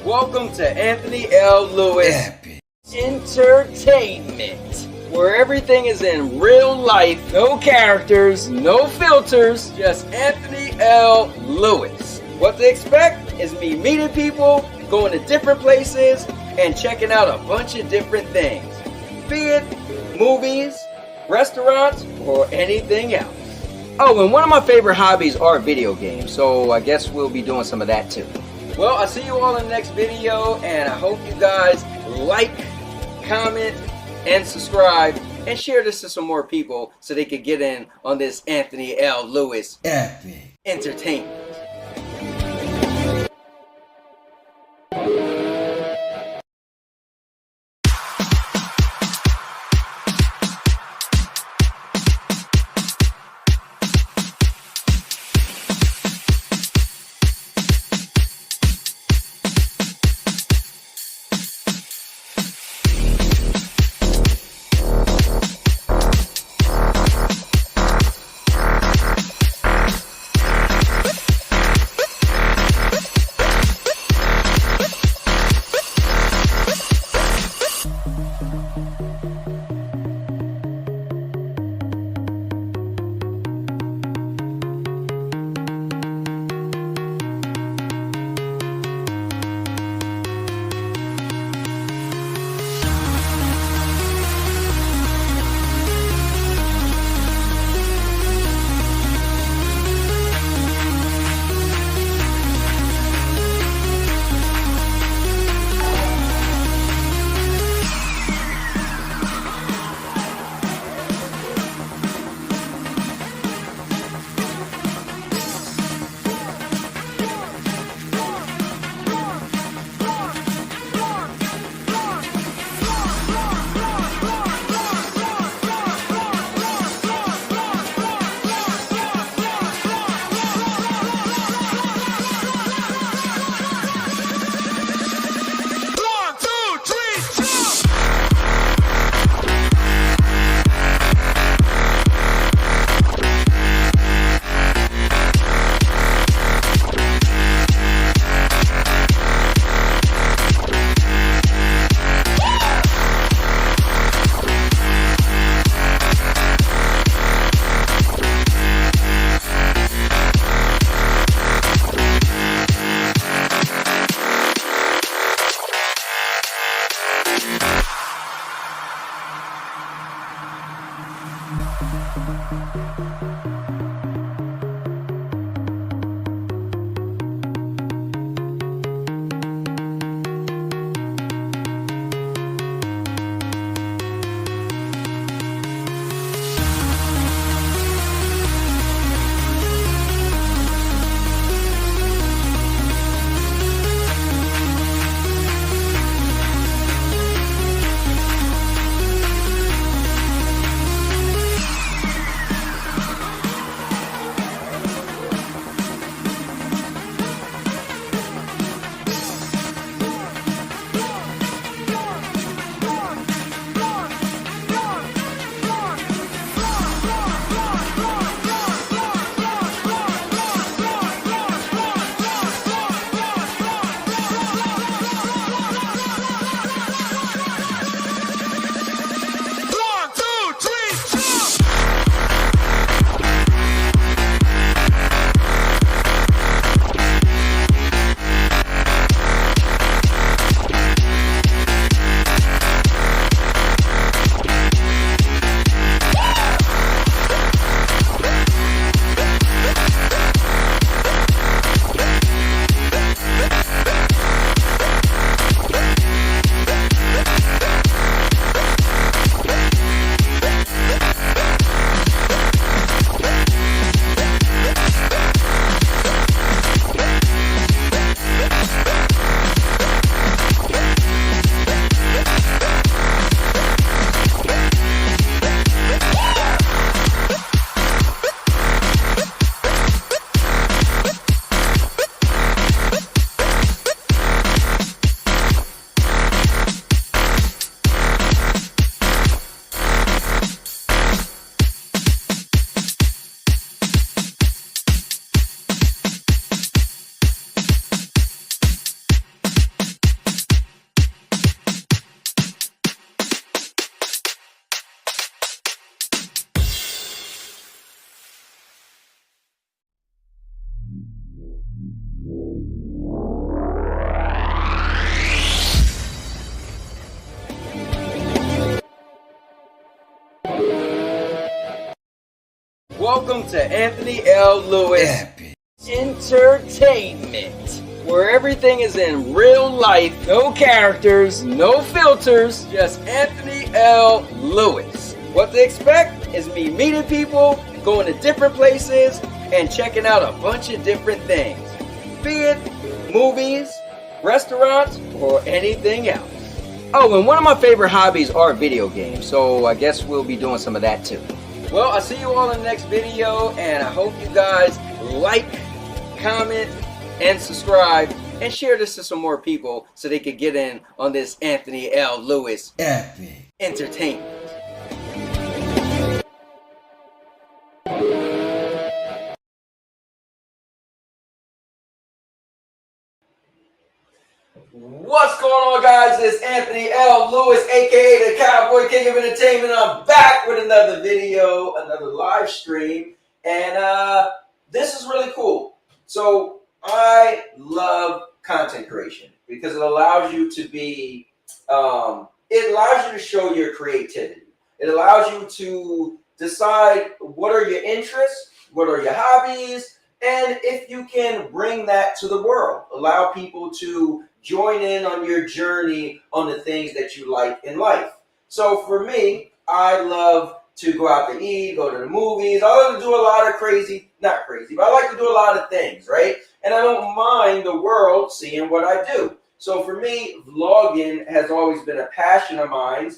Welcome to Anthony L. Lewis Entertainment, where everything is in real life, no characters, no filters, just Anthony L. Lewis. What to expect is me meeting people, going to different places, and checking out a bunch of different things, be it movies, restaurants, or anything else. Oh, and one of my favorite hobbies are video games, so I guess we'll be doing some of that too. Well, I'll see you all in the next video, and I hope you guys like, comment, and subscribe, and share this to some more people so they could get in on this Anthony L. Lewis Entertainment. welcome to Anthony L. Lewis Entertainment, where everything is in real life, no characters, no filters, just Anthony L. Lewis. What to expect is me meeting people, going to different places, and checking out a bunch of different things, be it movies, restaurants, or anything else. Oh, and one of my favorite hobbies are video games, so I guess we'll be doing some of that too. Well, I'll see you all in the next video, and I hope you guys like, comment, and subscribe, and share this to some more people so they could get in on this Anthony L. Lewis Entertainment. What's going on, guys? It's Anthony L. Lewis, aka the Cowboy King of Entertainment. I'm back with another video, another live stream, and this is really cool. So I love content creation because it allows you to be, it allows you to show your creativity. It allows you to decide what are your interests, what are your hobbies, and if you can bring that to the world, allow people to join in on your journey on the things that you like in life. So for me, I love to go out to eat, go to the movies. I love to do a lot of not crazy, but I like to do a lot of things, right? And I don't mind the world seeing what I do. So for me, vlogging has always been a passion of mine.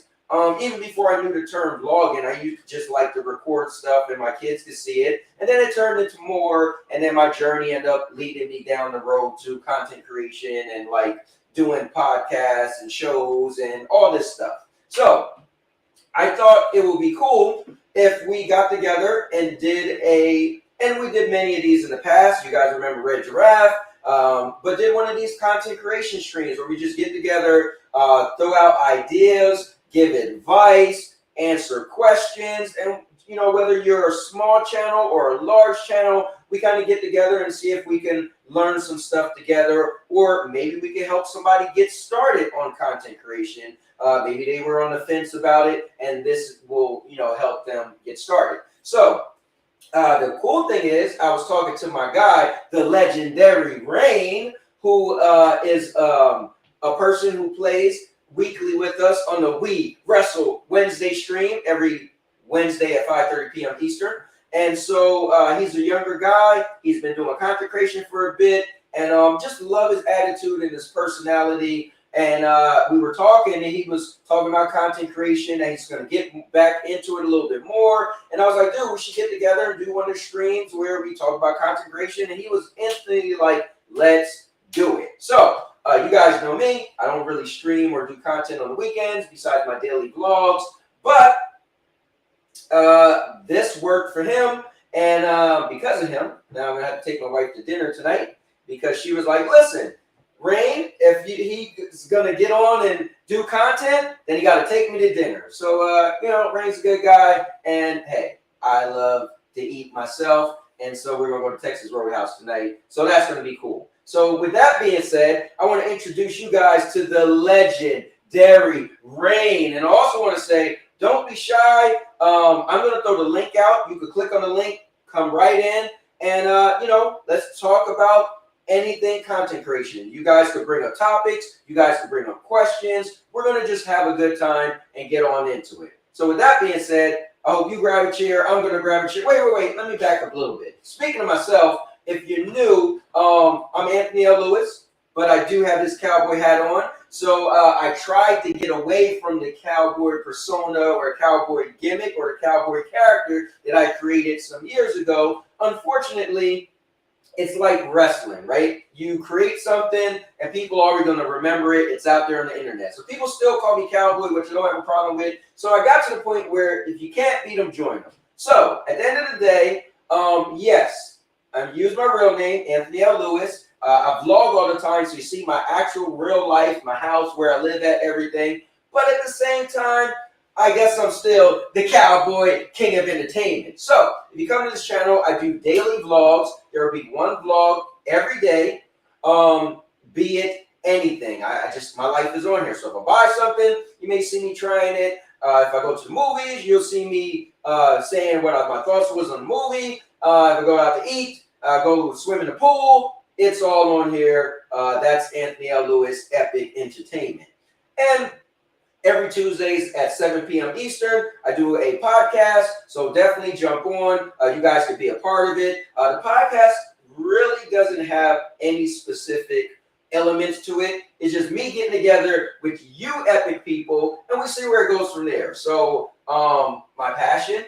Even before I knew the term vlogging, I used to just like to record stuff and my kids could see it. And then it turned into more, and then my journey ended up leading me down the road to content creation and like doing podcasts and shows and all this stuff. So I thought it would be cool if we got together and and we did many of these in the past. You guys remember Red Giraffe, but did one of these content creation streams where we just get together, throw out ideas, give advice, answer questions, and you know, whether you're a small channel or a large channel, we kind of get together and see if we can learn some stuff together, or maybe we can help somebody get started on content creation. Maybe they were on the fence about it, and this will, you know, help them get started. So the cool thing is, I was talking to my guy, the legendary Rain, who is a person who plays weekly with us on the We Wrestle Wednesday stream every Wednesday at 5:30 p.m. Eastern. And so he's a younger guy. He's been doing content creation for a bit, and just love his attitude and his personality. And we were talking, and he was talking about content creation, and he's going to get back into it a little bit more. And I was like, dude, we should get together and do one of the streams where we talk about content creation. And he was instantly like, let's do it. So you guys know me. I don't really stream or do content on the weekends besides my daily vlogs. But this worked for him. And because of him, now I'm going to have to take my wife to dinner tonight because she was like, listen, Rain, if he's going to get on and do content, then he got to take me to dinner. So, you know, Rain's a good guy. And, hey, I love to eat myself. And so we're going to go to Texas Roadhouse tonight. So that's going to be cool. So with that being said, I want to introduce you guys to the legendary Rain. And I also want to say, don't be shy. I'm going to throw the link out. You could click on the link, come right in, and, you know, let's talk about anything content creation. You guys could bring up topics. You guys could bring up questions. We're going to just have a good time and get on into it. So with that being said, I hope you grab a chair. I'm going to grab a chair. Wait. Let me back up a little bit. Speaking of myself, if you're new, I'm Anthony L. Lewis, but I do have this cowboy hat on. So I tried to get away from the cowboy persona or cowboy gimmick or the cowboy character that I created some years ago. Unfortunately, it's like wrestling, right? You create something and people are going to remember it. It's out there on the internet. So people still call me cowboy, which I don't have a problem with. So I got to the point where if you can't beat them, join them. So at the end of the day, yes, I use my real name, Anthony L. Lewis. I vlog all the time, so you see my actual real life, my house, where I live at, everything. But at the same time, I guess I'm still the Cowboy King of Entertainment. So if you come to this channel, I do daily vlogs. There will be one vlog every day, be it anything. My life is on here. So if I buy something, you may see me trying it. If I go to the movies, you'll see me saying what my thoughts was on the movie, if I go out to eat, go swim in the pool, it's all on here. That's Anthony L. Lewis Epic Entertainment. And every Tuesdays at 7 p.m. Eastern, I do a podcast, so definitely jump on. You guys can be a part of it. The podcast really doesn't have any specific elements to it. It's just me getting together with you epic people, and we see where it goes from there. So my passion,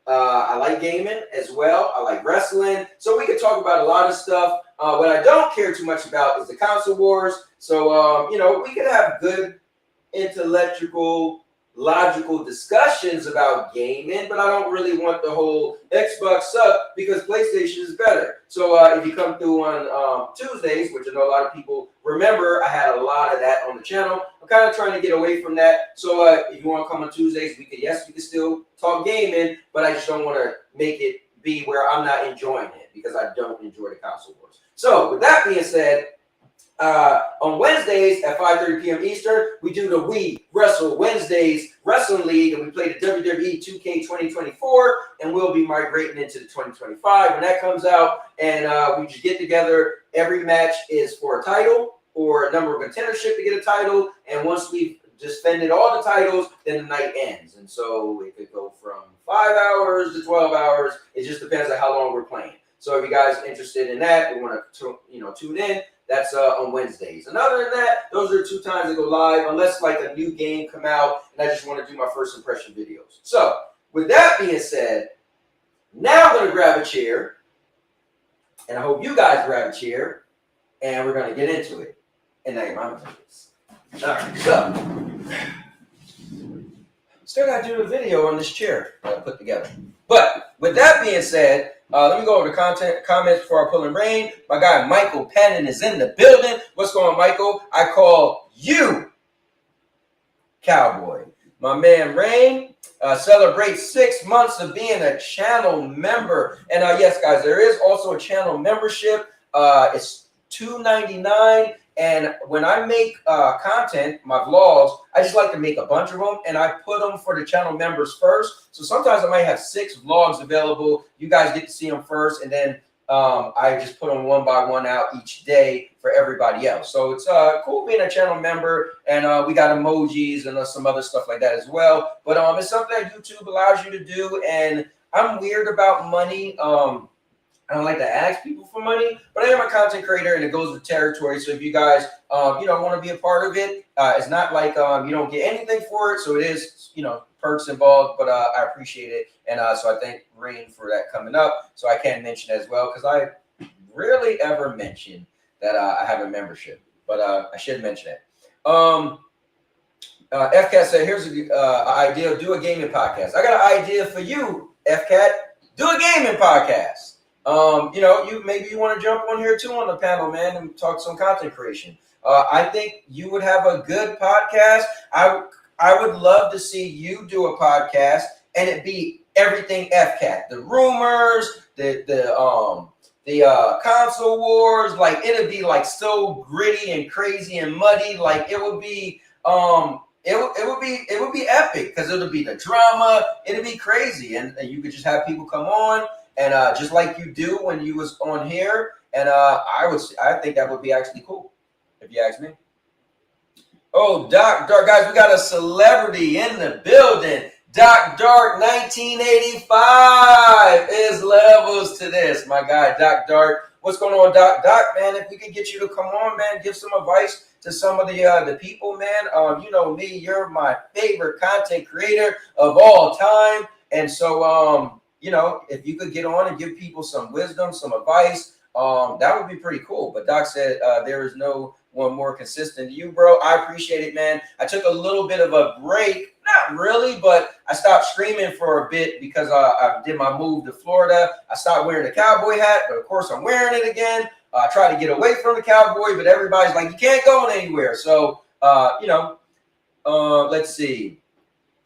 I like gaming as well. I like wrestling. So we can talk about a lot of stuff. What I don't care too much about is the console wars. So, we could have good intellectual, logical discussions about gaming, but I don't really want the whole Xbox suck because PlayStation is better. So if you come through on Tuesdays, which I know a lot of people remember, I had a lot of that on the channel. I'm kind of trying to get away from that. So if you want to come on Tuesdays, we can still talk gaming, but I just don't want to make it be where I'm not enjoying it because I don't enjoy the console wars. So with that being said, on Wednesdays at 5:30 p.m. Eastern, we do the We Wrestle Wednesdays Wrestling League, and we play the WWE 2K 2024, and we'll be migrating into the 2025 when that comes out. And we just get together. Every match is for a title or a number of contendership to get a title. And once we've defended all the titles, then the night ends. And so it could go from 5 hours to 12 hours. It just depends on how long we're playing. So if you guys are interested in that, we want to tune in. That's on Wednesdays. And other than that, those are 2 times I go live, unless like a new game come out and I just want to do my first impression videos. So with that being said, now I'm going to grab a chair, and I hope you guys grab a chair, and we're going to get into it. And now your mama knows. All right, so still got to do the video on this chair that I put together. But with that being said, let me go over the comments before I pull in rain. My guy Michael Pennon is in the building. What's going on, Michael? I call you cowboy. My man Rain celebrates 6 months of being a channel member. And yes, guys, there is also a channel membership. It's $2.99. And when I make content, my vlogs, I just like to make a bunch of them, and I put them for the channel members first. So sometimes I might have 6 vlogs available. You guys get to see them first, and then I just put them one by one out each day for everybody else. So it's cool being a channel member, and we got emojis and some other stuff like that as well. But it's something that YouTube allows you to do, and I'm weird about money. I don't like to ask people for money, but I am a content creator, and it goes with territory. So if you guys, want to be a part of it, it's not like you don't get anything for it. So it is, perks involved, but I appreciate it. And so I thank Rain for that coming up. So I can mention as well, because I rarely ever mention that I have a membership, but I should mention it. FCAT said, here's an idea, do a gaming podcast. I got an idea for you, FCAT. Do a gaming podcast. Maybe you want to jump on here too on the panel, man, and talk some content creation. I think you would have a good podcast. I would love to see you do a podcast and it be everything FCAT. The rumors, the console wars, like it'd be like so gritty and crazy and muddy. Like it would be it would be epic because it would be the drama. It'd be crazy, and you could just have people come on. And just like you do when you was on here, and I think that would be actually cool, if you ask me. Oh, Doc Dark, guys, we got a celebrity in the building. Doc Dark 1985 is levels to this. My guy, Doc Dark. What's going on, Doc? Doc, man, if we could get you to come on, man, give some advice to some of the people, man. You know me, you're my favorite content creator of all time. And so, if you could get on and give people some wisdom, some advice, that would be pretty cool. But Doc said there is no one more consistent than you, bro. I appreciate it, man. I took a little bit of a break. Not really, but I stopped streaming for a bit because I did my move to Florida. I stopped wearing the cowboy hat, but of course I'm wearing it again. I try to get away from the cowboy, but everybody's like, you can't go anywhere. So, let's see.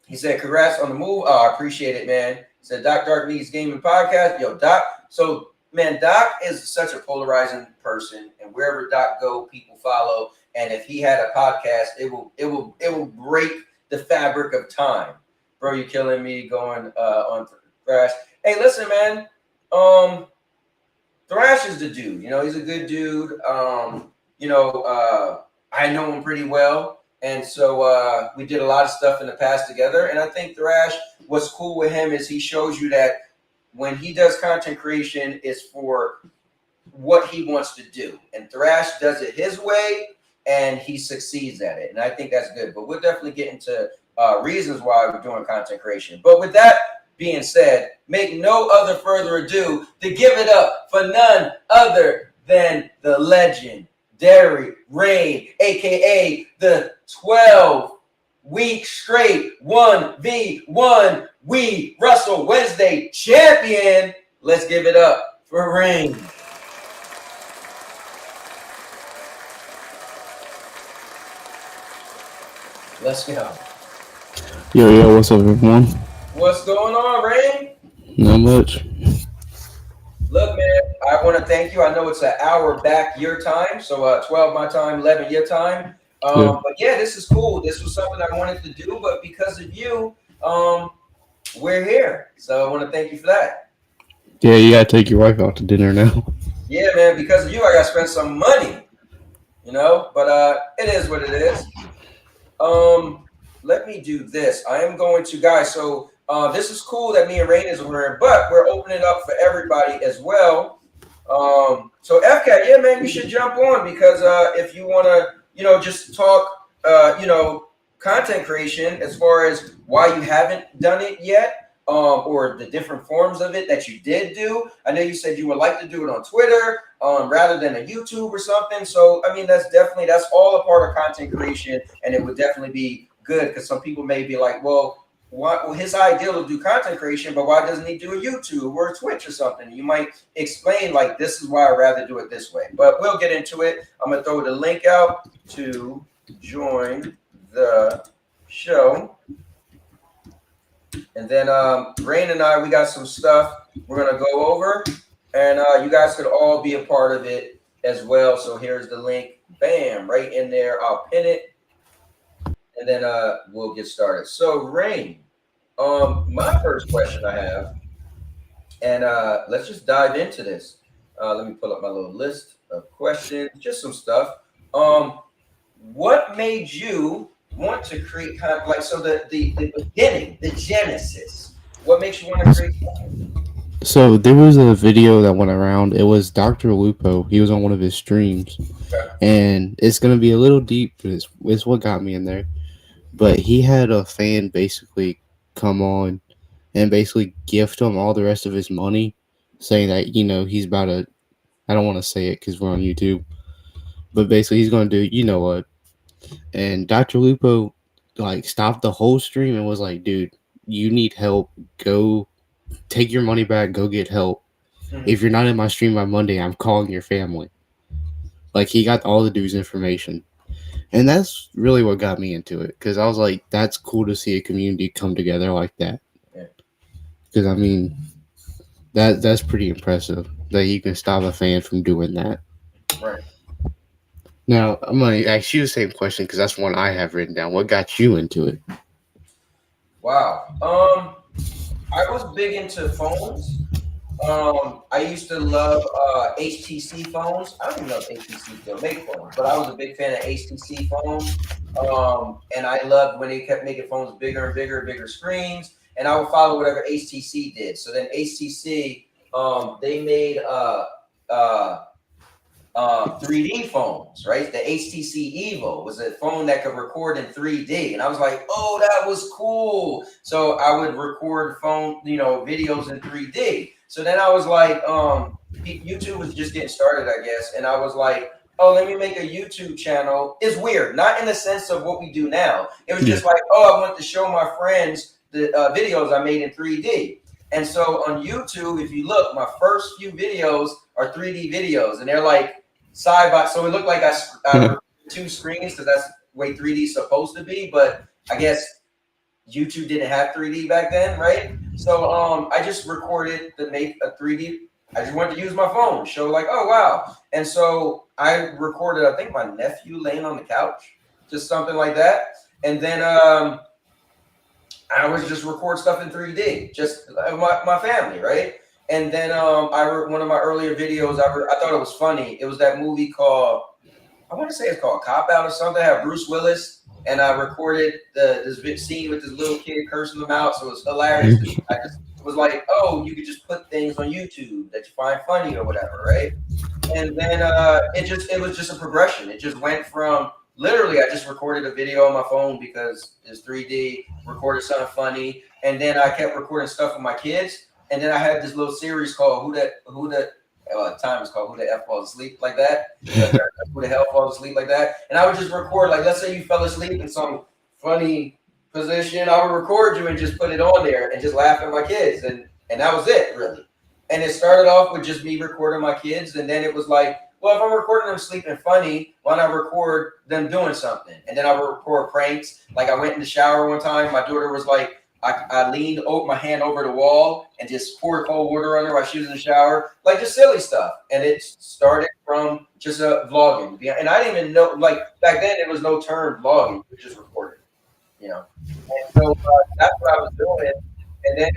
He said, congrats on the move. I appreciate it, man. He said, Doc Dark needs gaming podcast. Yo, Doc. So, man, Doc is such a polarizing person, and wherever Doc go, people follow. And if he had a podcast, it will break the fabric of time. bro, you killing me going on Thrash. Hey, listen, man. Thrash is the dude. You know, he's a good dude. You know, I know him pretty well. And so we did a lot of stuff in the past together. And I think Thrash, what's cool with him is he shows you that when he does content creation, it's for what he wants to do. And Thrash does it his way, and he succeeds at it. And I think that's good. But we'll definitely get into reasons why we're doing content creation. But with that being said, make no other further ado to give it up for none other than the legend, Derry Rain, a.k.a. the 12-week straight 1v1 We Wrestle Wednesday champion. Let's give it up for Rain. Let's go. Yo, what's up, everyone? What's going on, Rain? Not much. Look, man, I want to thank you. I know it's an hour back your time, so 12 my time, 11 your time. Yeah. But yeah, this is cool. This was something I wanted to do, but because of you, we're here. So I want to thank you for that. Yeah, you gotta take your wife out to dinner now. Yeah, man, because of you, I got to spend some money, you know, but it is what it is. Let me do this. I am going to, guys, so this is cool that me and Rain is wearing, but we're opening it up for everybody as well. So FCAT, yeah, man, you should jump on because if you want to, you know, just talk, you know, content creation as far as why you haven't done it yet, or the different forms of it that you did do. I know you said you would like to do it on Twitter, rather than a YouTube or something. So, I mean, that's all a part of content creation, and it would definitely be good because some people may be like, well, his ideal to do content creation, but why doesn't he do a YouTube or a Twitch or something? You might explain like, this is why I'd rather do it this way, but we'll get into it. I'm going to throw the link out to join the show. And then Rain and I, we got some stuff we're going to go over, and you guys could all be a part of it as well. So here's the link. Bam, right in there. I'll pin it. And then we'll get started. So Rain, my first question I have, and let's just dive into this. Let me pull up my little list of questions, just some stuff. What made you want to create kind of like, so the beginning, the genesis, what makes you want to create something? So there was a video that went around. It was Dr. Lupo. He was on one of his streams. Okay. And it's going to be a little deep, but it's what got me in there. But he had a fan basically come on and basically gift him all the rest of his money, saying that, you know, he's about to, I don't want to say it because we're on YouTube, but basically he's going to do, you know what. And Dr. Lupo, like, stopped the whole stream and was like, dude, you need help. Go take your money back. Go get help. Mm-hmm. If you're not in my stream by Monday, I'm calling your family. Like, he got all the dude's information. And that's really what got me into it. Because I was like, that's cool to see a community come together like that. Because, I mean, that's pretty impressive that you can stop a fan from doing that. Right. Now, I'm going to ask you the same question because that's one I have written down. What got you into it? Wow. I was big into phones. I used to love HTC phones. I don't even know if HTC still make phones, but I was a big fan of HTC phones. And I loved when they kept making phones bigger and bigger, bigger screens. And I would follow whatever HTC did. So then HTC, they made 3D phones, right? The HTC Evo was a phone that could record in 3D. And I was like, oh, that was cool. So I would record phone, you know, videos in 3D. So then I was like, YouTube was just getting started, I guess. And I was like, oh, let me make a YouTube channel. It's weird, not in the sense of what we do now. It was just like, oh, I want to show my friends the videos I made in 3D. And so on YouTube, if you look, my first few videos are 3D videos, and they're like side by. So it looked like I two screens because that's the way 3D is supposed to be. But I guess YouTube didn't have 3D back then, right? So I just recorded to make a 3D. I just wanted to use my phone, show like, oh wow. And so I recorded, I think my nephew laying on the couch, just something like that. And then I would just record stuff in 3D, just my family, right? And then one of my earlier videos, I thought it was funny. It was that movie called, I want to say it's called Cop Out or something. I have Bruce Willis, and I recorded this big scene with this little kid cursing them out. So it was hilarious to me. I just was like, oh, you could just put things on YouTube that you find funny or whatever, right? And then it was just a progression. It just went from literally I just recorded a video on my phone because it's 3D, recorded something funny, and then I kept recording stuff with my kids. And then I had this little series called Who That at the time it's called Who the F Falls Asleep Like That. Who the hell falls asleep like that? And I would just record, like, let's say you fell asleep in some funny position, I would record you and just put it on there and just laugh at my kids. And that was it, really. And it started off with just me recording my kids, and then it was like, well, if I'm recording them sleeping funny, why not record them doing something? And then I would record pranks. Like I went in the shower one time, my daughter was like, I leaned my hand over the wall and just poured cold water on her while she was in the shower, like just silly stuff. And it started from just vlogging. And I didn't even know, like back then, there was no term vlogging. You just recorded, you know. And so that's what I was doing. And then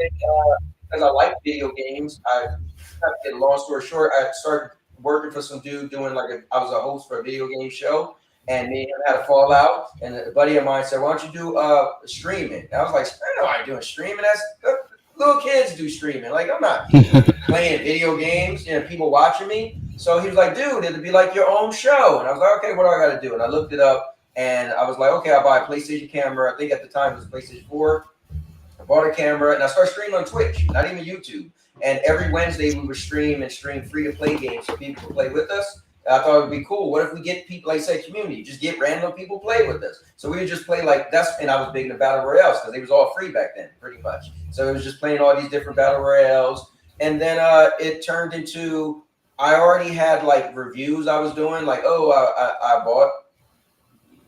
because I like video games, I to get a long story short, I started working for some dude doing I was a host for a video game show, and me and him had a fallout. And a buddy of mine said, "Why don't you do streaming?" And I was like, "I know I doing streaming. That's little kids do streaming. Like I'm not playing video games. You know, people watching me." So he was like, "Dude, it'd be like your own show." And I was like, "Okay, what do I got to do?" And I looked it up, and I was like, "Okay, I'll buy a PlayStation camera." I think at the time it was PlayStation 4. I bought a camera and I started streaming on Twitch, not even YouTube. And every Wednesday we would stream free to play games so people could play with us. And I thought it would be cool. What if we get people, like say community, just get random people play with us. So we would just play and I was big into battle royales because they was all free back then, pretty much. So it was just playing all these different battle royales. And then it turned into, I already had reviews I was doing, I bought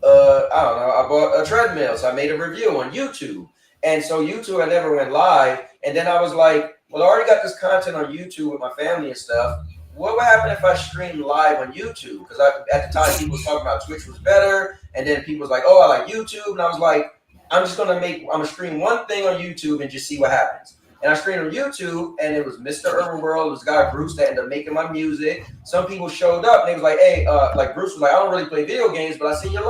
I bought a treadmill. So I made a review on YouTube. And so YouTube, I never went live. And then I was like, well, I already got this content on YouTube with my family and stuff. What would happen if I streamed live on YouTube? Because at the time, people was talking about Twitch was better. And then people was like, oh, I like YouTube. And I was like, I'm going to stream one thing on YouTube and just see what happens. And I streamed on YouTube, and it was Mr. Urban World. It was guy Bruce that ended up making my music. Some people showed up, and they was like, hey, Bruce was like, I don't really play video games, but I see your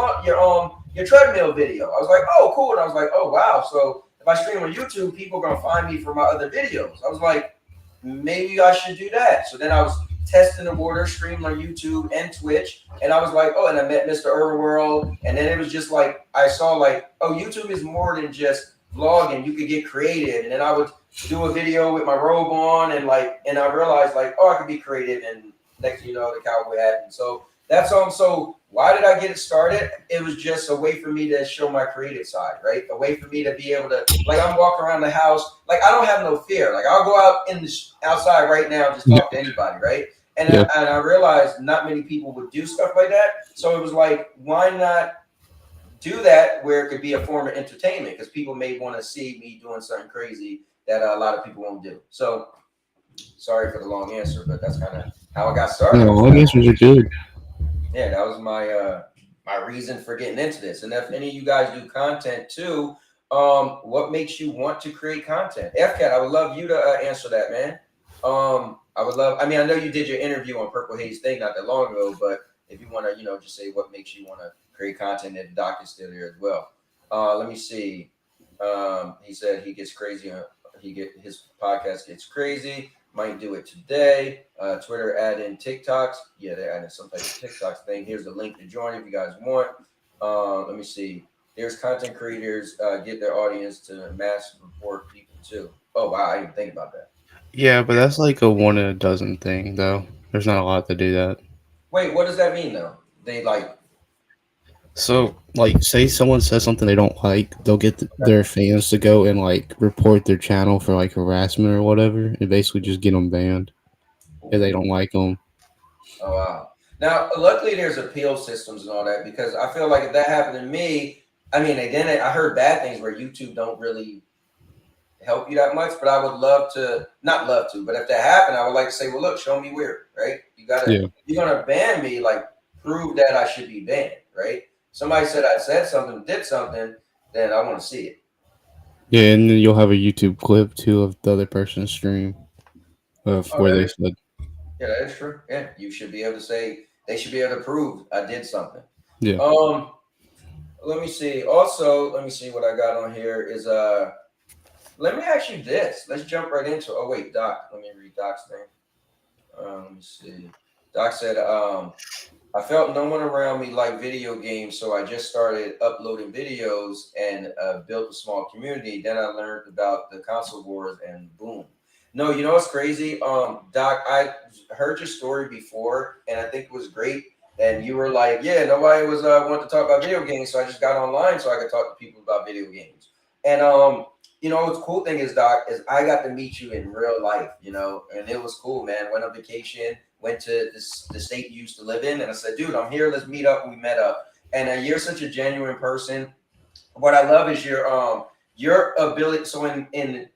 treadmill video. I was like, oh, cool. And I was like, oh, wow. So if I stream on YouTube, people are going to find me for my other videos. I was like, maybe I should do that. So then I was testing the water, streaming on YouTube and Twitch. And I was like, oh, and I met Mr. Urban World. And then it was just I saw oh, YouTube is more than just vlogging. You could get creative. And then I would do a video with my robe on and I realized oh, I could be creative. And next thing you know, the cowboy hat. And so that's so why did I get it started? It was just a way for me to show my creative side, right? A way for me to be able to, I'm walking around the house, I don't have no fear. I'll go out outside right now and just talk to anybody, right? And, I realized not many people would do stuff like that. So it was why not do that where it could be a form of entertainment? Because people may want to see me doing something crazy that a lot of people won't do. So sorry for the long answer, but that's kind of how I got started. No, long answers are good. Yeah, that was my reason for getting into this. And if any of you guys do content too, what makes you want to create content? FCAT, I would love you to answer that, man. I would love. I mean, I know you did your interview on Purple Haze thing not that long ago, but if you want to, just say what makes you want to create content, and Doc is still here as well. Let me see. He said he gets crazy. His podcast gets crazy. Might do it today. Twitter add in TikToks. Yeah, they're adding some type of TikToks thing. Here's the link to join if you guys want. Let me see. There's content creators get their audience to mass report people too. Oh wow, I didn't think about that. Yeah, but that's a one in a dozen thing though. There's not a lot to do that. Wait, what does that mean though? They So, say someone says something they don't like, they'll get their fans to go and report their channel for harassment or whatever, and basically just get them banned if they don't like them. Oh wow! Now, luckily, there's appeal systems and all that, because I feel like if that happened to me, I mean, again, I heard bad things where YouTube don't really help you that much, but I would love to, not love to, but if that happened, I would like to say, well, look, show me where, right? You're gonna ban me, prove that I should be banned, right? Somebody said I said something, did something, then I want to see it. Yeah, and then you'll have a YouTube clip too of the other person's stream of Oh, where that they is, said, yeah, that is true. Yeah, you should be able to say they should be able to prove I did something. yeah. Um, let me see. Also, let me see what I got on here is let me ask you this. Let's jump right into. Oh wait, Doc. Let me read Doc's thing. Let me see. Doc said, I felt no one around me liked video games, so I just started uploading videos and built a small community. Then I learned about the console wars, and boom. No, you know what's crazy? Doc, I heard your story before, and I think it was great. And you were like, "Yeah, nobody was wanting to talk about video games, so I just got online so I could talk to people about video games." And you know, what's cool thing is, Doc, is I got to meet you in real life, you know, and it was cool, man. Went on vacation, went to the state you used to live in, and I said, dude, I'm here. Let's meet up. We met up, and you're such a genuine person. What I love is your ability. So in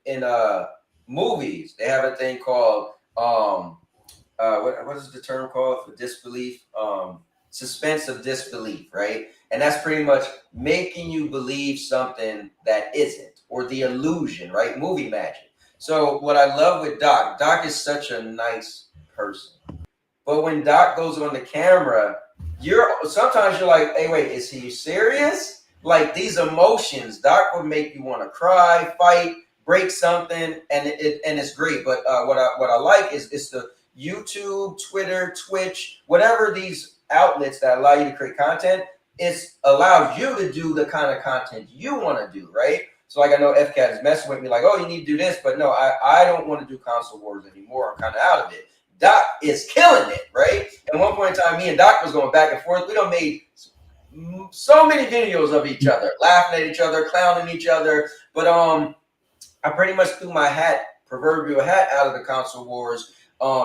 movies, they have a thing called what is the term called for disbelief? Suspense of disbelief, right? And that's pretty much making you believe something that isn't, or the illusion, right? Movie magic. So what I love with Doc is such a nice person. But when Doc goes on the camera, you're sometimes you're like, hey, wait, is he serious? Like these emotions, Doc would make you want to cry, fight, break something, and it's great. But what I like is it's the YouTube, Twitter, Twitch, whatever these outlets that allow you to create content. It allows you to do the kind of content you want to do, right? So like I know FCAT is messing with me, like, oh, you need to do this, but no, I don't want to do console wars anymore. I'm kind of out of it. Doc is killing it, right? At one point in time, me and Doc was going back and forth. We done made so many videos of each other, laughing at each other, clowning each other. But I pretty much threw my proverbial hat, out of the console wars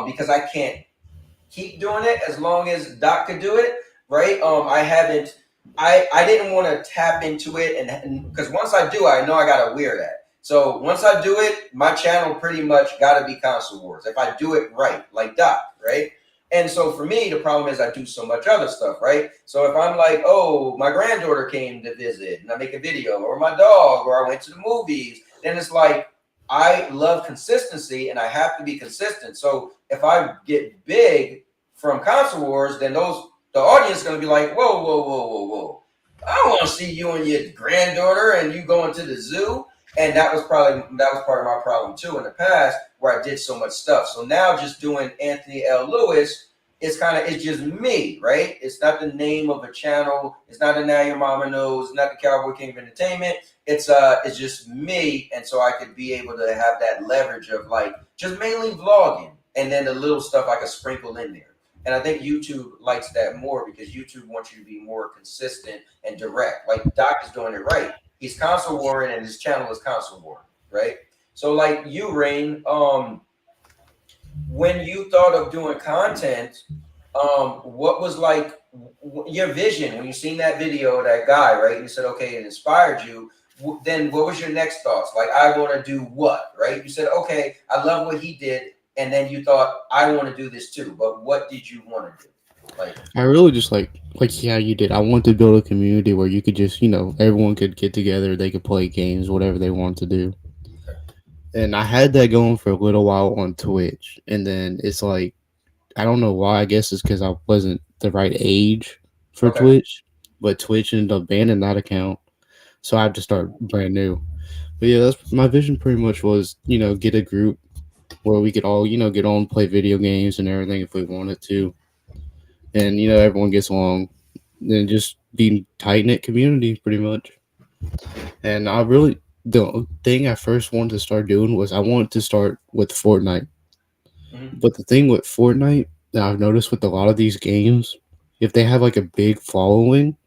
because I can't keep doing it as long as Doc could do it, right? I haven't. I didn't want to tap into it, and because once I do, I know I gotta wear that. So once I do it, my channel pretty much got to be console wars. If I do it right, like Doc, right? And so for me, the problem is I do so much other stuff, right? So if I'm like, oh, my granddaughter came to visit and I make a video, or my dog, or I went to the movies, then it's like I love consistency and I have to be consistent. So if I get big from console wars, then the audience is going to be like, whoa, whoa, whoa, whoa, whoa. I don't want to see you and your granddaughter and you going to the zoo. And that was part of my problem too in the past, where I did so much stuff. So now just doing Anthony L. Lewis, it's just me, right? It's not the name of a channel. It's not the Now Your Mama Knows. It's not the Cowboy King of Entertainment. It's just me, and so I could be able to have that leverage of like just mainly vlogging, and then the little stuff I could sprinkle in there. And I think YouTube likes that more because YouTube wants you to be more consistent and direct. Like Doc is doing it right. He's console warring and his channel is console warring, right? So like you, Rain, when you thought of doing content, what was like your vision when you seen that video of that guy, right? And you said, okay, it inspired you. Then what was your next thoughts? Like, I want to do what, right? You said, okay, I love what he did. And then you thought, I want to do this too. But what did you want to do? Like, I really just like yeah, you did. I want to build a community where you could just, everyone could get together, they could play games, whatever they want to do. okay, And I had that going for a little while on Twitch, and then it's like I don't know why. I guess it's because I wasn't the right age for okay. Twitch, but Twitch ended up banning that account, so I have to start brand new. But yeah, that's my vision. Pretty much was get a group where we could all get on, play video games and everything if we wanted to, and everyone gets along, and just be tight knit community pretty much. And I really the thing I first wanted to start doing was I wanted to start with Fortnite. Mm-hmm. But the thing with Fortnite that I've noticed with a lot of these games, if they have like a big following,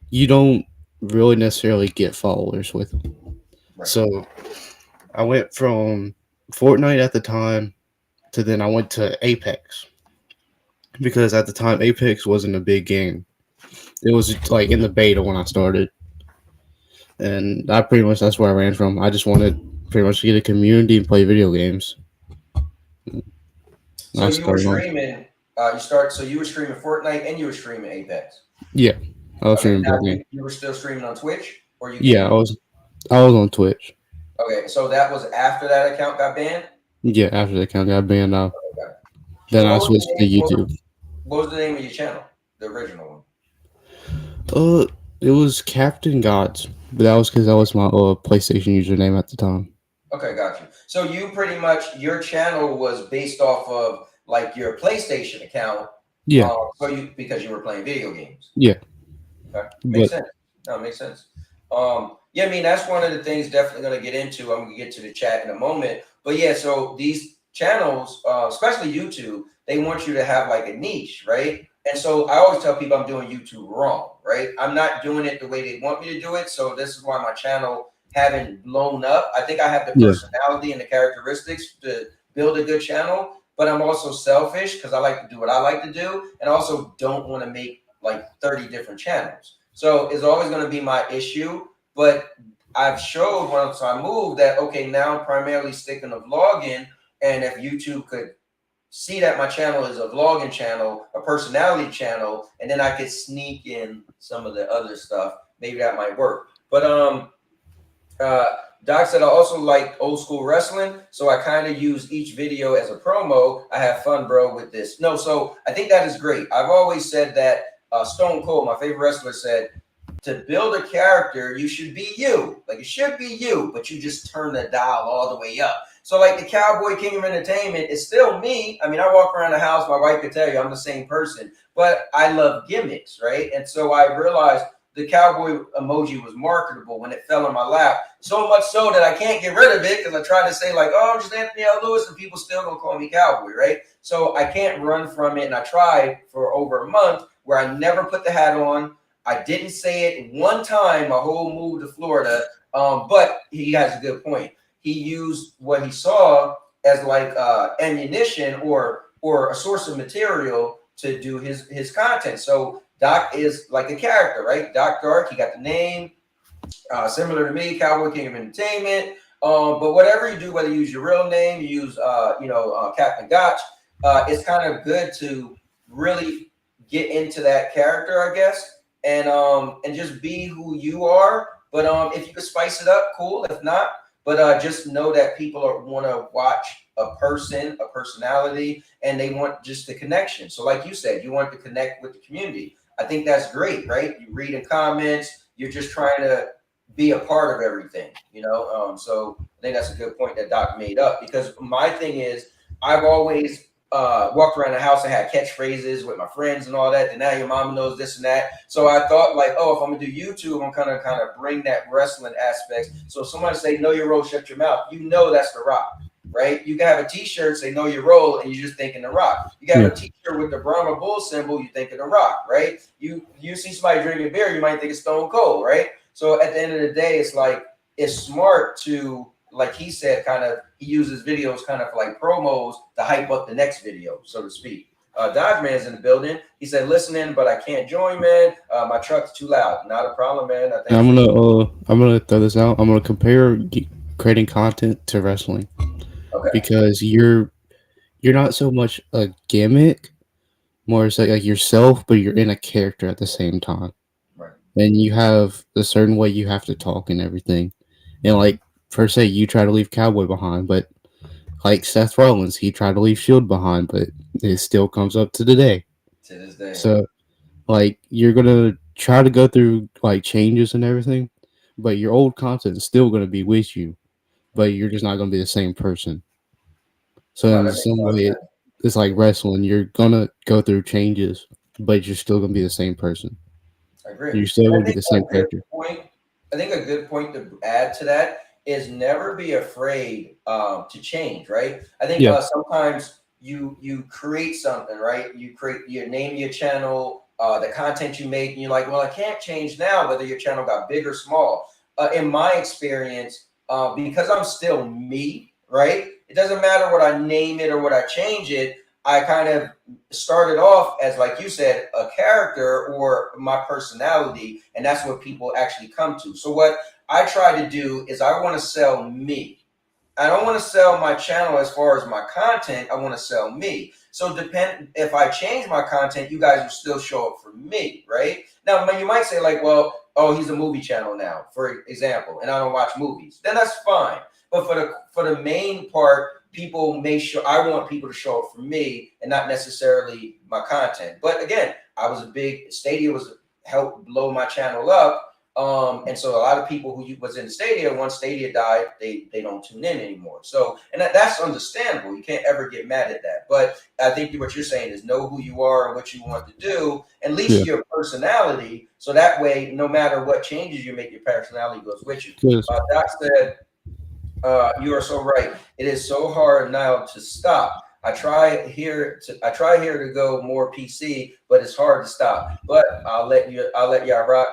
you don't really necessarily get followers with them. Right. So I went from Fortnite at the time to then I went to Apex, because at the time Apex wasn't a big game. It was like in the beta when I started, and I pretty much that's where I ran from. I just wanted pretty much to get a community and play video games. So I you were started on streaming, so you were streaming Fortnite and you were streaming Apex. yeah, I was Okay. streaming Now both games. you were still streaming on Twitch, or you Yeah, came I over? was I was on Twitch. Okay, so that was after that account got banned? Yeah, after the account got banned off, Okay. then So I what was the switched to name, YouTube. what was the name of your channel? The original one. Uh, it was Captain Gods, but that was because that was my PlayStation username at the time. Okay, got you. So you pretty much your channel was based off of like your PlayStation account, Yeah, so you because you were playing video games. yeah, Okay, makes but sense. No, makes sense. Yeah, I mean that's one of the things definitely going to get into. I'm going to get to the chat in a moment, but yeah, so these channels, especially YouTube, they want you to have like a niche, right? And so I always tell people I'm doing YouTube wrong, right? I'm not doing it the way they want me to do it. So this is why my channel haven't blown up. I think I have the yeah, personality and the characteristics to build a good channel, but I'm also selfish because I like to do what I like to do, and also don't want to make like 30 different channels. So it's always going to be my issue. But I've showed once I moved that, okay, now I'm primarily sticking to vlogging. And if YouTube could see that my channel is a vlogging channel, a personality channel, and then I could sneak in some of the other stuff, maybe that might work. But uh, Doc said I also like old school wrestling, so I kind of use each video as a promo. I have fun, bro, with this. No, so I think that is great. I've always said that Stone Cold, my favorite wrestler, said to build a character, you should be you. Like it should be you, but you just turn the dial all the way up. So like the Cowboy King of Entertainment is still me. I mean, I walk around the house, my wife could tell you I'm the same person, but I love gimmicks, right? And so I realized the cowboy emoji was marketable when it fell in my lap. So much so that I can't get rid of it because I tried to say like, oh, I'm just Anthony L. Lewis, and people still gonna call me cowboy, right? So I can't run from it. And I tried for over a month where I never put the hat on. I didn't say it one time my whole move to Florida. But he has a good point. He used what he saw as like ammunition or a source of material to do his content. So Doc is like a character, right? Doc Dark, he got the name, similar to me, Cowboy King of Entertainment. But whatever you do, whether you use your real name, you use, Captain Gotch, it's kind of good to really get into that character, I guess, and just be who you are. But if you could spice it up, cool. If not, but just know that people want to watch a person, a personality, and they want just the connection. So, like you said, you want to connect with the community. I think that's great, right? You read in comments, you're just trying to be a part of everything, you know. So I think that's a good point that Doc made up because my thing is I've always walked around the house and had catchphrases with my friends and all that. And now your mama knows this and that. So I thought like, oh, if I'm gonna do YouTube, I'm kind of bring that wrestling aspect. So if somebody say know your role, shut your mouth, you know that's The Rock. Right, you can have a T-shirt say "Know Your Role" and you're just thinking The Rock. You can have yeah, a T-shirt with the Brahma Bull symbol, you think of The Rock, right? You see somebody drinking beer, you might think of Stone Cold, right? So at the end of the day, it's like it's smart to, like he said, kind of he uses videos kind of like promos to hype up the next video, so to speak. Dodge Man's in the building. He said, listening, but I can't join, man. My truck's too loud. Not a problem, man. I and thank you for I'm gonna throw this out. I'm gonna compare creating content to wrestling okay. because you're not so much a gimmick, more so like yourself, but you're in a character at the same time. Right. And you have a certain way you have to talk and everything. And like per se, you try to leave Cowboy behind, but like Seth Rollins, he tried to leave Shield behind, but it still comes up to today. To this day. So like you're gonna try to go through like changes and everything, but your old content is still gonna be with you, but you're just not gonna be the same person. So No, in that makes some a lot of way, sense. it's like wrestling. You're gonna go through changes, but you're still gonna be the same person. I agree. You're still And gonna I be think the same a good character. point. I think a good point to add to that is never be afraid to change. Right. I think Yeah, sometimes you create something. Right. You name your channel, the content you make, and you're like, well, I can't change now whether your channel got big or small. In my experience, because I'm still me. Right. It doesn't matter what I name it or what I change it. I kind of started off as, like you said, a character or my personality, and that's what people actually come to. So what I try to do is I want to sell me. I don't want to sell my channel as far as my content. I want to sell me. So depend if I change my content, you guys will still show up for me, right? Now you might say like, well, oh, he's a movie channel now, for example, and I don't watch movies, then that's fine. But for the main part, people may show. I want people to show up for me and not necessarily my content. But again, I was a big Stadia was helped blow my channel up. And so a lot of people who was in Stadia, once Stadia died, they don't tune in anymore. So, and that's understandable. You can't ever get mad at that. But I think what you're saying is know who you are and what you want to do, at least your personality. So that way, no matter what changes you make, your personality goes with you. Yes. Doc said, you are so right. It is so hard now to stop. I try here to go more PC, but it's hard to stop. But I'll let y'all rock.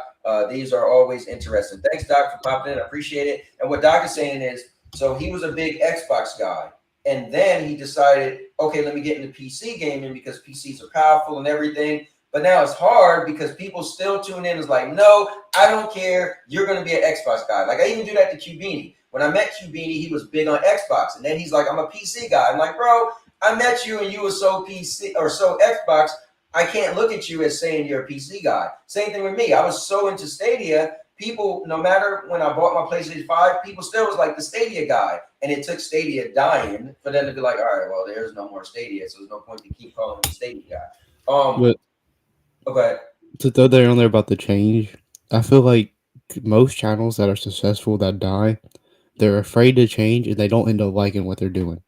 These are always interesting. Thanks, Doc, for popping in. I appreciate it. And what Doc is saying is, so he was a big Xbox guy, and then he decided, okay, let me get into PC gaming because PCs are powerful and everything. But now it's hard because people still tune in. It's like, no, I don't care. You're going to be an Xbox guy. Like I even do that to Cubini. When I met Cubini, he was big on Xbox, and then he's like, I'm a PC guy. I'm like, bro, I met you and you were so PC or so Xbox. I can't look at you as saying you're a PC guy. Same thing with me. I was so into Stadia. People, no matter when I bought my PlayStation 5, people still was like the Stadia guy. And it took Stadia dying for them to be like, all right, well, there's no more Stadia, so there's no point to keep calling me Stadia guy. But okay. To throw that on there about the change, I feel like most channels that are successful that die, they're afraid to change and they don't end up liking what they're doing.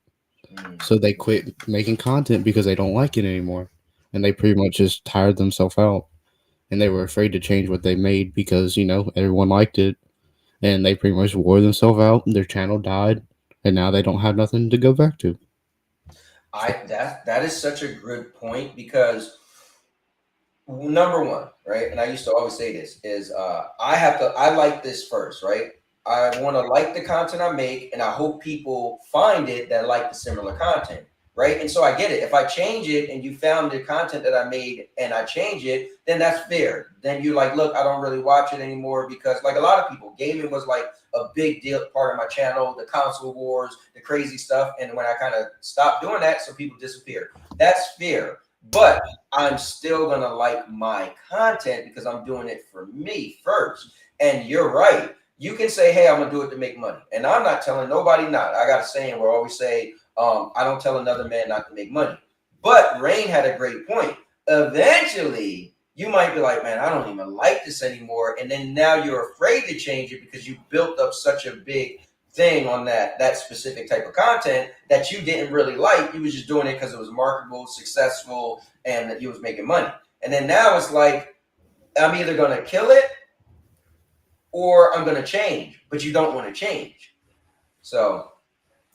So they quit making content because they don't like it anymore. And they pretty much just tired themselves out. And they were afraid to change what they made because, everyone liked it. And they pretty much wore themselves out. And their channel died. And now they don't have nothing to go back to. That is such a good point because number one, right? And I used to always say this is I like this first, right? I want to like the content I make, and I hope people find it that like the similar content, right? And so I get it. If I change it and you found the content that I made and I change it, then that's fair. Then you're like, look, I don't really watch it anymore because like a lot of people, gaming was like a big deal part of my channel, the console wars, the crazy stuff. And when I kind of stopped doing that, so people disappear. That's fair. But I'm still going to like my content because I'm doing it for me first. And you're right. You can say, hey, I'm going to do it to make money. And I'm not telling nobody not. I got a saying where I always say, I don't tell another man not to make money. But Rain had a great point. Eventually, you might be like, man, I don't even like this anymore. And then now you're afraid to change it because you built up such a big thing on that specific type of content that you didn't really like. You was just doing it because it was marketable, successful, and that you was making money. And then now it's like, I'm either going to kill it or I'm going to change, but you don't want to change. So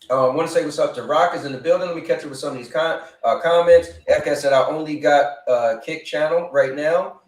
I want to say what's up to Rockers in the building. Let me catch up with some of these comments. FK said, I only got Kick channel right now.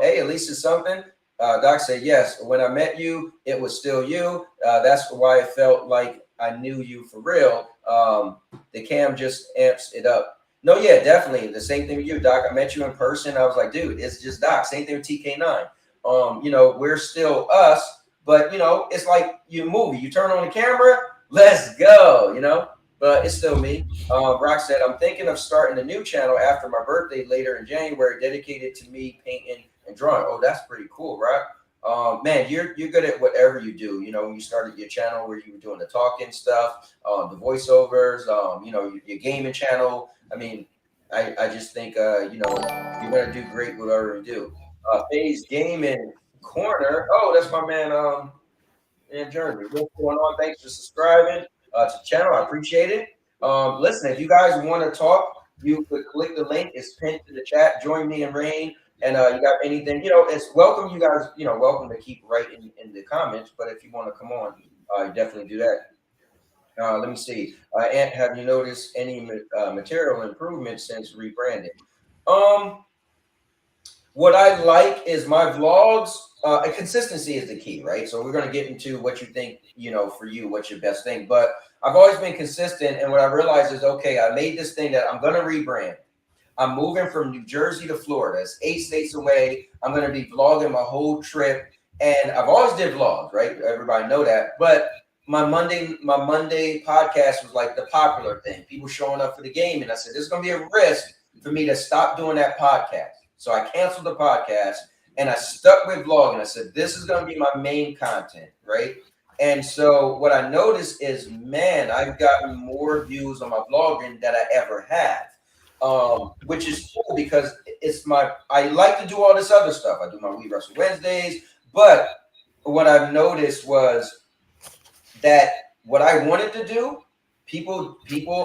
Hey, at least it's something. Doc said, yes, when I met you, it was still you. That's why it felt like I knew you for real. The cam just amps it up. No, yeah, definitely. The same thing with you, Doc. I met you in person. I was like, dude, it's just Doc. Same thing with TK9. We're still us, but, it's like your movie. You turn on the camera, let's go, but it's still me. Rock said, I'm thinking of starting a new channel after my birthday later in January, dedicated to me painting and drawing. Oh, that's pretty cool, Rock. Man, you're good at whatever you do. When you started your channel where you were doing the talking stuff, the voiceovers, your gaming channel. I mean, I just think, you're going to do great whatever you do. FaZe Gaming Corner. Oh, that's my man, Jeremy. What's going on? Thanks for subscribing to the channel. I appreciate it. Listen, if you guys want to talk, you could click the link. It's pinned to the chat. Join me and Rain. And you got anything, it's welcome. You guys, welcome to keep writing in the comments. But if you want to come on, you definitely do that. Let me see. Ant, have you noticed any material improvement since rebranding? What I like is my vlogs. Consistency is the key, right? So we're going to get into what you think, for you, what's your best thing. But I've always been consistent. And what I realized is, okay, I made this thing that I'm going to rebrand. I'm moving from New Jersey to Florida. It's 8 states away. I'm going to be vlogging my whole trip. And I've always did vlogs, right? Everybody know that. But my Monday podcast was like the popular thing. People showing up for the game. And I said, there's going to be a risk for me to stop doing that podcast. So I canceled the podcast. and I stuck with vlogging. I said, this is going to be my main content, right? And so what I noticed is, man, I've gotten more views on my vlogging than I ever have, which is cool because I like to do all this other stuff. I do my We Wrestle Wednesdays, but what I've noticed was that what I wanted to do, people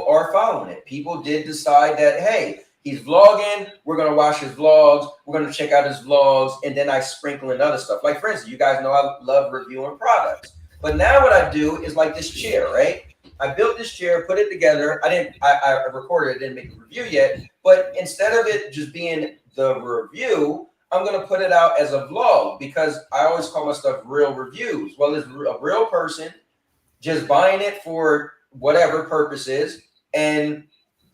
are following it. People did decide that, hey, he's vlogging, we're gonna watch his vlogs, we're gonna check out his vlogs, and then I sprinkle in other stuff. Like, for instance, you guys know I love reviewing products. But now what I do is like this chair, right? I built this chair, put it together. I recorded it, didn't make a review yet. But instead of it just being the review, I'm going to put it out as a vlog because I always call my stuff real reviews. Well, it's a real person just buying it for whatever purposes and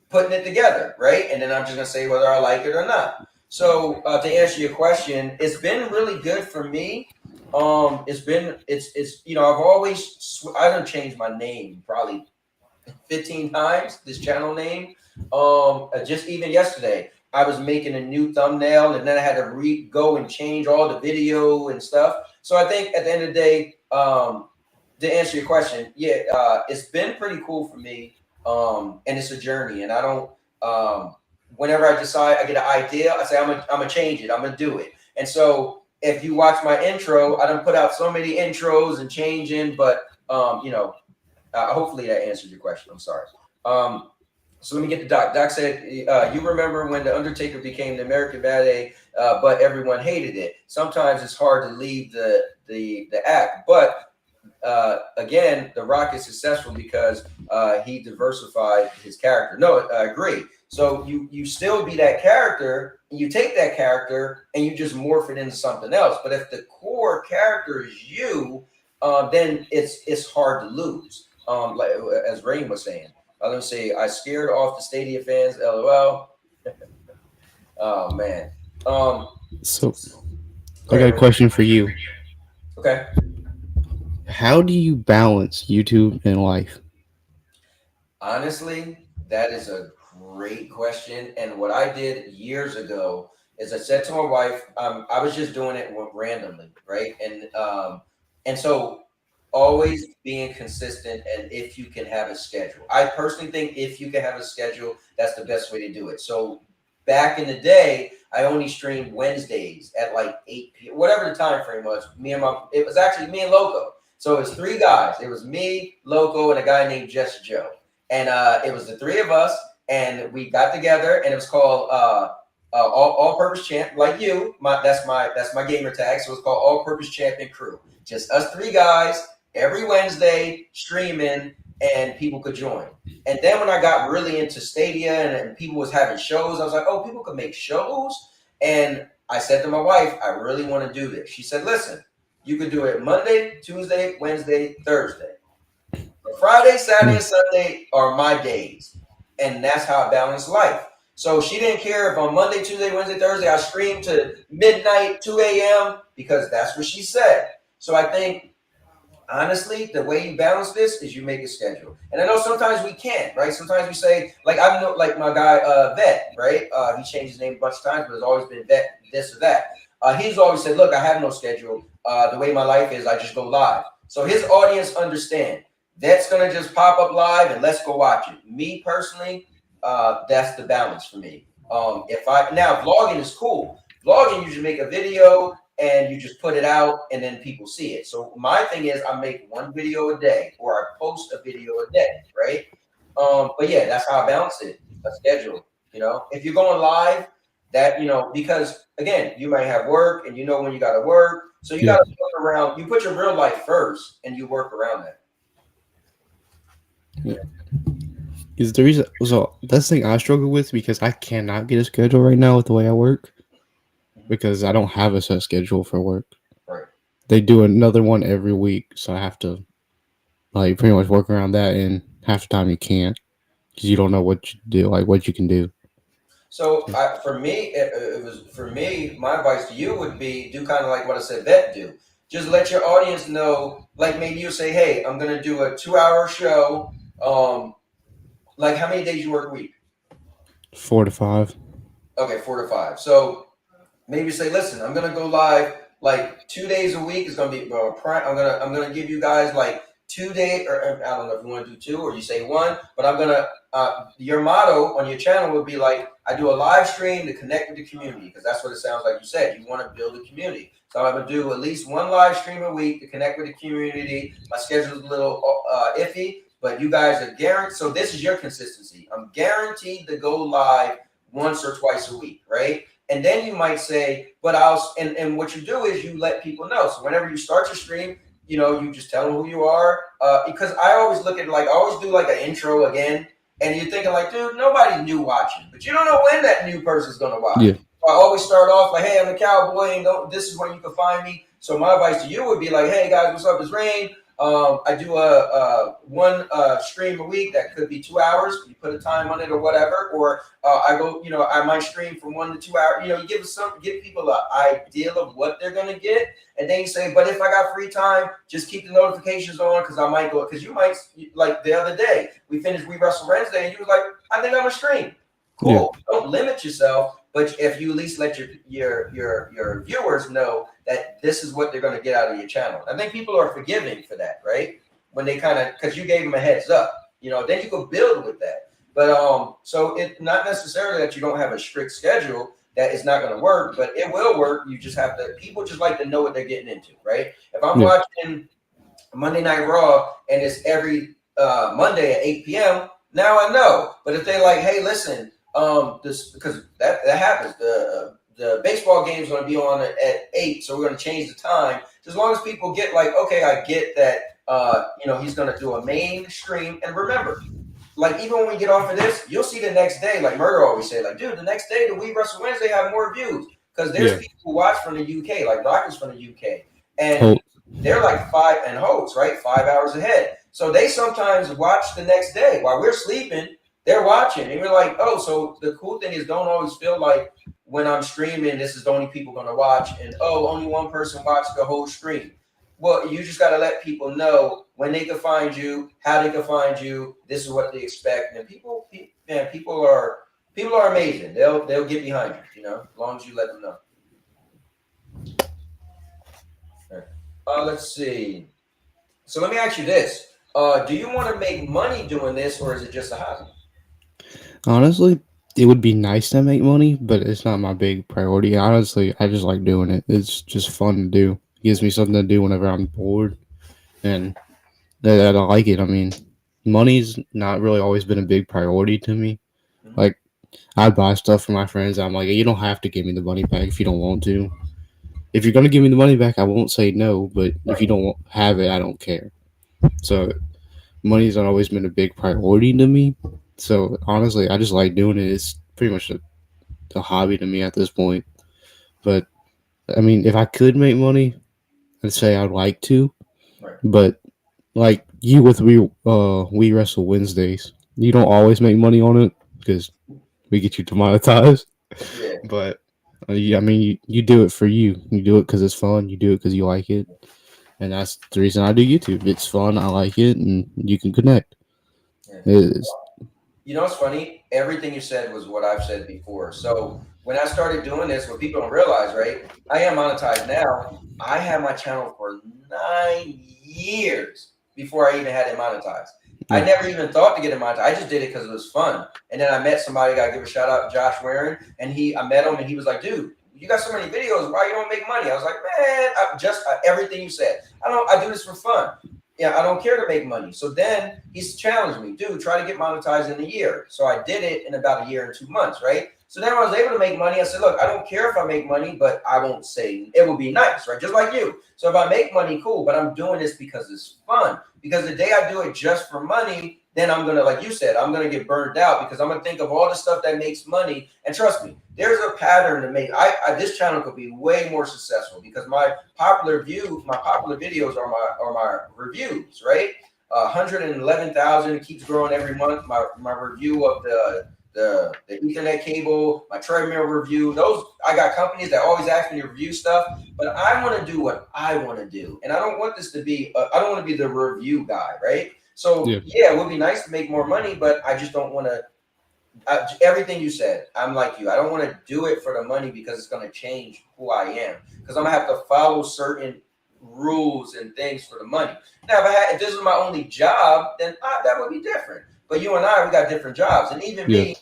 putting it together, right? And then I'm just going to say whether I like it or not. So to answer your question, it's been really good for me. It's I done changed my name probably 15 times, this channel name. Just even yesterday, I was making a new thumbnail and then I had to go and change all the video and stuff. So I think at the end of the day, to answer your question, it's been pretty cool for me. And it's a journey, and I don't, whenever I decide, I get an idea, I say, I'm gonna change it. I'm gonna do it. And so if you watch my intro, I done put out so many intros and changing, but, hopefully that answered your question. I'm sorry. So let me get to Doc. Doc said, you remember when The Undertaker became the American Ballet, but everyone hated it. Sometimes it's hard to leave the act, but again, The Rock is successful because he diversified his character. No, I agree. So you still be that character, and you take that character and you just morph it into something else. But if the core character is you, then it's hard to lose. Like as Rain was saying, let me say, I scared off the Stadia fans. LOL. Oh man. So I got a question for you. Okay. How do you balance YouTube and life? Honestly, that is a great question. And what I did years ago is I said to my wife, I was just doing it randomly, right? And so always being consistent, and if you can have a schedule. I personally think if you can have a schedule, that's the best way to do it. So back in the day, I only streamed Wednesdays at like 8 p.m., whatever the time frame was. It was actually me and Loco. So it was three guys. It was me, Loco, and a guy named Just Joe. And it was the three of us, and we got together, and it was called All-Purpose Champ, like you. That's my gamer tag. So it's called All-Purpose Champion Crew. Just us three guys every Wednesday streaming, and people could join. And then when I got really into Stadia and people was having shows, I was like, oh, people could make shows. And I said to my wife, I really want to do this. She said, listen, you could do it Monday, Tuesday, Wednesday, Thursday. But Friday, Saturday, and Sunday are my days. And that's how I balance life. So she didn't care if on Monday, Tuesday, Wednesday, Thursday, I streamed to midnight, 2 a.m. because that's what she said. So I think, honestly, the way you balance this is you make a schedule. And I know sometimes we can't, right? Sometimes we say, like I know, like my guy Vet, right? He changed his name a bunch of times, but it's always been Vet, this or that. He's always said, look, I have no schedule. The way my life is, I just go live. So his audience understand. That's going to just pop up live and let's go watch it. Me personally, that's the balance for me. Now vlogging is cool. Vlogging, you just make a video and you just put it out and then people see it. So my thing is I make one video a day or I post a video a day, right? But yeah, that's how I balance it. A schedule, if you're going live, that, because again, you might have work and when you got to work. So you got to work around, you put your real life first and you work around that. Yeah. Is the reason, so that's the thing I struggle with because I cannot get a schedule right now with the way I work because I don't have a set schedule for work. Right. They do another one every week, so I have to pretty much work around that, and half the time you can't because you don't know what you do, what you can do. So for me, my advice to you would be do kind of like what I said Vet do. Just let your audience know, like maybe you say, hey, I'm going to do a 2-hour show. Like how many days you work a week? 4 to 5. Okay, 4 to 5. So maybe say, listen, I'm gonna go live like 2 days a week. It's gonna be I'm gonna give you guys like 2 day, or I don't know if you want to do two or you say one, but I'm gonna your motto on your channel would be like, I do a live stream to connect with the community, because that's what it sounds like you said. You want to build a community. So I'm gonna do at least one live stream a week to connect with the community. My schedule's a little iffy, but you guys are guaranteed. So this is your consistency. I'm guaranteed to go live once or twice a week, right? And then you might say, but and what you do is you let people know. So whenever you start your stream, you just tell them who you are. Because I always look at it like, I always do like an intro again. And you're thinking like, dude, nobody new watching, but you don't know when that new person's going to watch. Yeah. So I always start off like, hey, I'm the cowboy, and this is where you can find me. So my advice to you would be like, hey guys, what's up? It's Rain. I do a one stream a week that could be 2 hours. You put a time on it or whatever, or I go, I might stream from 1 to 2 hours. You give people an idea of what they're gonna get, and then you say, but if I got free time, just keep the notifications on, because I might go, because you might, like the other day we finished We Wrestle Wednesday, and you was like, I think I'm gonna stream. Cool. Yeah. Don't limit yourself. But if you at least let your viewers know that this is what they're going to get out of your channel, I think people are forgiving for that, right? When they because you gave them a heads up, then you can build with that. But so it's not necessarily that you don't have a strict schedule that is not going to work, but it will work. You just have to. People just like to know what they're getting into, right? If I'm watching Monday Night Raw and it's every Monday at 8 p.m., now I know. But if they like, hey, listen. This, because that happens. The baseball game's going to be on at 8, so we're going to change the time. As long as people get like, okay, I get that. He's going to do a main stream, and remember, like even when we get off of this, you'll see the next day. Like Murder always say, like, dude, the next day the We Wrestle Wednesday have more views, because there's people who watch from the UK, like Rockers from the UK, and they're like 5 and Holtz, right, 5 hours ahead. So they sometimes watch the next day while we're sleeping. They're watching, and you're like, oh, so the cool thing is, don't always feel like when I'm streaming, this is the only people going to watch, and only one person watched the whole stream. Well, you just got to let people know when they can find you, how they can find you. This is what they expect, and people are amazing. They'll get behind you, as long as you let them know. Let's see. So let me ask you this: do you want to make money doing this, or is it just a hobby? Honestly, it would be nice to make money, but it's not my big priority. Honestly, I just like doing it. It's just fun to do. It gives me something to do whenever I'm bored, and I like it. I mean, money's not really always been a big priority to me. Mm-hmm. Like, I buy stuff for my friends. I'm like, you don't have to give me the money back if you don't want to. If you're gonna give me the money back, I won't say no. But if you don't have it, I don't care. So, money's not always been a big priority to me. So honestly, I just like doing it. It's pretty much a hobby to me at this point. But I mean, if I could make money, I'd say I'd like to. Right. But like you with We Wrestle Wednesdays, you don't always make money on it because we get you demonetized. Yeah. But I mean, you do it for you. You do it because it's fun. You do it because you like it, and that's the reason I do YouTube. It's fun. I like it, and you can connect. Yeah. It's funny. Everything you said was what I've said before. So when I started doing this, what people don't realize, right? I am monetized now. I had my channel for 9 years before I even had it monetized. I never even thought to get it monetized. I just did it because it was fun. And then I met somebody. I got to give a shout out to Josh Warren. And I met him, and he was like, dude, you got so many videos. Why you don't make money? I was like, man, everything you said. I do this for fun. Yeah, I don't care to make money. So then he's challenged me, dude, try to get monetized in a year. So I did it in about a year and 2 months, right? So then I was able to make money. I said, look, I don't care if I make money, but I won't say it would be nice, right? Just like you. So if I make money, cool, but I'm doing this because it's fun. Because the day I do it just for money, then I'm going to, like you said, I'm going to get burned out, because I'm going to think of all the stuff that makes money. And trust me, there's a pattern to make. This channel could be way more successful, because my popular videos are my reviews, right? 111,000. It keeps growing every month. My review of the Ethernet cable, my treadmill review. Those, I got companies that always ask me to review stuff, but I want to do what I want to do, and I don't want this to be. I don't want to be the review guy, right? So yeah, it would be nice to make more money, but I just don't want to everything you said. I'm like you. I don't want to do it for the money because it's going to change who I am. Because I'm going to have to follow certain rules and things for the money. Now, if this is my only job, then that would be different. But you and I, we got different jobs, and even Yeah. me,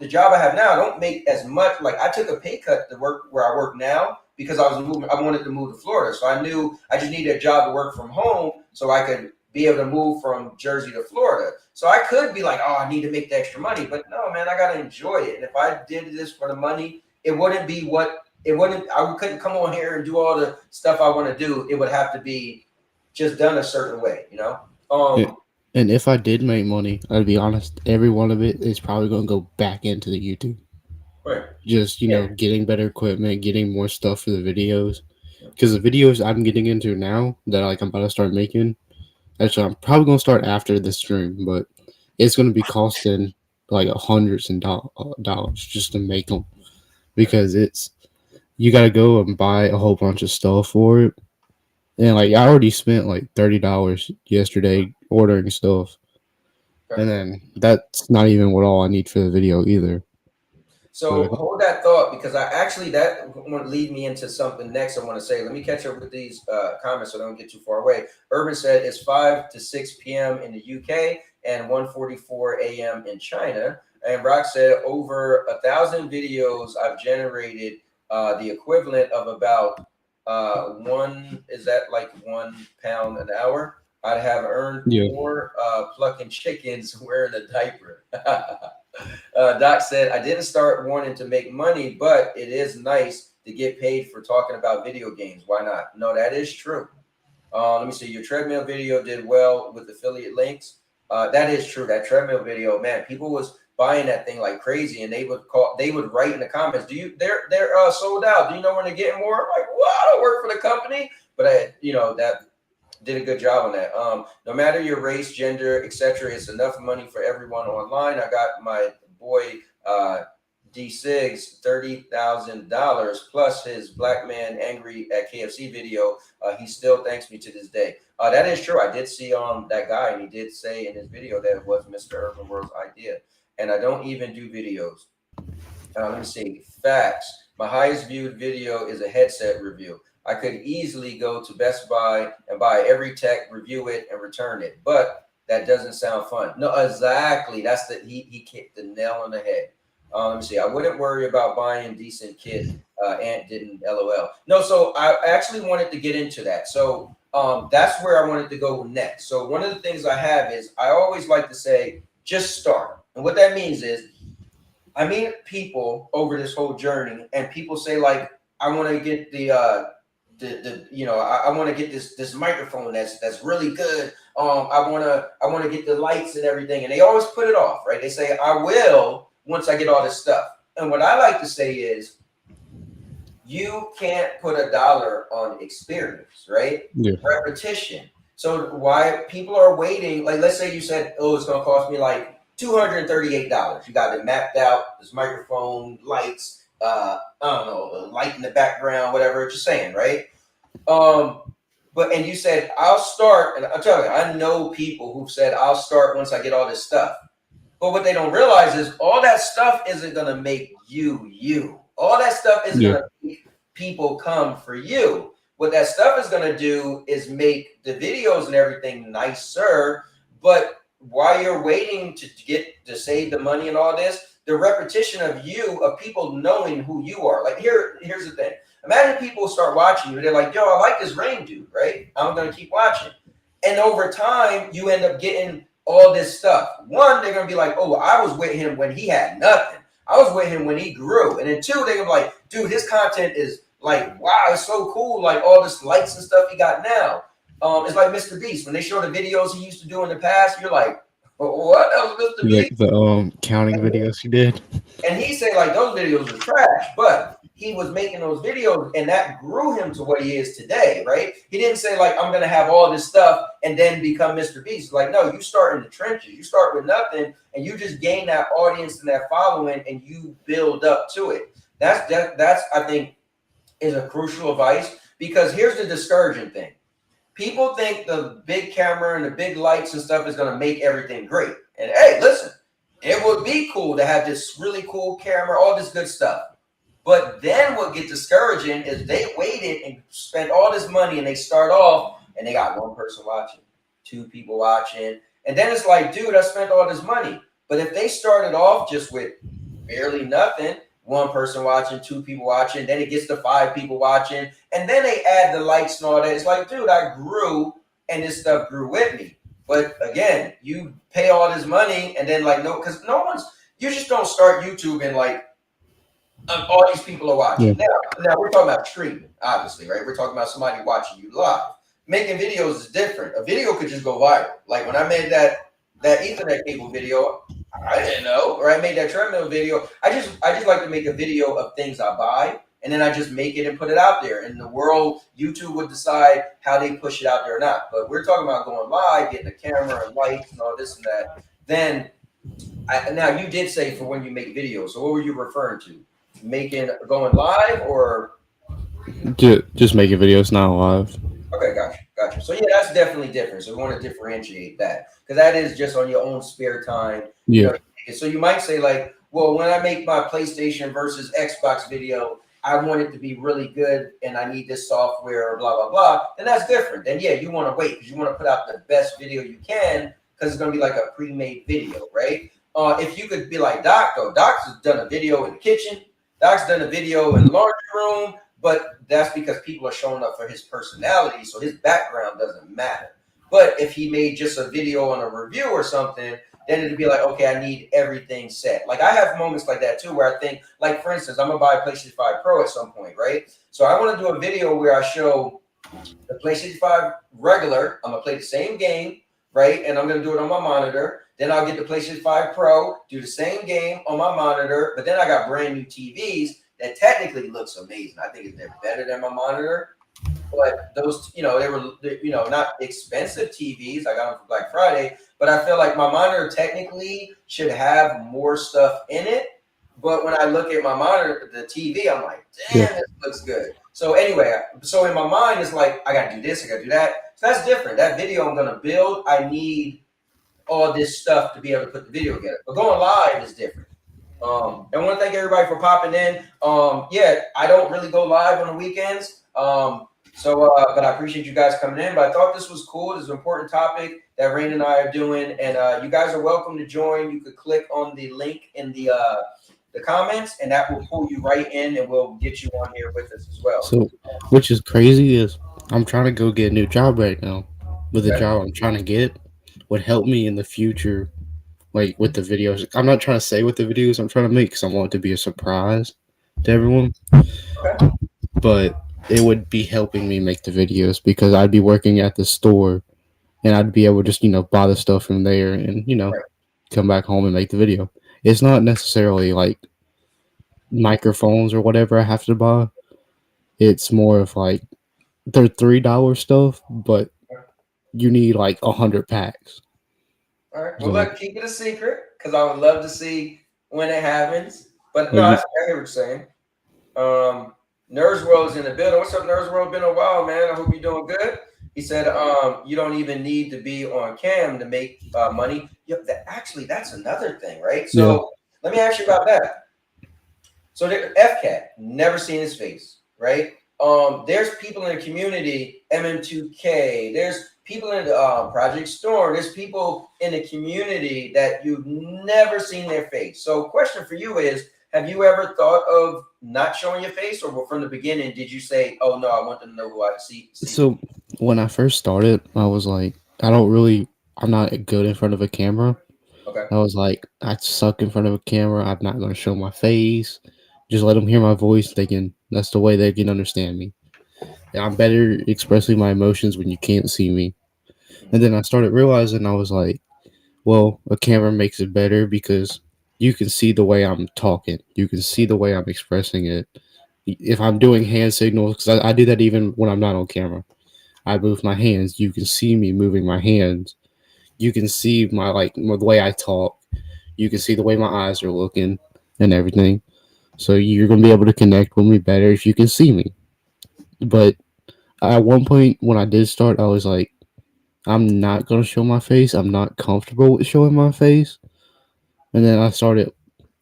the job I have now, I don't make as much. Like I took a pay cut to work where I work now because I was moving. I wanted to move to Florida, so I knew I just needed a job to work from home so I could be able to move from Jersey to Florida. So I could be like, oh, I need to make the extra money, but no, man, I gotta enjoy it. And if I did this for the money, it wouldn't be what it wouldn't. I couldn't come on here and do all the stuff I want to do. It would have to be just done a certain way, you know. Yeah. And if I did make money, I'd be honest, every one of it is probably going to go back into the YouTube. Right. Just, getting better equipment, getting more stuff for the videos. Because the videos I'm getting into now that I'm about to start making, actually, I'm probably going to start after the stream, but it's going to be costing like hundreds of dollars just to make them. Because you got to go and buy a whole bunch of stuff for it. And I already spent like $30 yesterday ordering stuff. Okay. And then that's not even what all I need for the video either. So hold that thought because that would lead me into something next I want to say. Let me catch up with these comments so I don't get too far away. Urban said it's 5 to 6 p.m. in the UK and 1:44 a.m. in China. And Brock said over 1,000 videos I've generated the equivalent of about is that like £1 an hour? I'd have earned more plucking chickens wearing a diaper. Doc said, I didn't start wanting to make money, but it is nice to get paid for talking about video games. Why not? No, that is true. Let me see. Your treadmill video did well with affiliate links. That is true. That treadmill video, man, people was buying that thing like crazy, and they would write in the comments, they're sold out. Do you know when they're getting more? I'm like, well, I don't work for the company, but that did a good job on that. No matter your race, gender, etc., it's enough money for everyone online. I got my boy D Sigs $30,000 plus his black man angry at KFC video. He still thanks me to this day. That is true. I did see that guy, and he did say in his video that it was Mr. Urban World's idea. And I don't even do videos. Let me see. Facts. My highest viewed video is a headset review. I could easily go to Best Buy and buy every tech, review it, and return it. But that doesn't sound fun. No, exactly. That's he kicked the nail on the head. Let me see. I wouldn't worry about buying a decent kit. Ant didn't, LOL. No, so I actually wanted to get into that. So that's where I wanted to go next. So one of the things I have is I always like to say, just start. And what that means is I meet people over this whole journey, and people say like, I want to get I want to get this microphone that's really good. I want to get the lights and everything, and they always put it off, right? They say I will once I get all this stuff. And what I like to say is, you can't put a dollar on experience, right? Yeah. Repetition. So why people are waiting? Like, let's say you said, oh, it's gonna cost me like $238. You got it mapped out. This microphone, lights. I don't know, light in the background, whatever. Just saying, right? And you said I'll start, and I'll tell you, I know people who've said I'll start once I get all this stuff. But what they don't realize is all that stuff isn't gonna make you. All that stuff isn't gonna make people come for you. What that stuff is gonna do is make the videos and everything nicer. But while you're waiting to save the money and all this, the repetition of people knowing who you are. Like here's the thing. Imagine people start watching you. They're like, yo, I like this Rain dude, right? I'm going to keep watching. And over time, you end up getting all this stuff. One, they're going to be like, oh, I was with him when he had nothing. I was with him when he grew. And then two, they're going to be like, dude, his content is like, wow, it's so cool. Like all this lights and stuff he got now. It's like Mr. Beast. When they show the videos he used to do in the past, you're like, what? That was Mr. Beast? Like the counting videos he did. And he said like those videos were trash, but he was making those videos and that grew him to what he is today, right? He didn't say like, I'm going to have all this stuff and then become Mr. Beast. Like, no, you start in the trenches. You start with nothing and you just gain that audience and that following and you build up to it. That's I think is a crucial advice, because here's the discouraging thing. People think the big camera and the big lights and stuff is going to make everything great. And hey, listen, It would be cool to have this really cool camera, all this good stuff. But then what gets discouraging is they waited and spent all this money and they start off and they got one person watching, two people watching. And then it's like, dude, I spent all this money. But if they started off just with barely nothing, one person watching, two people watching, then it gets to five people watching, and then they add the likes and all that. It's like, dude, I grew and this stuff grew with me. But again, you pay all this money and then like no, because no one's you just don't start YouTube and like all these people are Yeah. watching. Now we're talking about streaming, obviously, right? We're talking about somebody watching you live. Making videos is different. A video could just go viral. Like when I made that Ethernet cable video, I didn't know, or I made that treadmill video. I just like to make a video of things I buy, and then I just make it and put it out there. And the world, YouTube would decide how they push it out there or not. But we're talking about going live, getting a camera and lights and all this and that. Then now you did say for when you make videos. So what were you referring to? Going live or Just making videos, not live. okay, gotcha. So yeah, that's definitely different. So we want to differentiate that because that is just on your own spare time. Yeah. So you might say like, well, when I make my PlayStation versus Xbox video, I want it to be really good and I need this software, blah blah blah. And that's different. Then yeah, you want to wait because you want to put out the best video you can because it's gonna be like a pre-made video, right? If you could be like Doc, though, Doc's has done a video in the kitchen. Doc's done a video in the laundry room, but that's because people are showing up for his personality, so his background doesn't matter. But if he made just a video on a review or something, then it'd be like, okay, I need everything set. Like I have moments like that too, where I think, like for instance, I'm gonna buy a PlayStation 5 Pro at some point, right? So I want to do a video where I show the PlayStation 5 regular. I'm gonna play the same game, right? And I'm gonna do it on my monitor. Then I'll get the PlayStation 5 Pro, do the same game on my monitor, but then I got brand new TVs that technically looks amazing. I think they're better than my monitor. But those, they were, not expensive TVs. I got them for Black Friday, but I feel like my monitor technically should have more stuff in it. But when I look at my monitor, the TV, I'm like, damn, this looks good. So anyway, so in my mind, it's like, I got to do this, I got to do that. So that's different. That video I'm going to build, I need all this stuff to be able to put the video together. But going live is different. And I want to thank everybody for popping in. Yeah, I don't really go live on the weekends. But I appreciate you guys coming in. But I thought this was cool. It's an important topic that Rain and I are doing. And you guys are welcome to join. You could click on the link in the comments, and that will pull you right in, and we'll get you on here with us as well. So, which is crazy is I'm trying to go get a new job right now. With the job I'm trying to get would help me in the future, like with the videos. I'm not trying to say what the videos I'm trying to make because I want it to be a surprise to everyone. Okay. But it would be helping me make the videos because I'd be working at the store and I'd be able to just, buy the stuff from there and, come back home and make the video. It's not necessarily like microphones or whatever I have to buy. It's more of like they're $3 stuff, but you need like 100 packs. All right. Well, look, keep it a secret because I would love to see when it happens. But no, I hear what you're saying. Nerds World's in the building. What's up, Nerds World? Been a while, man. I hope you're doing good. He said, you don't even need to be on cam to make money. Yep, that's another thing, right? So let me ask you about that. So FCAT, never seen his face, right? There's people in the community, MM2K. There's people in the Project Storm. There's people in the community that you've never seen their face. So question for you is, have you ever thought of not showing your face, or from the beginning, did you say, oh, no, I want them to know who I see? So when I first started, I was like, I'm not good in front of a camera. Okay. I was like, I suck in front of a camera. I'm not going to show my face. Just let them hear my voice. That's the way they can understand me. And I'm better expressing my emotions when you can't see me. And then I started realizing, I was like, well, a camera makes it better because you can see the way I'm talking. You can see the way I'm expressing it. If I'm doing hand signals, because I do that even when I'm not on camera. I move my hands. You can see me moving my hands. You can see the way I talk. You can see the way my eyes are looking and everything. So you're going to be able to connect with me better if you can see me. But at one point when I did start, I was like, I'm not going to show my face. I'm not comfortable with showing my face. And then I started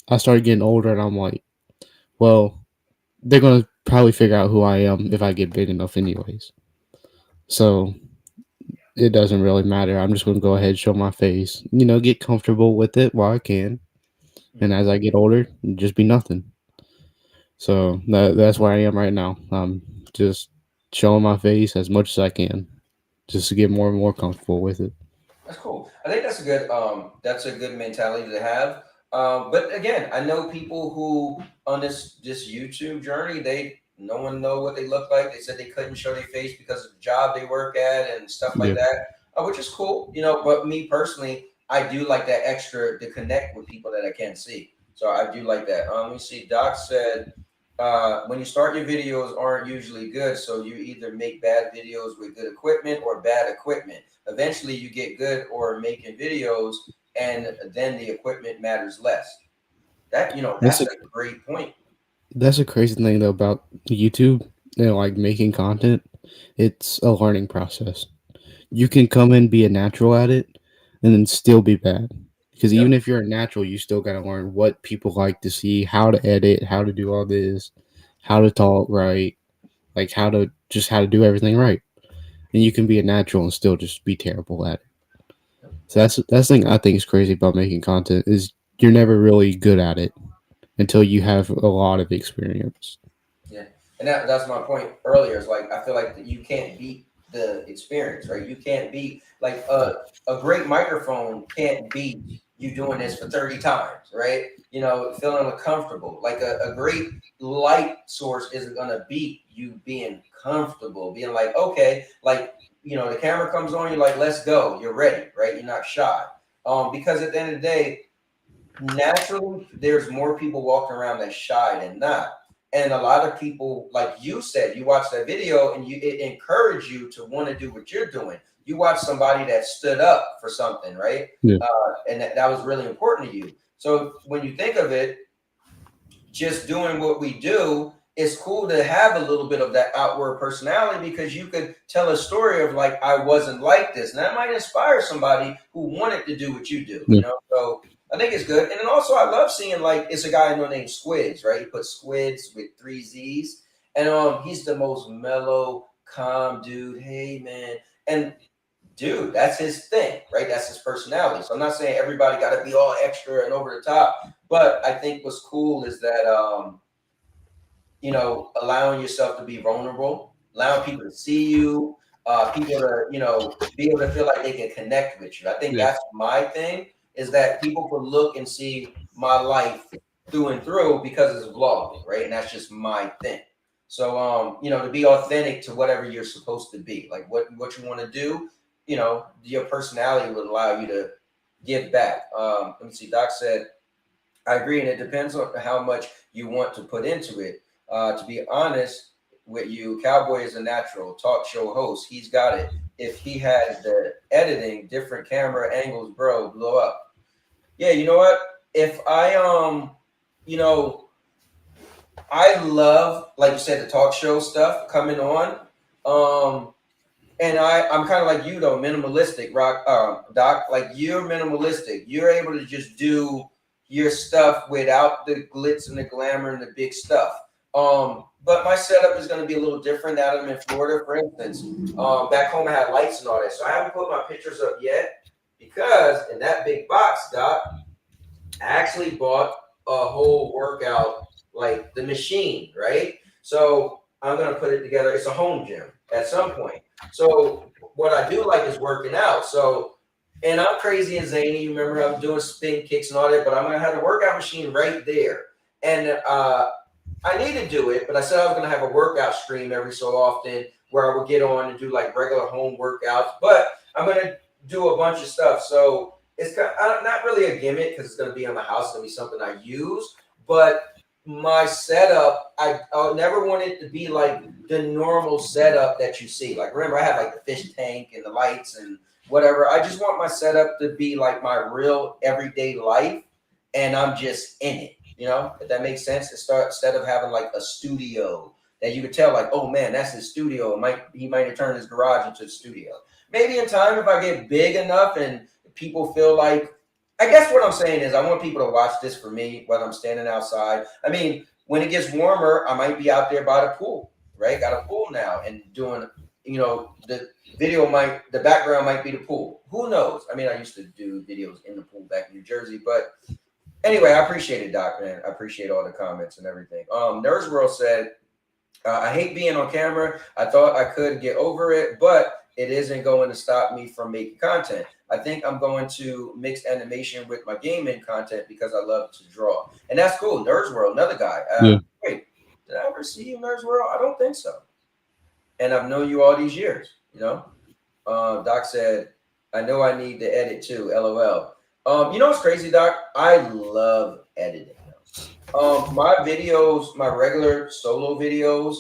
getting older, and I'm like, well, they're gonna probably figure out who I am if I get big enough, anyways. So it doesn't really matter. I'm just gonna go ahead, show my face, get comfortable with it while I can, and Mhm. as I get older, just be nothing. So that's where I am right now. I'm just showing my face as much as I can, just to get more and more comfortable with it. That's cool. I think that's a good mentality to have. But again, I know people who on this YouTube journey, they no one know what they look like. They said they couldn't show their face because of the job they work at and stuff like Yeah, that, which is cool, But me personally, I do like that extra to connect with people that I can't see. So I do like that. Let me see. Doc said when you start your videos aren't usually good, so you either make bad videos with good equipment or bad equipment. Eventually you get good or making videos, and then the equipment matters less. that's That's a a great point. that's a crazy thing though about YouTube. Like making content, it's a learning process. You can come and be a natural at it, and then still be bad. Because even Yep. if you're a natural, you still got to learn what people like to see, how to edit, how to do all this, how to talk right, like how to do everything right. And you can be a natural and still just be terrible at it. So that's the thing I think is crazy about making content is you're never really good at it until you have a lot of experience. Yeah, and that's my point earlier. It's like I feel like that you can't beat the experience, right? You can't beat like a great microphone can't beat you doing this for 30 times, right? Feeling uncomfortable. Like a great light source isn't gonna beat you being comfortable, being like, okay, like the camera comes on, you're like, let's go, you're ready, right? You're not shy. Because at the end of the day, naturally there's more people walking around that's shy than not, and a lot of people, like you said, you watch that video and it encouraged you to want to do what you're doing. You watch somebody that stood up for something, right? Yeah. And that was really important to you. So when you think of it, just doing what we do, it's cool to have a little bit of that outward personality because you could tell a story of like, I wasn't like this. And that might inspire somebody who wanted to do what you Yeah. do. So I think it's good. And then also I love seeing like it's a guy I know named Squids, right? He put Squids with three Z's. And he's the most mellow, calm dude. Hey man. And dude, that's his thing, right? That's his personality. So I'm not saying everybody got to be all extra and over the top, but I think what's cool is that allowing yourself to be vulnerable, allowing people to see you, people to be able to feel like they can connect with you. I think Yeah. that's my thing is that people can look and see my life through and through because it's vlogging, right? And that's just my thing. So to be authentic to whatever you're supposed to be, like what you want to do, your personality would allow you to give back. Let me see. Doc said, I agree, and it depends on how much you want to put into it. To be honest with you, Cowboy is a natural talk show host. He's got it. If he had the editing, different camera angles, bro, blow up. Yeah, you know what? If you know, I love, like you said, the talk show stuff coming on. Um, and I'm kind of like you though, minimalistic, Doc. Like you're minimalistic. You're able to just do your stuff without the glitz and the glamour and the big stuff. But my setup is going to be a little different now that I'm in Florida, for instance. Back home I had lights and all that, so I haven't put my pictures up yet because in that big box, Doc, I actually bought a whole workout, like the machine, right? So I'm gonna put it together. It's a home gym at some point. So what I do like is working out. So and I'm crazy and zany. You remember I'm doing spin kicks and all that, but I'm gonna have the workout machine right there. And I need to do it, but I said I was gonna have a workout stream every so often where I would get on and do like regular home workouts. But I'm gonna do a bunch of stuff. So it's not really a gimmick because it's going to be on the house. It's going to be something I use. But my setup, I never want it to be like the normal setup that you see. Like, remember, I had like the fish tank and the lights and whatever. I just want my setup to be like my real everyday life. And I'm just in it, if that makes sense. Instead of having like a studio that you could tell, like, oh man, that's his studio. He might have turned his garage into a studio. Maybe in time, if I get big enough and people feel like I guess what I'm saying is I want people to watch this for me, whether I'm standing outside. I mean, when it gets warmer, I might be out there by the pool, right? Got a pool now and doing, the background might be the pool. Who knows? I mean, I used to do videos in the pool back in New Jersey, but anyway, I appreciate it, Doc, man. I appreciate all the comments and everything. Nerds World said, I hate being on camera. I thought I could get over it, but it isn't going to stop me from making content. I think I'm going to mix animation with my gaming content because I love to draw. And that's cool. Nerds World, another guy. Yeah. Wait, did I ever see you, Nerds World? I don't think so. And I've known you all these years, Doc said, I know I need to edit too, LOL. You know what's crazy, Doc? I love editing. My videos, my regular solo videos,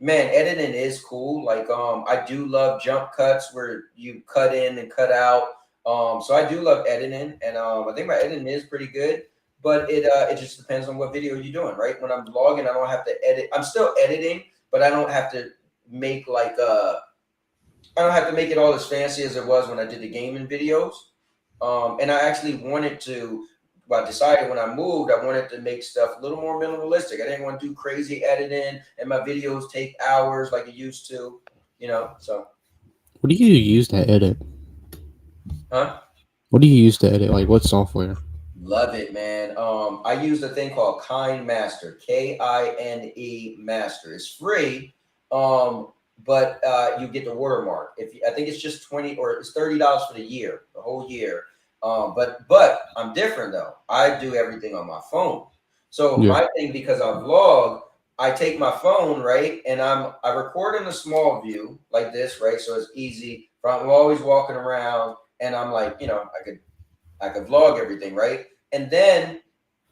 man, editing is cool. Like, I do love jump cuts where you cut in and cut out. So I do love editing, and I think my editing is pretty good. But it just depends on what video you're doing, right? When I'm vlogging, I don't have to edit. I'm still editing, but I don't have to make I don't have to make it all as fancy as it was when I did the gaming videos. And I actually wanted to. Well, I decided when I moved, I wanted to make stuff a little more minimalistic. I didn't want to do crazy editing, and my videos take hours like it used to, So, What do you use to edit? huh? What do you use to edit? Like what software? Love it, man. I use a thing called Kind Master, Kine Master. It's free, but you get the watermark. I think it's just 20 or it's $30 for the year, the whole year. But I'm different though. I do everything on my phone. So my thing, because I vlog, I take my phone, right, and I record in a small view like this, right, so it's easy. I'm always walking around, and I'm like, I could vlog everything, right? And then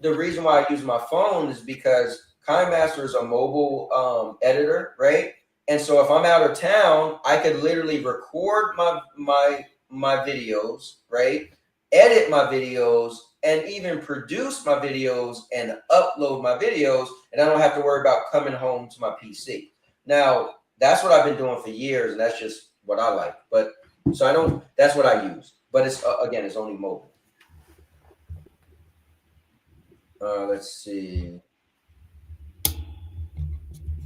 the reason why I use my phone is because KineMaster is a mobile editor, right? And so if I'm out of town, I could literally record my videos, right? Edit my videos, and even produce my videos and upload my videos, and I don't have to worry about coming home to my PC. Now, that's what I've been doing for years, and that's just what I like. But so that's what I use. But it's again, it's only mobile. Let's see.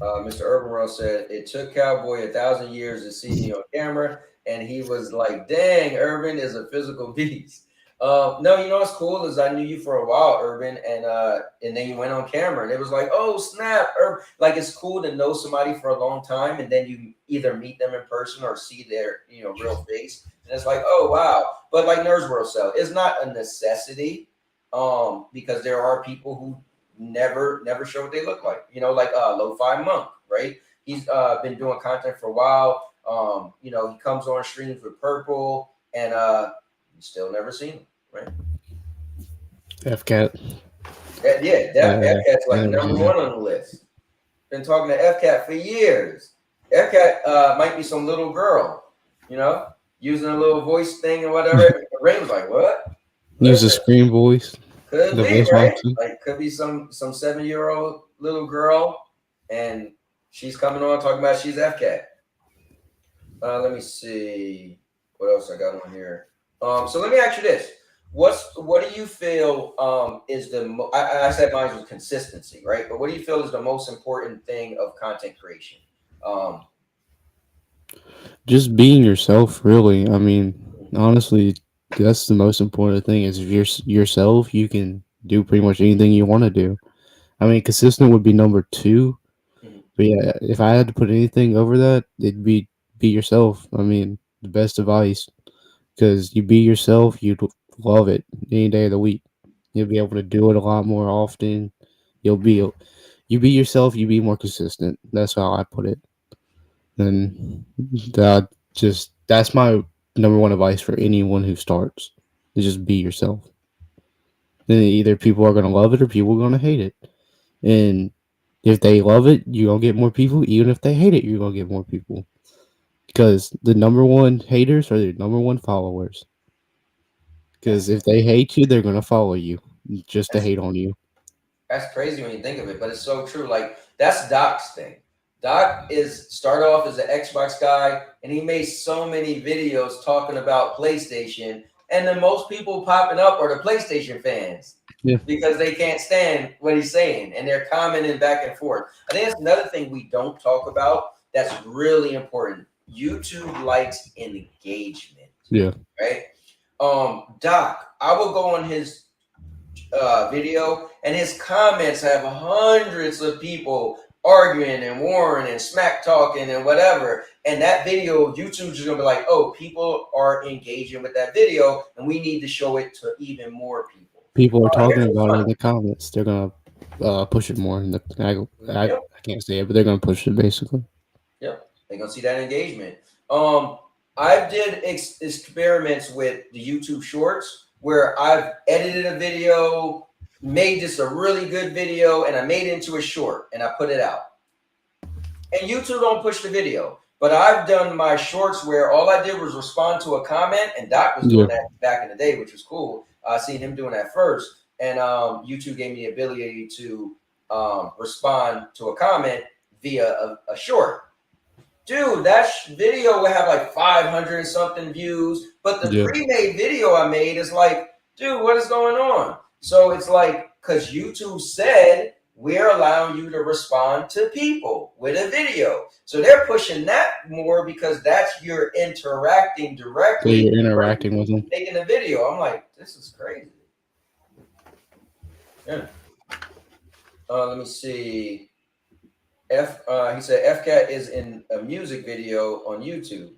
Mr. Urban World said, it took Cowboy 1,000 years to see me on camera, and he was like, dang, Urban is a physical beast. No, you know what's cool is I knew you for a while, Urban, and then you went on camera, and it was like, oh, snap. Like, it's cool to know somebody for a long time, and then you either meet them in person or see their, real face, and it's like, oh, wow. But like Nerds World said, it's not a necessity, because there are people who never show what they look like, like Lo-Fi Monk, right? He's been doing content for a while. He comes on streams with Purple, and you still never seen him, right? FCat. FCat's like number one on the list. Been talking to FCat for years. FCat might be some little girl, using a little voice thing or whatever. Ray was like, what? Use a screen voice. Could be, right? Like, could be some 7-year-old little girl, and she's coming on talking about she's FCat. Let me see what else I got on here. So let me ask you this: what do you feel is the I said mine was consistency, right? But what do you feel is the most important thing of content creation? Just being yourself, really. I mean, honestly, that's the most important thing. Is if you're yourself, you can do pretty much anything you want to do. I mean, consistent would be number 2. But yeah, if I had to put anything over that, it'd be yourself. I mean, the best advice, because you be yourself, you'd love it any day of the week. You'll be able to do it a lot more often. You be yourself. You be more consistent. That's how I put it. And that's my number 1 advice for anyone who starts. Is just be yourself. Then either people are gonna love it or people are gonna hate it. And if they love it, you're gonna get more people. Even if they hate it, you're gonna get more people. Because the number 1 haters are the number 1 followers. Because if they hate you, they're gonna follow you just to hate on you. That's crazy when you think of it, but it's so true. Like, that's Doc's thing. Doc started off as an Xbox guy, and he made so many videos talking about PlayStation, And the most people popping up are the PlayStation fans. Yeah. Because they can't stand what he's saying and they're commenting back and forth. I think that's another thing we don't talk about that's really important. YouTube likes engagement. Yeah. Right? Doc, I will go on his video and his comments have hundreds of people arguing and warring and smack talking and whatever. And that video, YouTube's just gonna be like, oh, people are engaging with that video and we need to show it to even more people. People are talking about it in the comments. They're gonna push it more. I can't say it, but they're gonna push it basically. Yep, they're gonna see that engagement. I did experiments with the YouTube Shorts where I've edited a video, made just a really good video, and I made it into a short and I put it out. And YouTube don't push the video. But I've done my shorts where all I did was respond to a comment, and Doc was doing that back in the day, which was cool. I seen him doing that first, and YouTube gave me the ability to respond to a comment via a short. Dude, that video would have like 500 and something views, but the pre-made video I made is like, dude, what is going on? So it's like, because YouTube said we're allowing you to respond to people with a video. So they're pushing that more because that's you're interacting directly. So you're interacting with them. Making a video. I'm like, this is crazy. Yeah. Let me see. He said FCAT is in a music video on YouTube.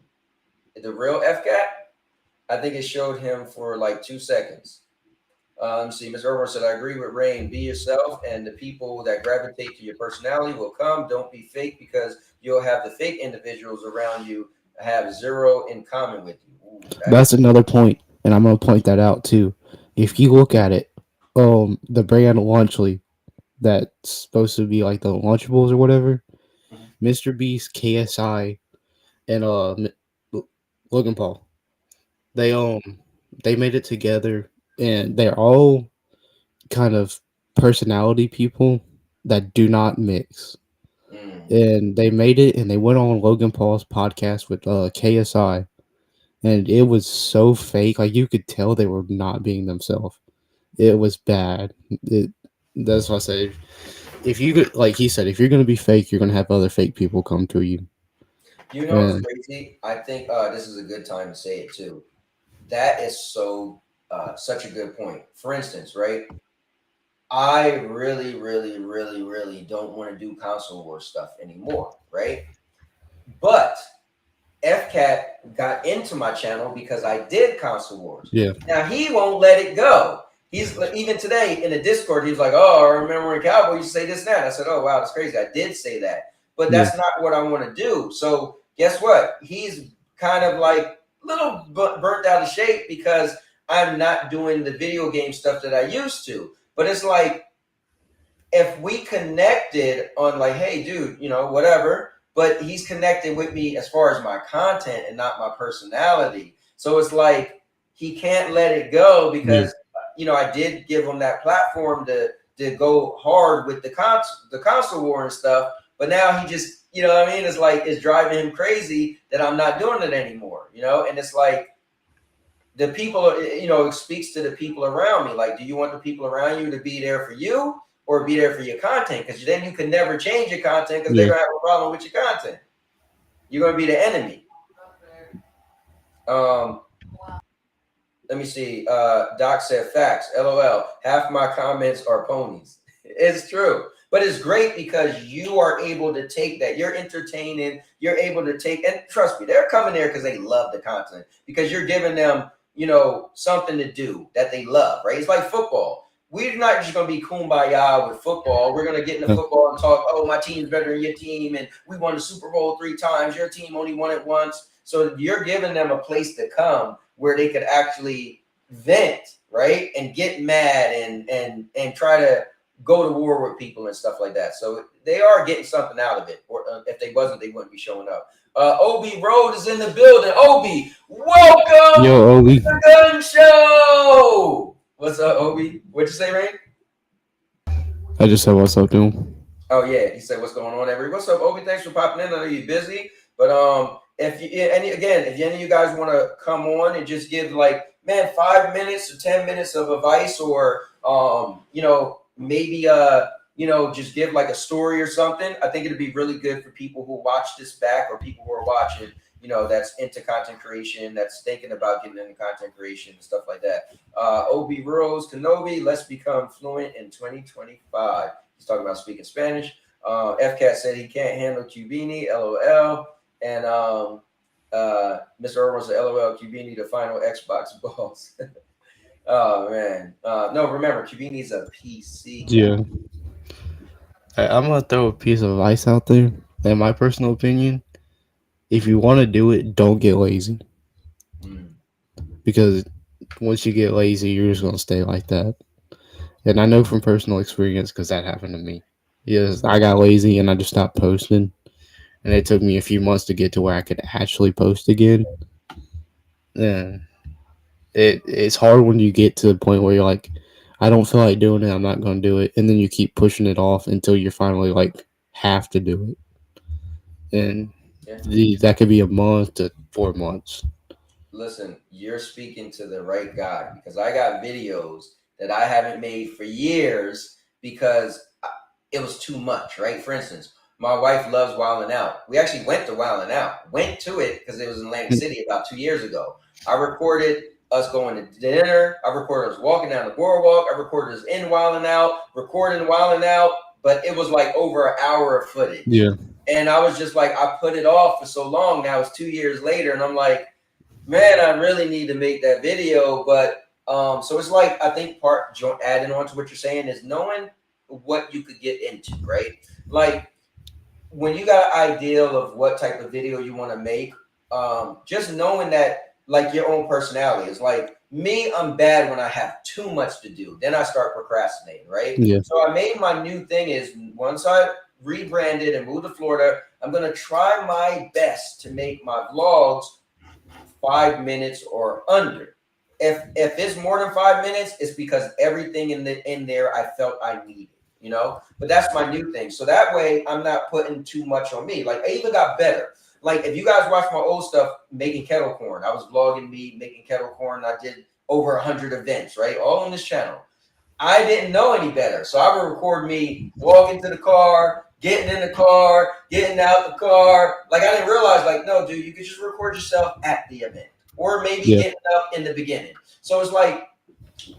The real FCAT, I think it showed him for like 2 seconds. See, Ms. Irwin said, I agree with Rain. Be yourself, and the people that gravitate to your personality will come. Don't be fake because you'll have the fake individuals around you have zero in common with you. Ooh, that's another point, and I'm going to point that out too. If you look at it, the brand Lunchly, that's supposed to be like the Lunchables or whatever, Mr. Beast, KSI, and Logan Paul, they made it together. And they're all kind of personality people that do not mix. And they made it, and they went on Logan Paul's podcast with KSI. And it was so fake. Like, you could tell they were not being themselves. It was bad. That's why I say, if you, like he said, if you're going to be fake, you're going to have other fake people come to you. You know what's crazy? I think this is a good time to say it, too. That is such a good point. For instance, right? I really, really, really, really don't want to do console war stuff anymore, right? But FCAT got into my channel because I did console wars. Yeah. Now he won't let it go. He's even today in the Discord, he's like, "Oh, I remember when Cowboy used to say this and that." I said, "Oh wow, that's crazy. I did say that, but that's not what I want to do." So guess what? He's kind of like a little burnt out of shape because I'm not doing the video game stuff that I used to. But it's like, if we connected on like, hey, dude, you know, whatever, but he's connected with me as far as my content and not my personality. So it's like, he can't let it go because, you know, I did give him that platform to go hard with the console war and stuff. But now he just, you know what I mean? It's like, it's driving him crazy that I'm not doing it anymore, you know? And it's like, the people, you know, it speaks to the people around me. Like, do you want the people around you to be there for you or be there for your content? Because then you can never change your content because they're going to have a problem with your content. You're going to be the enemy. Let me see. Doc said, facts. LOL. Half my comments are ponies. It's true. But it's great because you are able to take that. You're entertaining. You're able to take, and trust me, they're coming there because they love the content, because you're giving them, you know, something to do that they love, right? It's like football. We're not just going to be kumbaya with football. We're going to get into football and talk, oh, my team's better than your team, and we won the Super Bowl 3 times. Your team only won it once. So you're giving them a place to come where they could actually vent, right? And get mad and try to go to war with people and stuff like that. So they are getting something out of it. Or if they wasn't, they wouldn't be showing up. Obi Road is in the building. Obi, welcome Yo, Obi. to the Gun Show. What's up, Obi? What'd you say, Ray? I just said what's up to him. Oh yeah, he said what's going on, everybody. What's up, Obi? Thanks for popping in. I know you're busy, but if any of you guys want to come on and just give like man, 5 minutes or 10 minutes of advice, or maybe just give like a story or something. I think it'd be really good for people who watch this back, or people who are watching, that's into content creation, that's thinking about getting into content creation and stuff like that. Obi Rose Kenobi, let's become fluent in 2025. He's talking about speaking Spanish. FCAT said he can't handle Cubini, LOL. And Mr. Irwin said, LOL, Cubini, the final Xbox boss. Oh, man. No, remember, Cubini's a PC. Yeah. I'm going to throw a piece of advice out there. In my personal opinion, if you want to do it, don't get lazy. Because once you get lazy, you're just going to stay like that. And I know from personal experience, because that happened to me. Yes, I got lazy and I just stopped posting. And it took me a few months to get to where I could actually post again. Yeah. It's hard when you get to the point where you're like, I don't feel like doing it, I'm not going to do it. And then you keep pushing it off until you finally like have to do it. And that could be a month to 4 months. Listen, you're speaking to the right guy, because I got videos that I haven't made for years because it was too much, right? For instance, my wife loves Wildin' Out. We actually went to Wildin' Out, went to it because it was in Atlantic City about 2 years ago. I recorded us going to dinner. I recorded us walking down the boardwalk. I recorded us in Wildin' Out, recording Wildin' Out, but it was like over an hour of footage. Yeah. And I was just like, I put it off for so long. Now it's 2 years later, and I'm like, man, I really need to make that video. But so it's like, I think adding on to what you're saying is knowing what you could get into, right? Like when you got an ideal of what type of video you want to make, just knowing that, like, your own personality is like me. I'm bad when I have too much to do. Then I start procrastinating, right? Yeah. So I made my new thing is, once I rebranded and moved to Florida, I'm going to try my best to make my vlogs 5 minutes or under. If it's more than 5 minutes, it's because everything in there I felt I needed, but that's my new thing. So that way I'm not putting too much on me. Like, I even got better. Like, if you guys watch my old stuff, making kettle corn, I was vlogging me making kettle corn. I did over 100 events, right? All on this channel. I didn't know any better. So I would record me walking to the car, getting in the car, getting out the car. Like, I didn't realize, like, no, dude, you could just record yourself at the event, or maybe getting up in the beginning. So it's like,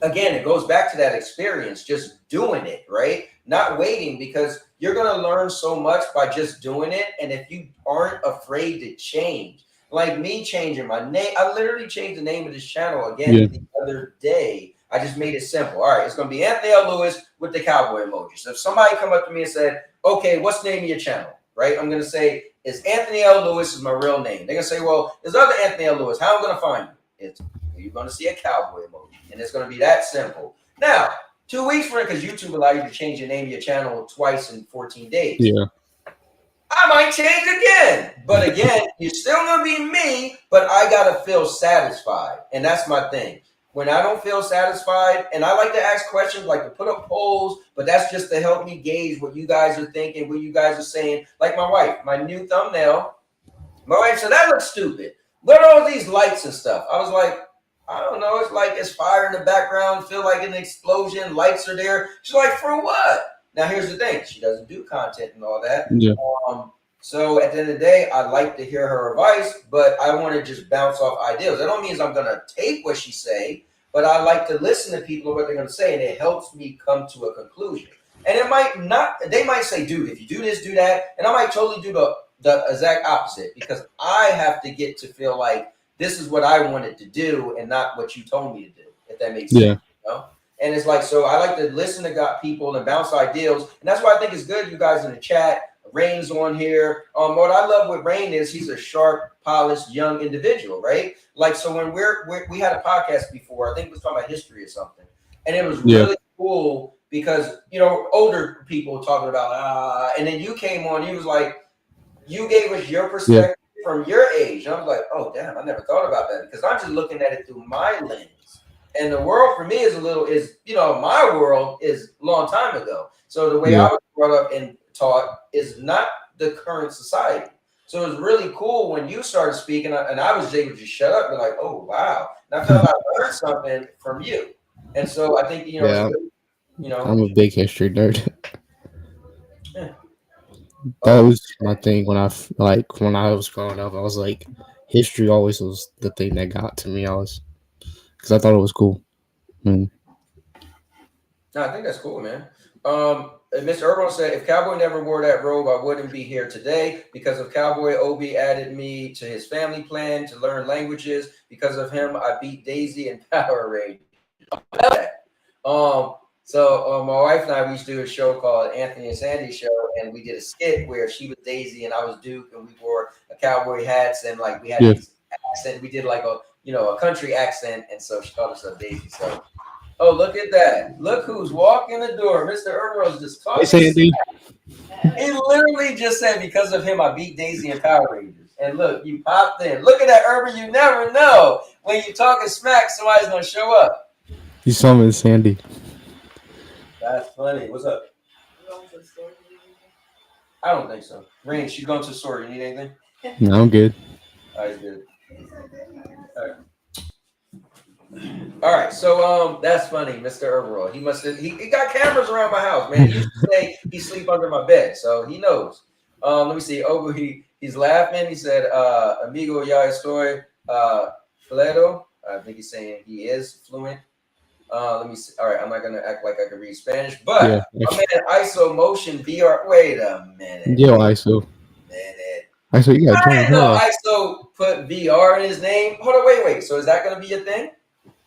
again, it goes back to that experience, just doing it, right? Not waiting, because you're going to learn so much by just doing it. And if you aren't afraid to change, like me changing my name, I literally changed the name of this channel again the other day. I just made it simple. All right, it's going to be Anthony L. Lewis with the cowboy emoji. So if somebody come up to me and said, okay, what's the name of your channel, right? I'm going to say, it's Anthony L. Lewis is my real name. They're going to say, well, there's other Anthony L. Lewis. How am I going to find you? You're going to see a cowboy emoji, and it's going to be that simple. Now, 2 weeks from it, because YouTube allows you to change the name of your channel twice in 14 days. Yeah. I might change again. But again, you're still going to be me, but I got to feel satisfied. And that's my thing. When I don't feel satisfied, and I like to ask questions, like to put up polls, but that's just to help me gauge what you guys are thinking, what you guys are saying. Like my wife, my new thumbnail, my wife said, that looks stupid. Look at all these lights and stuff. I was like, I don't know. It's like it's fire in the background, feel like an explosion, lights are there. She's like, for what? Now, here's the thing. She doesn't do content and all that. Yeah. So at the end of the day, I like to hear her advice, but I want to just bounce off ideas. That don't mean I'm going to take what she say, but I like to listen to people, what they're going to say, and it helps me come to a conclusion. And it might not, they might say, dude, if you do this, do that. And I might totally do the exact opposite, because I have to get to feel like this is what I wanted to do and not what you told me to do, if that makes sense. And it's like, so I like to listen to people and bounce ideas. And that's why I think it's good, you guys in the chat. Rain's on here. What I love with Rain is he's a sharp, polished, young individual, right? Like, so when we had a podcast before, I think it was talking about history or something. And it was really cool because, older people talking about, and then you came on, you was like, you gave us your perspective from your age. And I was like, oh, damn, I never thought about that, because I'm just looking at it through my lens. And the world for me is my world is a long time ago. So the way I was brought up and taught is not the current society. So it was really cool when you started speaking, and I was able to just shut up and like, oh wow, and I felt like I learned something from you. And so I think it's Yeah, good, I'm a big history nerd. Yeah. That Oh, was my thing when I was growing up. I was like, history always was the thing that got to me. Because I thought it was cool. Mm. no, I think that's cool, man. And Mr. Urban said, if Cowboy never wore that robe, I wouldn't be here today. Because of Cowboy, Obi added me to his family plan to learn languages. Because of him, I beat Daisy and Power Rangers. So my wife and I, we used to do a show called Anthony and Sandy Show, and we did a skit where she was Daisy and I was Duke, and we wore a cowboy hats, and like we had Yeah. these accent. We did like a country accent, and so she called herself Daisy. So, oh, look at that! Look who's walking the door. Mr. Urban's just Hey, talking. Sandy. He literally just said, because of him, I beat Daisy and Power Rangers. And look, you popped in. Look at that, Urban. You never know when you're talking smack, somebody's gonna show up. You saw me, Sandy. That's funny. What's up? I don't think so. Rain, she's going to the store. You need anything? No, I'm good. All right, good. All right, so that's funny, Mr. Overall. He must have he got cameras around my house, man. He used to say he sleep under my bed, so he knows. Let me see. Oh, he's laughing. He said, "Amigo, ya estoy fluido." I think he's saying he is fluent. Let me see. All right, I'm not gonna act like I can read Spanish, but Yeah. my man, ISO Motion VR. Wait a minute. Yo, ISO. ISO, you gotta I join. didn't know ISO put VR in his name. Hold on, wait. So is that gonna be a thing?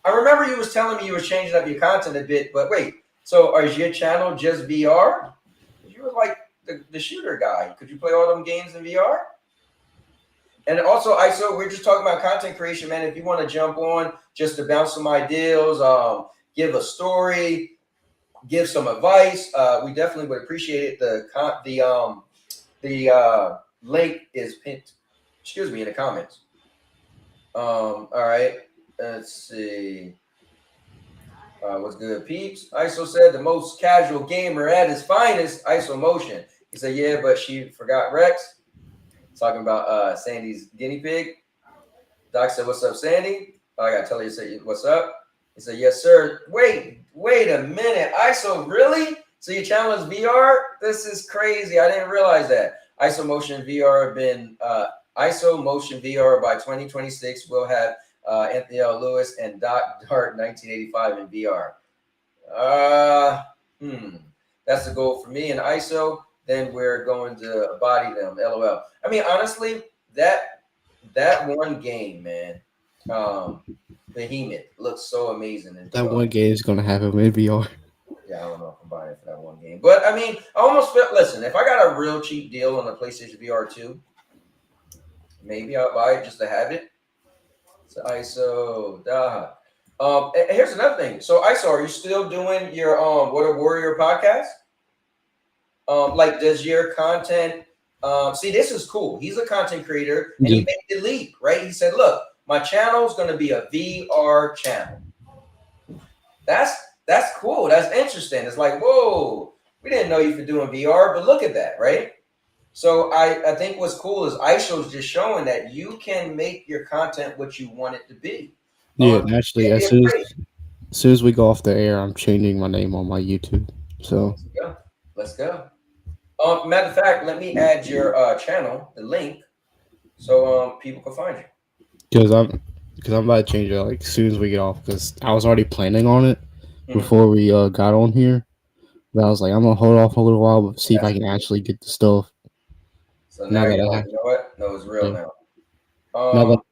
I remember you was telling me you was changing up your content a bit, but wait. So is your channel just VR? You were like the shooter guy. Could you play all them games in VR? And also, ISO, we're just talking about content creation, man. If you want to jump on just to bounce some ideas, give a story, give some advice, we definitely would appreciate it. The link is pinned, in the comments. All right, let's see. What's good, peeps? ISO said the most casual gamer at his finest, ISO Motion. He said, yeah, but she forgot Rex. Talking about Sandy's guinea pig. Doc said, what's up, Sandy? I got to tell you, say, what's up? He said, yes, sir. Wait a minute. ISO, really? So your channel is VR? This is crazy. I didn't realize that. ISO Motion VR been ISO Motion VR by 2026 will have Anthony L. Lewis and Doc Dart 1985 in VR. That's the goal for me and ISO. Then we're going to body them. LOL. I mean, honestly, that one game, man, Behemoth looks so amazing. That one game is gonna have him in VR. Yeah, I don't know if I'm buying it for that one game, but I mean, I almost feel. Listen, if I got a real cheap deal on the PlayStation VR 2, maybe I'll buy it just to have it. So ISO, here's another thing. So ISO, are you still doing your What a Warrior podcast? Like, does your content? See, this is cool. He's a content creator, and he made the leap, right? He said, "Look, my channel is going to be a VR channel." That's cool. That's interesting. It's like, whoa, we didn't know you for doing VR, but look at that, right? So I think what's cool is ISO's just showing that you can make your content what you want it to be. Yeah, actually, as soon as we go off the air, I'm changing my name on my YouTube. So let's go. Matter of fact, let me add your channel, the link, so people can find you. Because I'm about to change it like as soon as we get off. Because I was already planning on it before we got on here, but I was like, I'm gonna hold off a little while, but see if I can actually get the stuff. So now you know what? No, it's real now. I think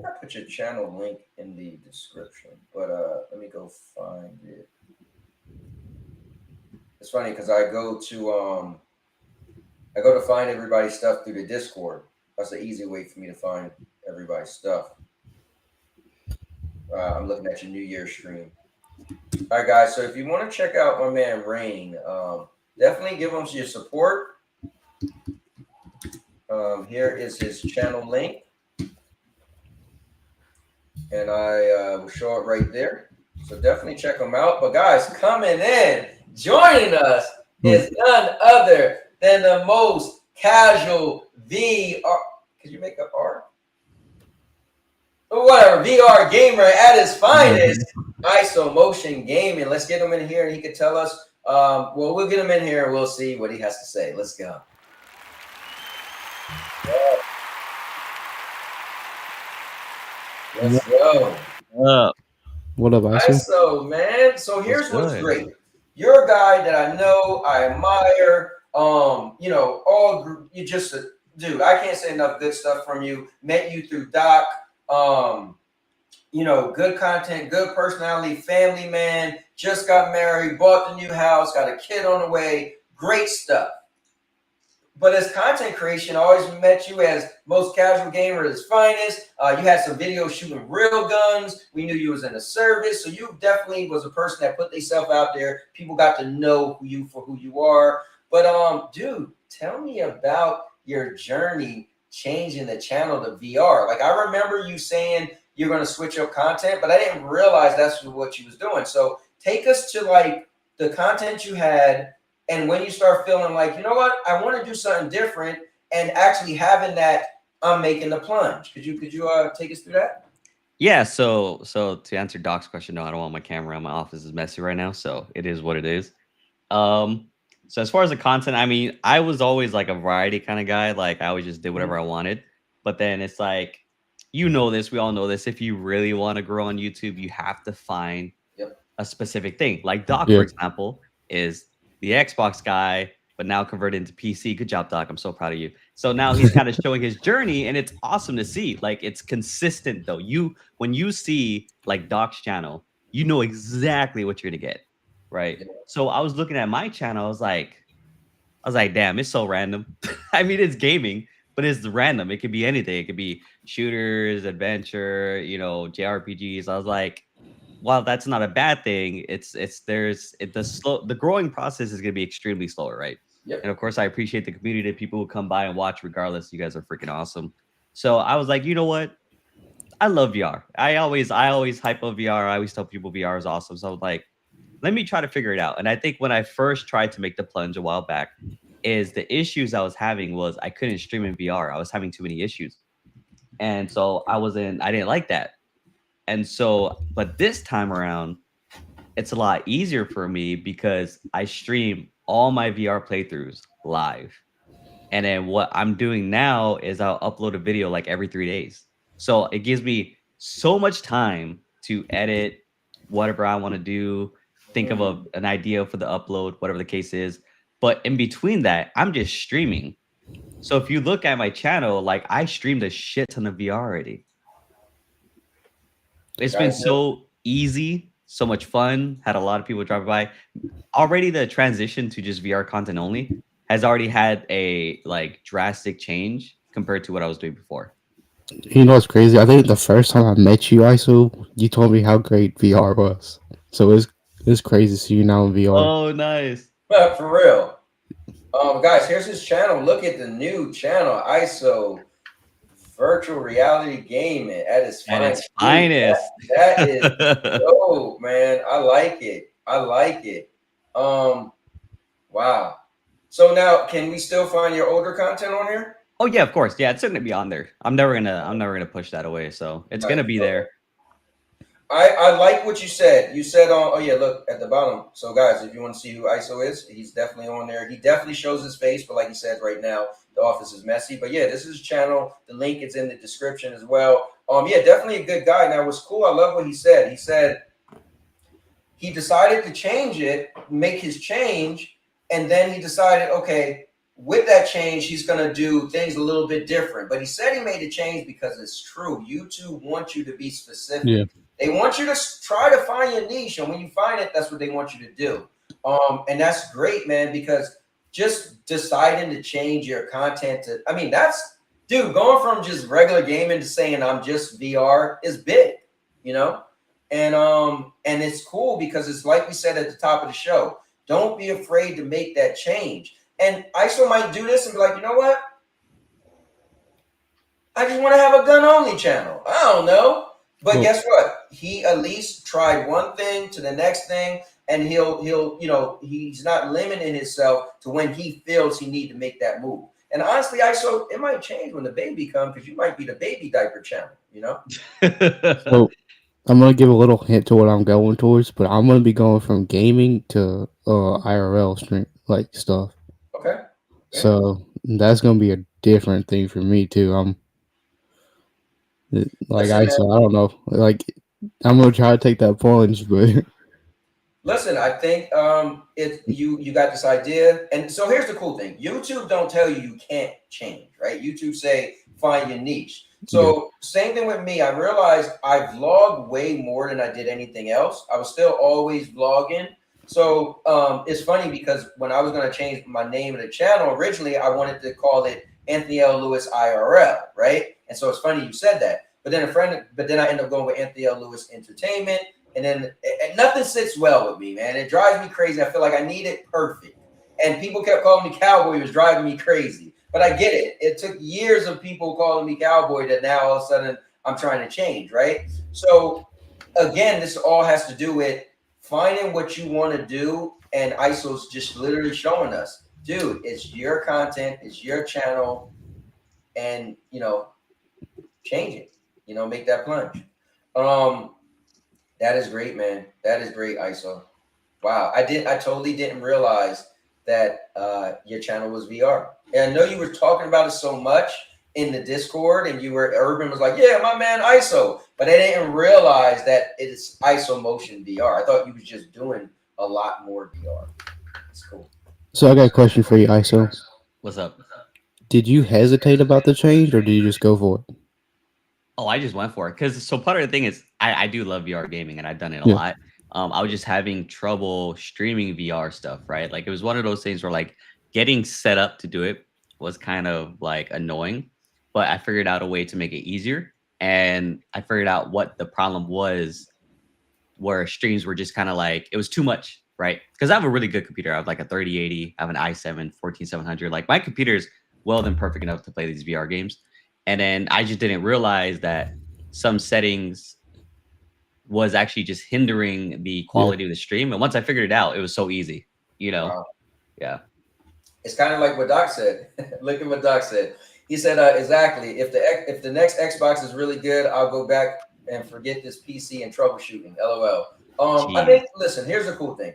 I put your channel link in the description, but let me go find it. It's funny because I go to find everybody's stuff through the Discord. That's an easy way for me to find everybody's stuff. I'm looking at your New Year's stream. All right, guys. So if you want to check out my man Rain, definitely give him your support. Here is his channel link, and I will show it right there. So definitely check him out. But guys, coming in, joining us is none other than the most casual VR. Could you make up R? Whatever, VR gamer at his finest. ISO motion gaming. Let's get him in here and he can tell us. Well, we'll get him in here and we'll see what he has to say. Let's go. Yeah. Let's go. What up, ISO, man. So here's what's great. You're a guy that I know, I admire. You know, you just dude. I can't say enough good stuff from you. Met you through Doc. You know, good content, good personality, family man, just got married, bought the new house, got a kid on the way, great stuff. But as content creation, I always met you as most casual gamer at his finest. You had some videos shooting real guns. We knew you was in the service. So you definitely was a person that put themselves out there. People got to know you for who you are. But dude, tell me about your journey changing the channel to VR. Like I remember you saying you're going to switch up content, but I didn't realize that's what you was doing. So take us to like the content you had and when you start feeling like, you know what, I want to do something different and actually having that I'm making the plunge. Could you take us through that? Yeah. So to answer Doc's question, no, I don't want my camera. My office is messy right now. So it is what it is. So as far as the content, I mean, I was always like a variety kind of guy. Like I always just did whatever I wanted. But then it's like, you know this, we all know this. If you really want to grow on YouTube, you have to find a specific thing. Like Doc, for example, is the Xbox guy, but now converted into PC. Good job, Doc. I'm so proud of you. So now he's kind of showing his journey, and it's awesome to see. Like it's consistent though. When you see like Doc's channel, you know exactly what you're gonna get, right? So I was looking at my channel. I was like, damn, it's so random. I mean, it's gaming, but it's random. It could be anything. It could be shooters, adventure, you know, JRPGs. I was like, while that's not a bad thing, the growing process is going to be extremely slower, right? And of course, I appreciate the community, people who come by and watch regardless. You guys are freaking awesome. So I was like, you know what? I love VR. I always hype up VR. I always tell people VR is awesome. So I was like, let me try to figure it out. And I think when I first tried to make the plunge a while back, is the issues I was having was I couldn't stream in VR. I was having too many issues. And so I didn't like that. And so, but this time around, it's a lot easier for me because I stream all my VR playthroughs live. And then what I'm doing now is I'll upload a video like every 3 days. So it gives me so much time to edit whatever I want to do, think of an idea for the upload, whatever the case is. But in between that, I'm just streaming. So if you look at my channel, like I streamed a shit ton of VR already. It's been so easy, so much fun. Had a lot of people driving by. Already the transition to just VR content only has already had a like drastic change compared to what I was doing before. You know what's crazy? I think the first time I met you, ISO, you told me how great VR was. So it's crazy to see you now in VR. Oh, nice. For real. Guys, here's his channel. Look at the new channel, ISO Virtual Reality Gaming at its finest. That is dope, man. I like it. Wow. So now, can we still find your older content on here? Oh yeah, of course. Yeah, it's gonna be on there. I'm never gonna push that away. So it's gonna be there. I like what you said. You said oh yeah, look at the bottom. So guys, if you want to see who ISO is, he's definitely on there. He definitely shows his face, but like he said, right now the office is messy. But yeah, this is his channel. The link is in the description as well. Yeah, definitely a good guy. Now what's cool, I love what he said. He said he decided to change it, make his change, and then he decided, okay, with that change, he's going to do things a little bit different. But he said he made a change because it's true. YouTube wants you to be specific. Yeah. They want you to try to find your niche. And when you find it, that's what they want you to do. And that's great, man, because just deciding to change your content to, I mean, that's, dude, going from just regular gaming to saying I'm just VR is big, you know? And it's cool because it's like we said at the top of the show, don't be afraid to make that change. And ISO might do this and be like, you know what? I just want to have a gun-only channel. I don't know. But guess what? He at least tried one thing to the next thing, and he'll you know, he's not limiting himself to when he feels he need to make that move. And honestly, ISO, it might change when the baby comes because you might be the baby diaper channel, you know? So I'm gonna give a little hint to what I'm going towards, but I'm gonna be going from gaming to IRL stream like stuff. Okay. So that's gonna be a different thing for me too. Like Listen, I man. said, I don't know. Like I'm gonna try to take that plunge, but Listen, I think you got this idea, and so here's the cool thing: YouTube don't tell you can't change, right? YouTube say find your niche. So same thing with me. I realized I vlog way more than I did anything else. I was still always vlogging. So it's funny because when I was going to change my name of the channel originally, I wanted to call it Anthony L. Lewis IRL, right? And so it's funny you said that. But then I ended up going with Anthony L. Lewis Entertainment. And then nothing sits well with me, man. It drives me crazy. I feel like I need it perfect. And people kept calling me cowboy. It was driving me crazy. But I get it. It took years of people calling me cowboy that now all of a sudden I'm trying to change, right? So again, this all has to do with finding what you want to do. And ISO's just literally showing us, dude, it's your content, it's your channel, and change it. Make that plunge. That is great, man. That is great, ISO. Wow. I totally didn't realize that your channel was VR. And I know you were talking about it so much in the Discord, and Urban was like, yeah, my man ISO. But I didn't realize that it's ISO Motion VR. I thought you was just doing a lot more VR. It's cool. So I got a question for you, ISO. What's up? Did you hesitate about the change, or did you just go for it? Oh, I just went for it because part of the thing is I do love VR gaming and I've done it a lot. I was just having trouble streaming VR stuff, right? Like it was one of those things where like getting set up to do it was kind of like annoying, but I figured out a way to make it easier. And I figured out what the problem was, where streams were just kind of like, it was too much, right? Because I have a really good computer. I have like a 3080, I have an i7 14700. Like my computer is well than perfect enough to play these VR games. And then I just didn't realize that some settings was actually just hindering the quality of the stream. And once I figured it out, it was so easy, Wow. Yeah. It's kind of like what Doc said. Look at what Doc said. He said, exactly. If the next Xbox is really good, I'll go back and forget this PC and troubleshooting. LOL. I think, listen, here's the cool thing.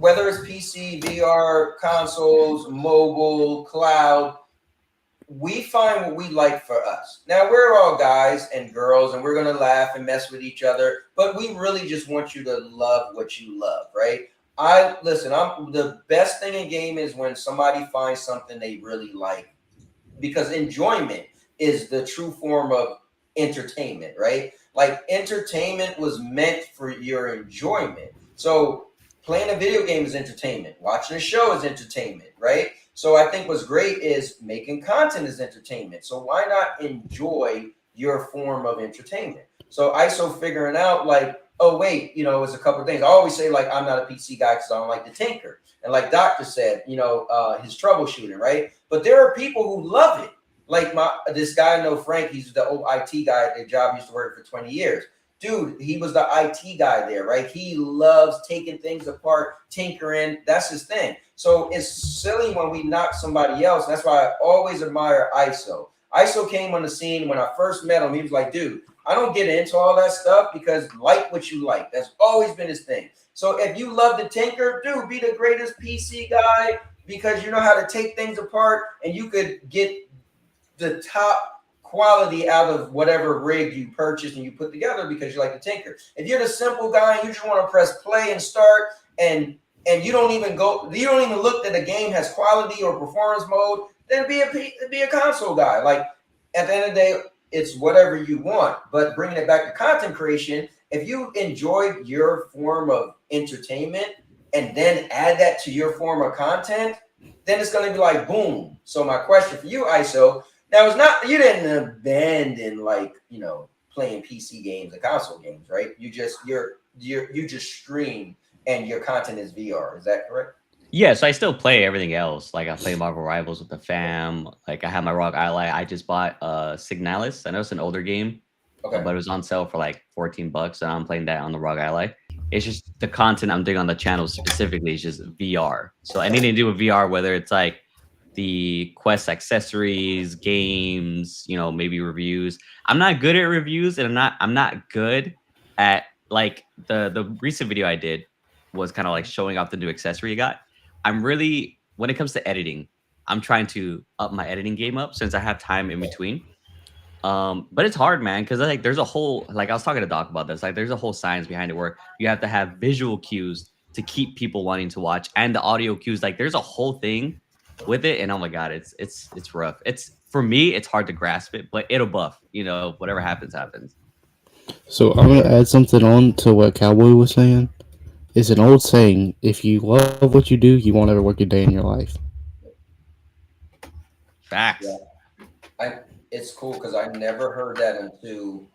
Whether it's PC, VR, consoles, mobile, cloud, we find what we like for us. Now, we're all guys and girls, and we're going to laugh and mess with each other, but we really just want you to love what you love, right? The best thing in game is when somebody finds something they really like, because enjoyment is the true form of entertainment, right? Like entertainment was meant for your enjoyment. So playing a video game is entertainment. Watching a show is entertainment, right? So I think what's great is making content is entertainment. So why not enjoy your form of entertainment? So ISO figuring out like, oh, wait, it's a couple of things. I always say like, I'm not a PC guy because I don't like to tinker. And like Doctor said, his troubleshooting, right? But there are people who love it. Like this guy I know, Frank, he's the old IT guy at the job, he used to work for 20 years. Dude, he was the IT guy there, right? He loves taking things apart, tinkering. That's his thing. So it's silly when we knock somebody else. That's why I always admire ISO. ISO came on the scene when I first met him. He was like, dude, I don't get into all that stuff because like what you like. That's always been his thing. So if you love to tinker, dude, be the greatest PC guy because you know how to take things apart and you could get the top quality out of whatever rig you purchased and you put together because you like to tinker. If you're the simple guy and you just want to press play and start and you don't even look that the game has quality or performance mode, then be a console guy. Like at the end of the day, it's whatever you want. But bringing it back to content creation, if you enjoyed your form of entertainment and then add that to your form of content, then it's going to be like boom. So my question for you, ISO. Now, you didn't abandon playing PC games and console games, right? You just stream and your content is VR. Is that correct? Yeah, so I still play everything else. Like I play Marvel Rivals with the fam. Like I have my Rock Ally. I just bought Signalis. I know it's an older game, but it was on sale for like $14, and I'm playing that on the Rock Ally. It's just the content I'm doing on the channel specifically is just VR. So anything to do with VR, whether it's like the quest accessories, games, you know, maybe reviews. I'm not good at reviews, and I'm not good at like the recent video I did was kind of like showing off the new accessory you got. I'm really when it comes to editing, I'm trying to up my editing game up since I have time in between. But it's hard, man, because like there's a whole like I was talking to Doc about this. Like there's a whole science behind it where you have to have visual cues to keep people wanting to watch, and the audio cues. Like there's a whole thing with it, and oh my god, it's rough. It's for me, it's hard to grasp it, but it'll buff. You know, whatever happens, happens. So I'm gonna add something on to what Cowboy was saying. It's an old saying: if you love what you do, you won't ever work a day in your life. Yeah, Facts. it's cool because I never heard that until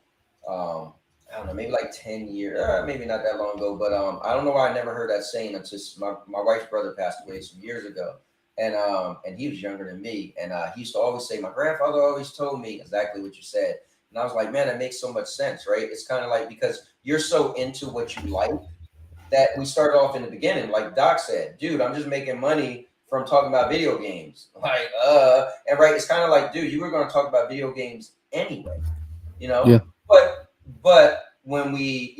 I don't know, maybe like 10 years, maybe not that long ago. But I don't know why I never heard that saying until my wife's brother passed away some years ago, and he was younger than me, and he used to always say, my grandfather always told me exactly what you said, and I was like, man, that makes so much sense, right? It's kind of like because you're so into what you like that we started off in the beginning, like Doc said, dude, I'm just making money from talking about video games. Like, and right, it's kind of like, dude, you were going to talk about video games anyway, you know? Yeah. But when we,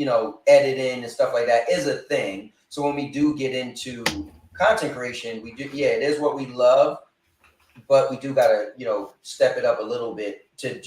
edit in and stuff like that is a thing. So when we do get into content creation, we do, yeah, it is what we love, but we do gotta, step it up a little bit to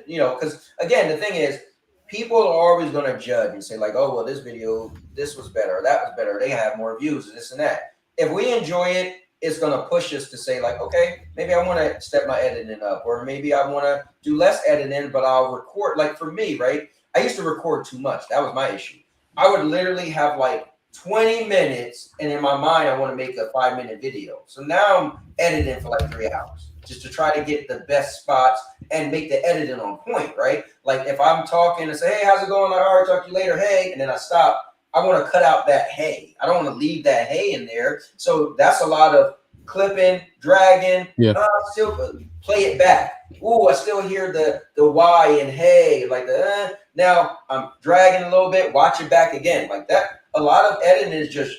because again, the thing is, people are always gonna judge and say like, oh well, this video, this was better, that was better, they have more views, and this and that. If we enjoy it, it's gonna push us to say like, okay, maybe I want to step my editing up, or maybe I want to do less editing, but I'll record. Like for me, right? I used to record too much. That was my issue. I would literally have like 20 minutes, and in my mind, I want to make a 5-minute video. So now I'm editing for like 3 hours just to try to get the best spots and make the editing on point, right? Like if I'm talking and say, hey, how's it going? Like, all right, talk to you later. Hey, and then I stop. I want to cut out that hey. I don't want to leave that hey in there. So that's a lot of clipping, dragging. Yeah. Still play it back. Ooh, I still hear the why and hey, like the now I'm dragging a little bit, watch it back again. Like that. A lot of editing is just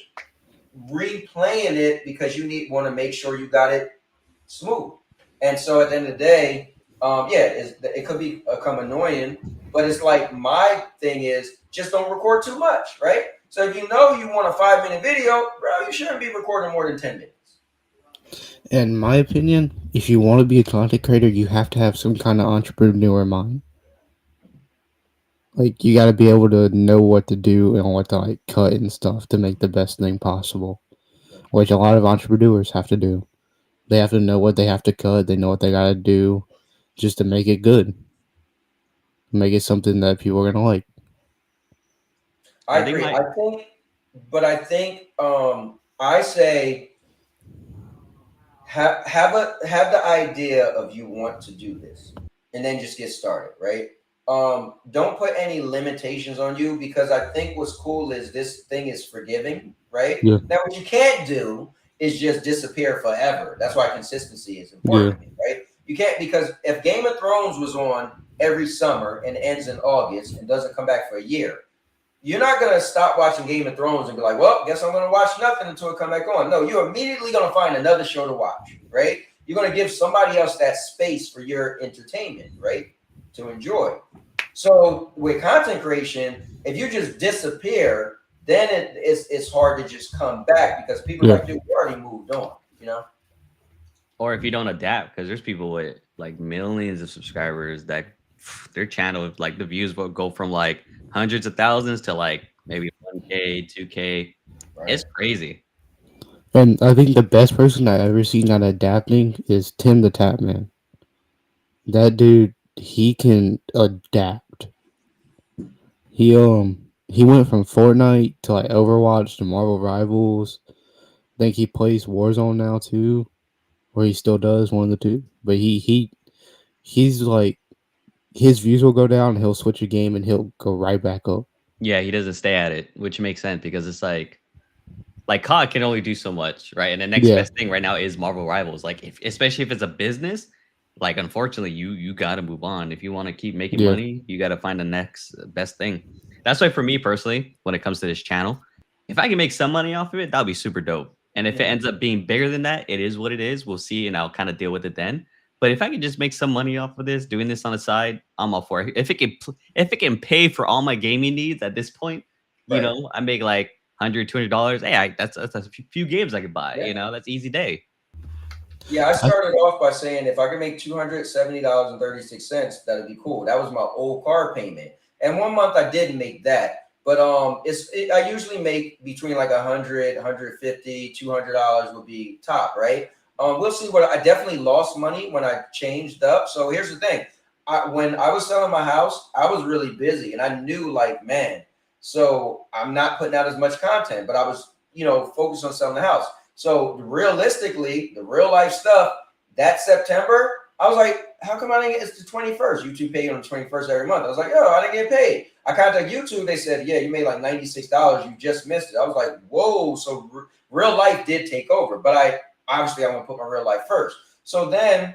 replaying it because you want to make sure you got it smooth. And so at the end of the day, it could become annoying, but it's like my thing is just don't record too much, right? So if you know you want a 5-minute video, bro, you shouldn't be recording more than 10 minutes. In my opinion, if you want to be a content creator, you have to have some kind of entrepreneur mind. Like you got to be able to know what to do and what to like cut and stuff to make the best thing possible, which a lot of entrepreneurs have to do. They have to know what they have to cut. They know what they got to do just to make it good, make it something that people are gonna like. I agree. I think I say have the idea of you want to do this, and then just get started, right? Don't put any limitations on you, because I think what's cool is this thing is forgiving, right? Yeah. Now, what you can't do is just disappear forever. That's why consistency is important, right? You can't, because if Game of Thrones was on every summer and ends in August and doesn't come back for a year, you're not going to stop watching Game of Thrones and be like, well, guess I'm going to watch nothing until it come back on. No, you're immediately going to find another show to watch, right? You're going to give somebody else that space for your entertainment, right? To enjoy. So with content creation, if you just disappear, then it's hard to just come back, because people are like, dude, we already moved on, Or if you don't adapt, because there's people with like millions of subscribers that their channel, like the views will go from like hundreds of thousands to like maybe 1K, 2K. Right. It's crazy. And I think the best person I've ever seen at adapting is Tim the Tap Man. That dude, he can adapt. He went from Fortnite to like Overwatch to Marvel Rivals. I think he plays Warzone now too, or he still does, one of the two. But he's like, his views will go down, and he'll switch a game and he'll go right back up. Yeah, he doesn't stay at it, which makes sense, because it's like COD can only do so much, right? And the next best thing right now is Marvel Rivals. Like, especially if it's a business, like unfortunately you got to move on. If you want to keep making money, you got to find the next best thing. That's why for me personally, when it comes to this channel, if I can make some money off of it, that'll be super dope. And if it ends up being bigger than that, it is what it is. We'll see, and I'll kind of deal with it then. But if I can just make some money off of this, doing this on the side, I'm all for it. If it can pay for all my gaming needs at this point, you Right. know, I make like $100, $200. Hey, that's a few games I could buy. Yeah. You know, that's easy day. Yeah, I started off by saying if I could make $270.36, that'd be cool. That was my old car payment. And one month I didn't make that. But I usually make between like 100, 150, $200 would be top, right? We'll see what I definitely lost money when I changed up. So here's the thing. When I was selling my house, I was really busy and I knew like, man, so I'm not putting out as much content, but I was, focused on selling the house. So realistically, the real life stuff, that September, I was like, how come I didn't get, it's the 21st. YouTube paid on the 21st every month. I was like, I didn't get paid. I contacted YouTube. They said, yeah, you made like $96. You just missed it. I was like, whoa. So real life did take over, but I want to put my real life first. So then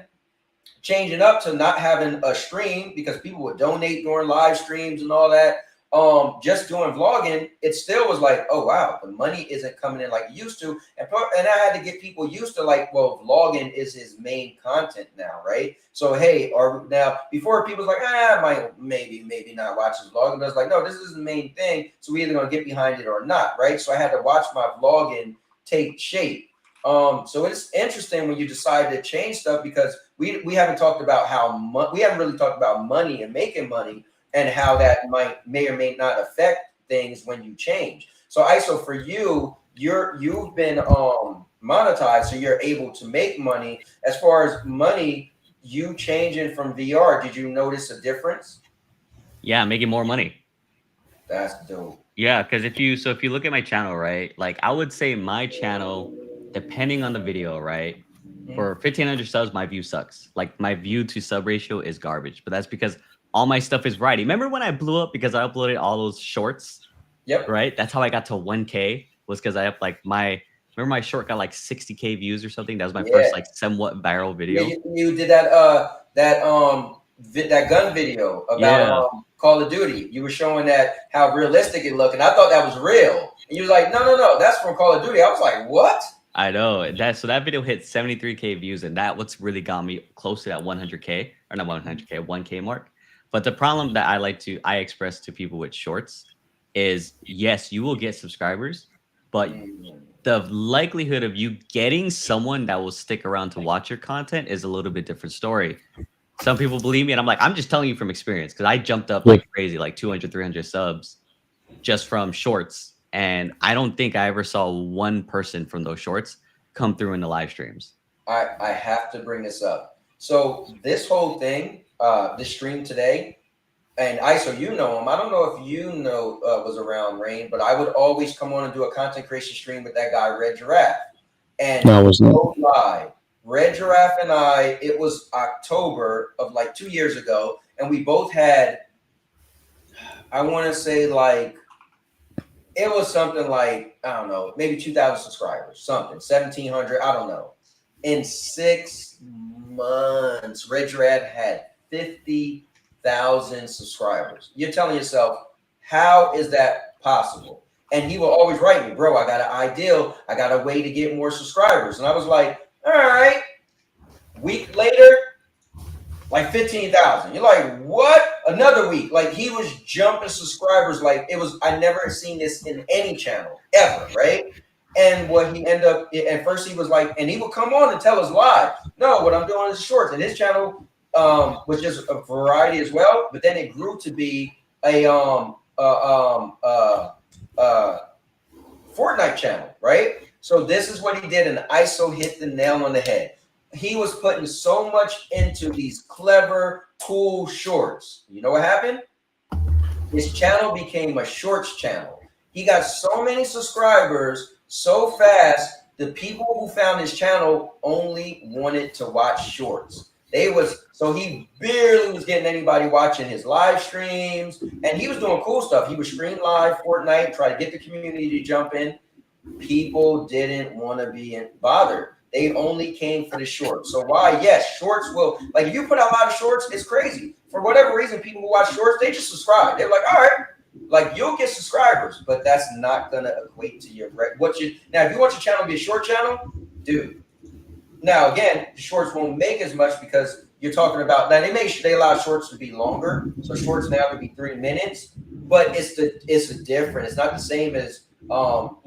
changing up to not having a stream because people would donate during live streams and all that. Just doing vlogging, it still was like, oh wow, the money isn't coming in like it used to, and I had to get people used to like, well, vlogging is his main content now, right? So hey, or now before people was like, I might maybe not watch his vlogging, but I was like, no, this is the main thing, so we either gonna get behind it or not, right? So I had to watch my vlogging take shape. So it's interesting when you decide to change stuff because we haven't talked about we haven't really talked about money and making money. And how that may or may not affect things when you change. So ISO, for you, you've been monetized, so you're able to make money. As far as money, you changing from VR, did you notice a difference? Yeah, making more money. That's dope. Yeah, because if you look at my channel, right, like I would say my channel, depending on the video, right, for 1,500 subs, my view sucks. Like my view to sub ratio is garbage, but that's because all my stuff is variety. Remember when I blew up because I uploaded all those shorts? Yep. Right? That's how I got to 1K, was because I up like remember my short got like 60K views or something? That was my first like somewhat viral video. Yeah, you did that gun video about Call of Duty. You were showing that how realistic it looked, and I thought that was real. And you was like, no, that's from Call of Duty. I was like, what? I know that video hit 73K views, and that what's really got me close to that 100K or not 100K, 1K mark. But the problem that I express to people with shorts is, yes, you will get subscribers, but the likelihood of you getting someone that will stick around to watch your content is a little bit different story. Some people believe me, and I'm like, I'm just telling you from experience because I jumped up like crazy, like 200, 300 subs just from shorts. And I don't think I ever saw one person from those shorts come through in the live streams. I have to bring this up. So this whole thing, this stream today, and ISO, you know him. I don't know if you know was around Rain, but I would always come on and do a content creation stream with that guy, Red Giraffe. And no, I was not. Live. Red Giraffe and I, it was October of like 2 years ago, and we both had, I want to say like, it was something like, I don't know, maybe 2,000 subscribers, something, 1,700, I don't know. In 6 months, Red Giraffe had 50,000 subscribers. You're telling yourself, how is that possible? And he will always write me, bro, I got an ideal. I got a way to get more subscribers. And I was like, all right. Week later, like 15,000. You're like, what? Another week. Like he was jumping subscribers. Like it was, I never seen this in any channel ever, right? And what he ended up, at first he was like, and he would come on and tell us live, no, what I'm doing is shorts. And his channel was just a variety as well. But then it grew to be a Fortnite channel, right? So this is what he did, and ISO hit the nail on the head. He was putting so much into these clever, cool shorts. You know what happened? His channel became a shorts channel. He got so many subscribers so fast, the people who found his channel only wanted to watch shorts. So he barely was getting anybody watching his live streams, and he was doing cool stuff. He would stream live Fortnite, try to get the community to jump in. People didn't want to be bothered. They only came for the shorts. So why? Yes, shorts will, like if you put out a lot of shorts, it's crazy. For whatever reason, people who watch shorts, they just subscribe. They're like, all right, Like you'll get subscribers, but that's not gonna equate to your now. If you want your channel to be a short channel, dude. Now again, the shorts won't make as much because you're talking about now they allow shorts to be longer, so shorts now can be 3 minutes, but it's a different. It's not the same as long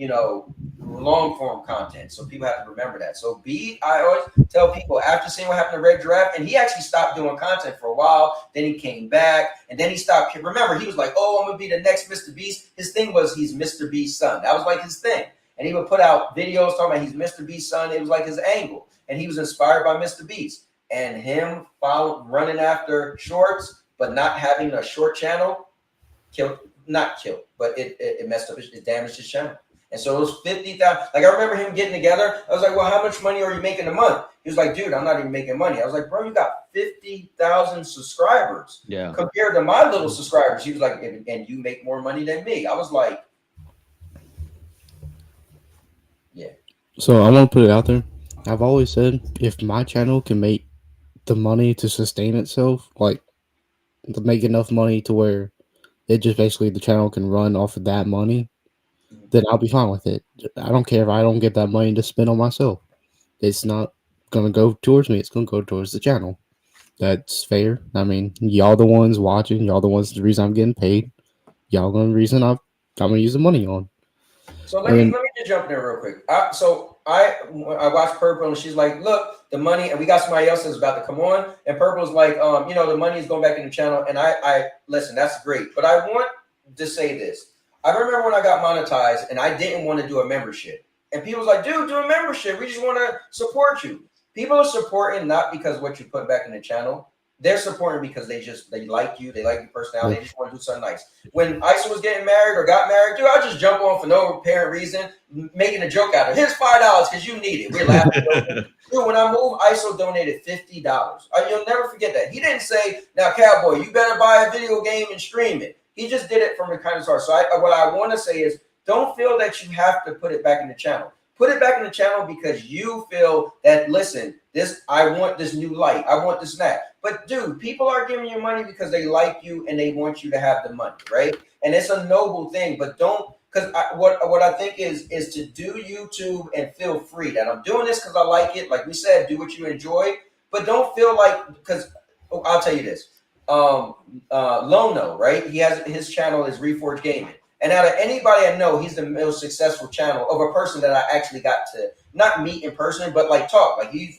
form content. So people have to remember that. So I always tell people after seeing what happened to Red Giraffe, and he actually stopped doing content for a while. Then he came back, and then he stopped. Remember, he was like, "Oh, I'm gonna be the next Mr. Beast." His thing was he's Mr. Beast's son. That was like his thing, and he would put out videos talking about he's Mr. Beast's son. It was like his angle, and he was inspired by Mr. Beast. And him running after shorts, but not having a short channel, not killed, but it messed up. It damaged his channel. And so it was 50,000. Like I remember him getting together. I was like, well, how much money are you making a month? He was like, dude, I'm not even making money. I was like, bro, you got 50,000 subscribers. Yeah. Compared to my little subscribers. He was like, and you make more money than me. I was like, yeah. So I'm gonna put it out there. I've always said if my channel can make the money to sustain itself, like to make enough money to where it just basically the channel can run off of that money, then I'll be fine with it. I don't care if I don't get that money to spend on myself. It's not gonna go towards me. It's gonna go towards the channel. That's fair. I mean, y'all the ones watching. Y'all the ones the reason I'm getting paid. Y'all the reason I'm gonna use the money on. So let me just jump in there real quick. I watched Purple and she's like, look, the money, and we got somebody else that's about to come on, and Purple's like, the money is going back in the channel, and I listen, that's great, but I want to say this. I remember when I got monetized and I didn't want to do a membership, and people was like, dude, do a membership. We just want to support you. People are supporting not because of what you put back in the channel. They're supporting because they like you. They like your personality. They just want to do something nice. When Isa was getting married or got married, dude, I just jump on for no apparent reason, making a joke out of it. Here's $5 because you need it. We're laughing. Dude, when I moved, Isa donated $50. You'll never forget that. He didn't say, now, Cowboy, you better buy a video game and stream it. He just did it from the kindness of heart. So what I want to say is don't feel that you have to put it back in the channel. Put it back in the channel because you feel that, listen, I want this new light. I want this and that. But, dude, people are giving you money because they like you and they want you to have the money, right? And it's a noble thing. But don't, because what I think is to do YouTube and feel free that I'm doing this because I like it. Like we said, do what you enjoy. But don't feel like, because I'll tell you this. Lono, right? He has his channel is Reforge Gaming. And out of anybody I know, he's the most successful channel of a person that I actually got to not meet in person, but like talk. Like he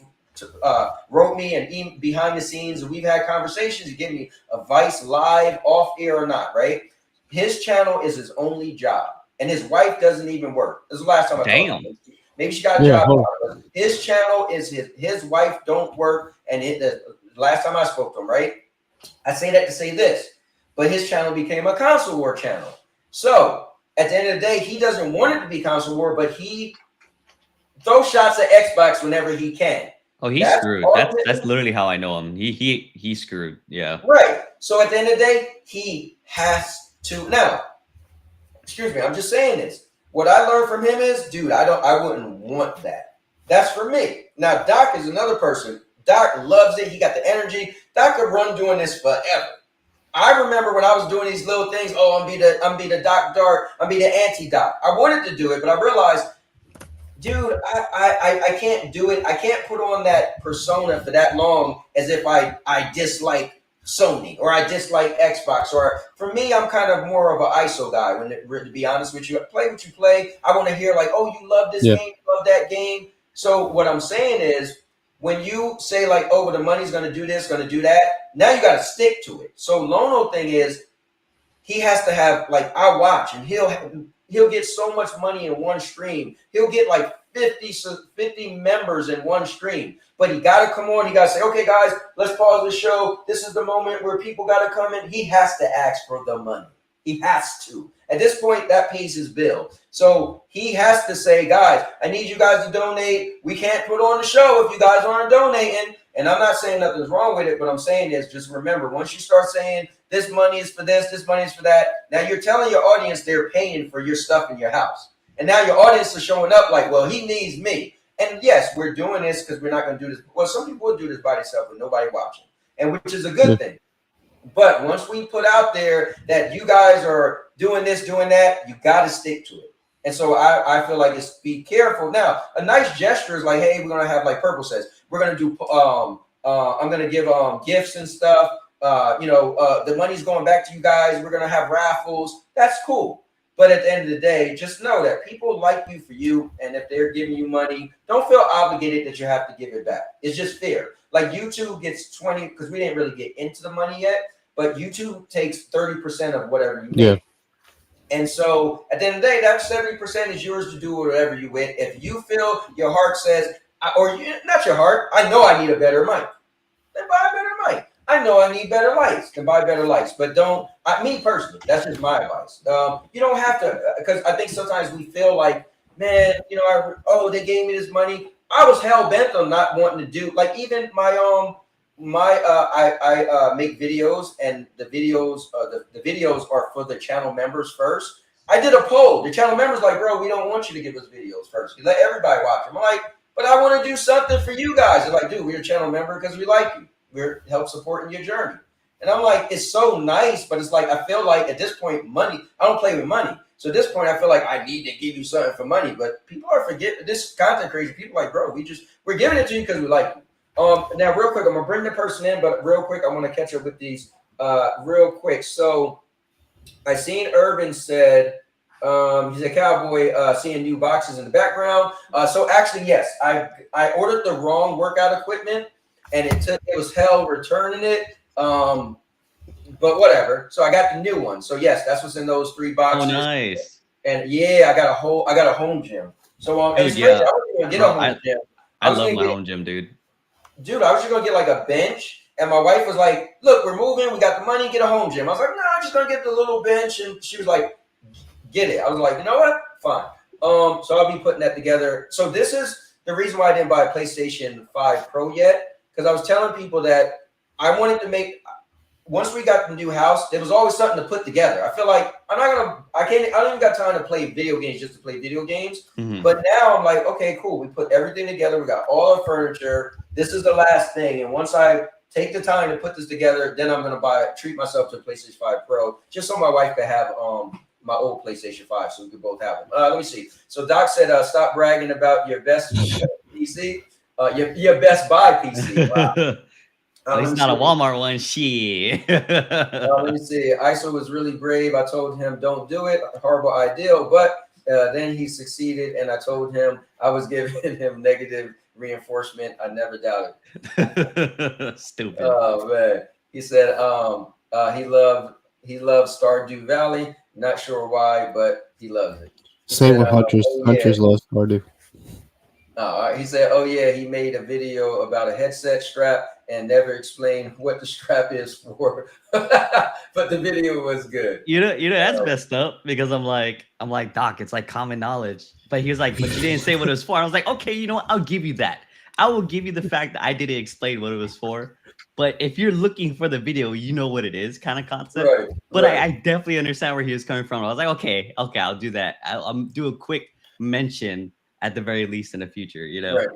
wrote me and behind the scenes, and we've had conversations. He gave me advice live, off air or not, right? His channel is his only job, and his wife doesn't even work. This is the last time I talked to him. Maybe she got a job. His channel is his wife don't work, and the last time I spoke to him, right? I say that to say this, but his channel became a console war channel. So at the end of the day, he doesn't want it to be console war, but he throws shots at Xbox whenever he can. Oh, he's screwed. That's literally how I know him. He's screwed. Yeah. Right. So at the end of the day, he has to now. Excuse me. I'm just saying this. What I learned from him is, dude, I wouldn't want that. That's for me. Now, Doc is another person. Doc loves it. He got the energy. Doc could run doing this forever. I remember when I was doing these little things. Oh, I'm be the Doc Dart. I'm be the anti-Doc. I wanted to do it, but I realized, dude, I can't do it. I can't put on that persona for that long as if I dislike Sony or I dislike Xbox. Or for me, I'm kind of more of an ISO guy. To be honest with you, play what you play. I want to hear like, oh, you love this game, you love that game. So what I'm saying is, when you say like, oh, the money's going to do this, going to do that, now you got to stick to it. So Lono thing is, he has to have, like, I watch, and he'll get so much money in one stream. He'll get like 50 members in one stream. But he got to come on. He got to say, okay, guys, let's pause the show. This is the moment where people got to come in. He has to ask for the money. He has to. At this point, that pays his bill. So he has to say, guys, I need you guys to donate. We can't put on the show if you guys aren't donating. And I'm not saying nothing's wrong with it. What I'm saying is just remember, once you start saying this money is for this money is for that, now you're telling your audience they're paying for your stuff in your house. And now your audience is showing up like, well, he needs me. And yes, we're doing this because we're not going to do this. Well, some people will do this by themselves with nobody watching, and which is a good thing. But once we put out there that you guys are doing this, doing that. You got to stick to it. And so I feel like it's be careful. Now, a nice gesture is like, hey, we're gonna have, like Purple says, we're gonna do. I'm gonna give gifts and stuff. The money's going back to you guys. We're gonna have raffles. That's cool. But at the end of the day, just know that people like you for you, and if they're giving you money, don't feel obligated that you have to give it back. It's just fair. Like YouTube gets 20 because we didn't really get into the money yet, but YouTube takes 30% of whatever you make. And so at the end of the day, that 70% is yours to do whatever you with. If you feel your heart says, not your heart, I know I need a better mic, then buy a better mic. I know I need better lights, then buy better lights. But me personally, that's just my advice. You don't have to, because I think sometimes we feel like, man, they gave me this money. I was hell bent on not wanting to do, like, even I make videos, and the videos are for the channel members first. I did a poll. The channel members like, bro, we don't want you to give us videos first. You let everybody watch them. I'm like, but I want to do something for you guys. They're like, dude, we're a channel member because we like you. We're help supporting your journey. And I'm like, it's so nice, but it's like, I feel like at this point, money, I don't play with money. So at this point, I feel like I need to give you something for money, but people are forgetting this content creation. People are like, bro, we're giving it to you because we like you. Now real quick, I'm gonna bring the person in, but real quick, I want to catch up with these real quick. So I seen Urban said, he's a cowboy, seeing new boxes in the background. So actually, yes, I ordered the wrong workout equipment, and it was hell returning it. But whatever. So I got the new one. So yes, that's what's in those 3 boxes. Oh, nice. And yeah, I got a home gym. So Dude, yeah. I wasn't even get a home gym. I love my home gym, dude. Dude, I was just gonna get like a bench, and my wife was like, "Look, we're moving. We got the money. Get a home gym." I was like, "No, I'm just gonna get the little bench," and she was like, "Get it." I was like, "You know what? Fine." So I'll be putting that together. So this is the reason why I didn't buy a PlayStation 5 Pro yet, because I was telling people that I wanted to make. Once we got the new house, there was always something to put together. I feel like I don't even got time to play video games just to play video games. Mm-hmm. But now I'm like, okay, cool. We put everything together. We got all our furniture. This is the last thing. And once I take the time to put this together, then I'm going to treat myself to a PlayStation 5 Pro, just so my wife could have my old PlayStation 5, so we could both have them. Let me see. So Doc said, stop bragging about your best PC, your Best Buy PC. Wow. It's not a Walmart one. Shit. Let me see. ISO was really brave. I told him, don't do it. Horrible ideal. But then he succeeded, and I told him I was giving him negative reinforcement. I never doubted. Stupid. Oh, man. He said he loved Stardew Valley. Not sure why, but he loves it. Same with Hunters. Hunters love Stardew. He said, oh, yeah, he made a video about a headset strap and never explained what the strap is for. But the video was good. You know, that's messed up, because I'm like, Doc, it's like common knowledge. But he was like, but you didn't say what it was for. I was like, okay, you know what? I'll give you that. I will give you the fact that I didn't explain what it was for. But if you're looking for the video, you know what it is, kind of concept. Right, but right. I definitely understand where he was coming from. I was like, okay, I'll do that. I'll do a quick mention at the very least in the future, you know? Right.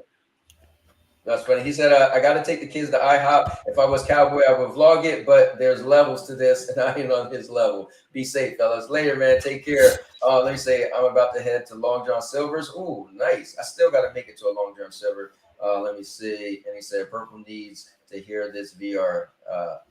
That's funny. He said, I got to take the kids to IHOP. If I was cowboy, I would vlog it, but there's levels to this, and I ain't on his level. Be safe, fellas. Later, man. Take care. Let me say, I'm about to head to Long John Silver's. Ooh, nice. I still got to make it to a Long John Silver. Let me see. And he said, Purple needs to hear this VR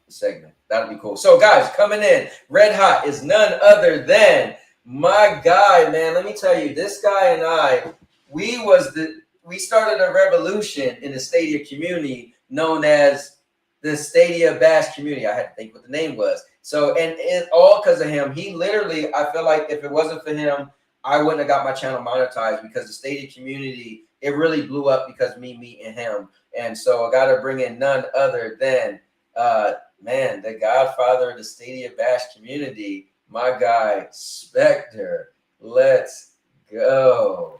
segment. That'll be cool. So, guys, coming in, Red Hot is none other than my guy, man. Let me tell you, this guy and I, we started a revolution in the Stadia community known as the Stadia Bash community. I had to think what the name was. So, and it all because of him. He literally, I feel like if it wasn't for him, I wouldn't have got my channel monetized, because the Stadia community, it really blew up because me meeting him. And so I got to bring in none other than, the godfather of the Stadia Bash community, my guy, Spectre. Let's go.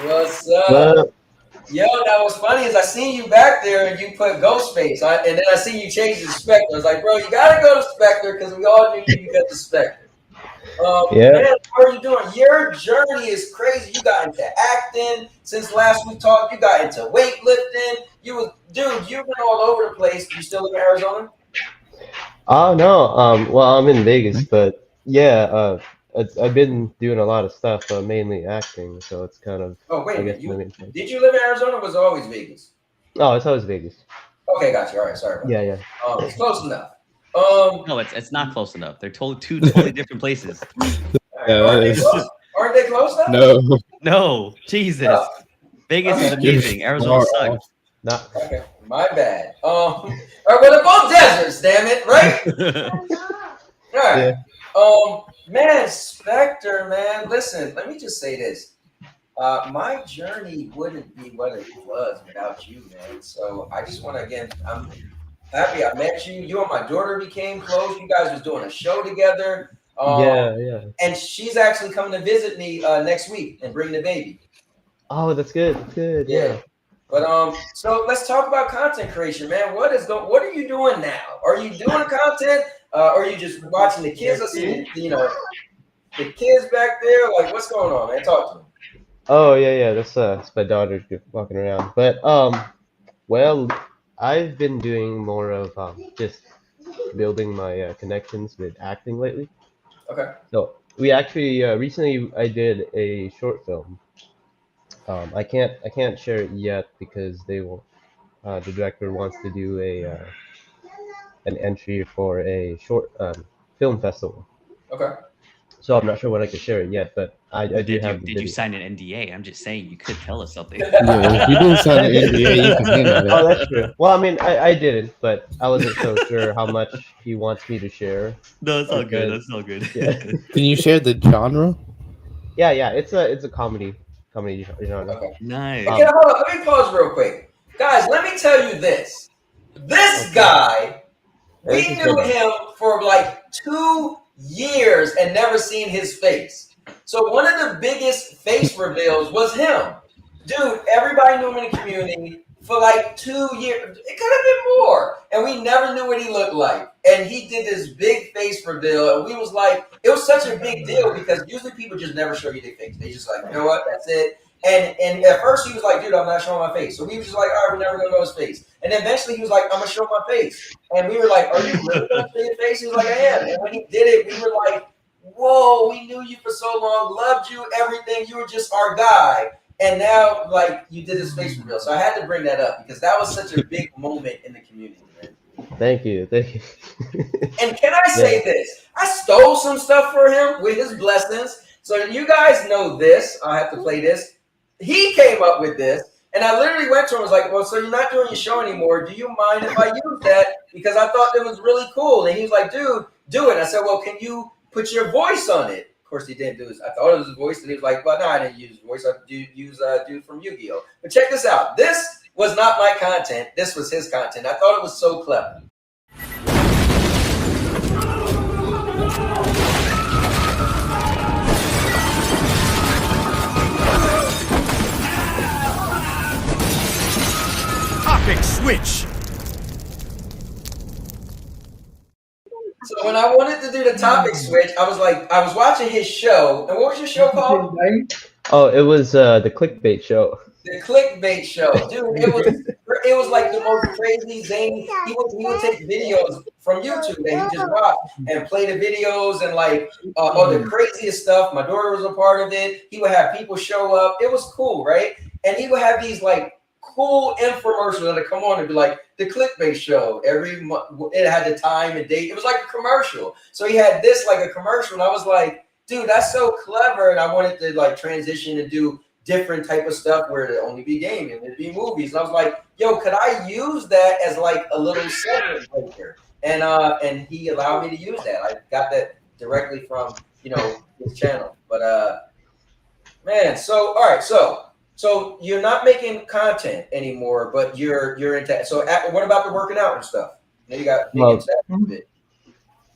What's up? Yo, that was funny is I seen you back there and you put Ghostface, and then I seen you change the Spectre. I was like, bro, you gotta go to Spectre because we all knew you got the Spectre. Man, how are you doing? Your journey is crazy. You got into acting since last we talked. You got into weightlifting. You've been all over the place. You still live in Arizona? Oh no. Well, I'm in Vegas, but yeah. I've been doing a lot of stuff, mainly acting. So it's kind of, Oh, wait I a guess, minute. my You main thing. did you live in Arizona or was it always Vegas? Oh, it's always Vegas. Okay, got you. All right, sorry about Yeah, that. yeah. It's close enough. No, it's not close enough. They're two totally different places. All right. Yeah, that Aren't they is close? Aren't they close though? no. No, Jesus. Oh, Vegas is okay. You're amazing. Arizona far sucks. off. Not. Okay, my bad. All right, well, they're both deserts, damn it, right? All right. Yeah. Man, Spectre, man, listen, let me just say this. My journey wouldn't be what it was without you, man. So I just want to again, I'm happy I met you. You and my daughter became close. You guys was doing a show together. Yeah, yeah. And she's actually coming to visit me next week and bring the baby. Oh, that's good. That's good. Yeah. Yeah. But so let's talk about content creation, man. What are you doing now? Are you doing content? Or are you just watching the kids? I see, the kids back there. Like, what's going on, man? Talk to me. Oh, yeah, yeah. That's my daughter walking around. But well, I've been doing more of just building my connections with acting lately. Okay. So we actually recently I did a short film. I can't share it yet because they will. The director wants to do a an entry for a short film festival. Okay. So I'm not sure when I can share it yet, but I do have the Did you video. sign an NDA? I'm just saying you could tell us something. Yeah, if you didn't sign an NDA, you can hint at Oh, it. that's true. Well, I mean, I didn't, but I wasn't so sure how much he wants me to share No, it's all good. because That's all good. yeah, Can you share the genre? yeah. It's a comedy genre. Okay. Nice. Okay, hold on. Let me pause real quick, guys. Let me tell you this. This Okay. guy, This we is knew good. him for like 2 years and never seen his face. So one of the biggest face reveals was him. Dude, everybody knew him in the community for like 2 years. It could have been more. And we never knew what he looked like. And he did this big face reveal. And we was like, it was such a big deal because usually people just never show you their face. They just like, you know what, that's it. And at first he was like, dude, I'm not showing my face. So we was just like, all right, we're never gonna know his face. And then eventually he was like, I'm gonna show my face. And we were like, are you really gonna show your face? He was like, I am. And when he did it, we were like, whoa, we knew you for so long, loved you, everything. You were just our guy. And now, like, you did this face reveal. So I had to bring that up because that was such a big moment in the community, man. Thank you. And can I say this? I stole some stuff for him with his blessings. So you guys know this. I have to play this. He came up with this. And I literally went to him and was like, well, so you're not doing your show anymore. Do you mind if I use that? Because I thought that was really cool. And he was like, dude, do it. And I said, well, can you put your voice on it? Of course, he didn't do his. I thought it was his voice. And he was like, well, no, I didn't use voice. I use dude from Yu-Gi-Oh. But check this out. This was not my content. This was his content. I thought it was so clever. Topic switch. So when I wanted to do the topic switch, I was like, I was watching his show. And what was your show called? Oh, it was the clickbait show. The clickbait show, dude. It was like the most crazy zany. He would take videos from YouTube that he just watched and play the videos and like all the craziest stuff. My daughter was a part of it. He would have people show up. It was cool, right? And he would have these like cool infomercials that would come on and be like the clickbait show every month. It had the time and date. It was like a commercial. So he had this like a commercial, and I was like, dude, that's so clever. And I wanted to like transition and do different type of stuff where it'd only be gaming, it'd be movies. And I was like, yo, could I use that as like a little segment breaker? And he allowed me to use that. I got that directly from his channel. But man, so all right, so you're not making content anymore, but you're into. So what about the working out and stuff? You got into that a bit.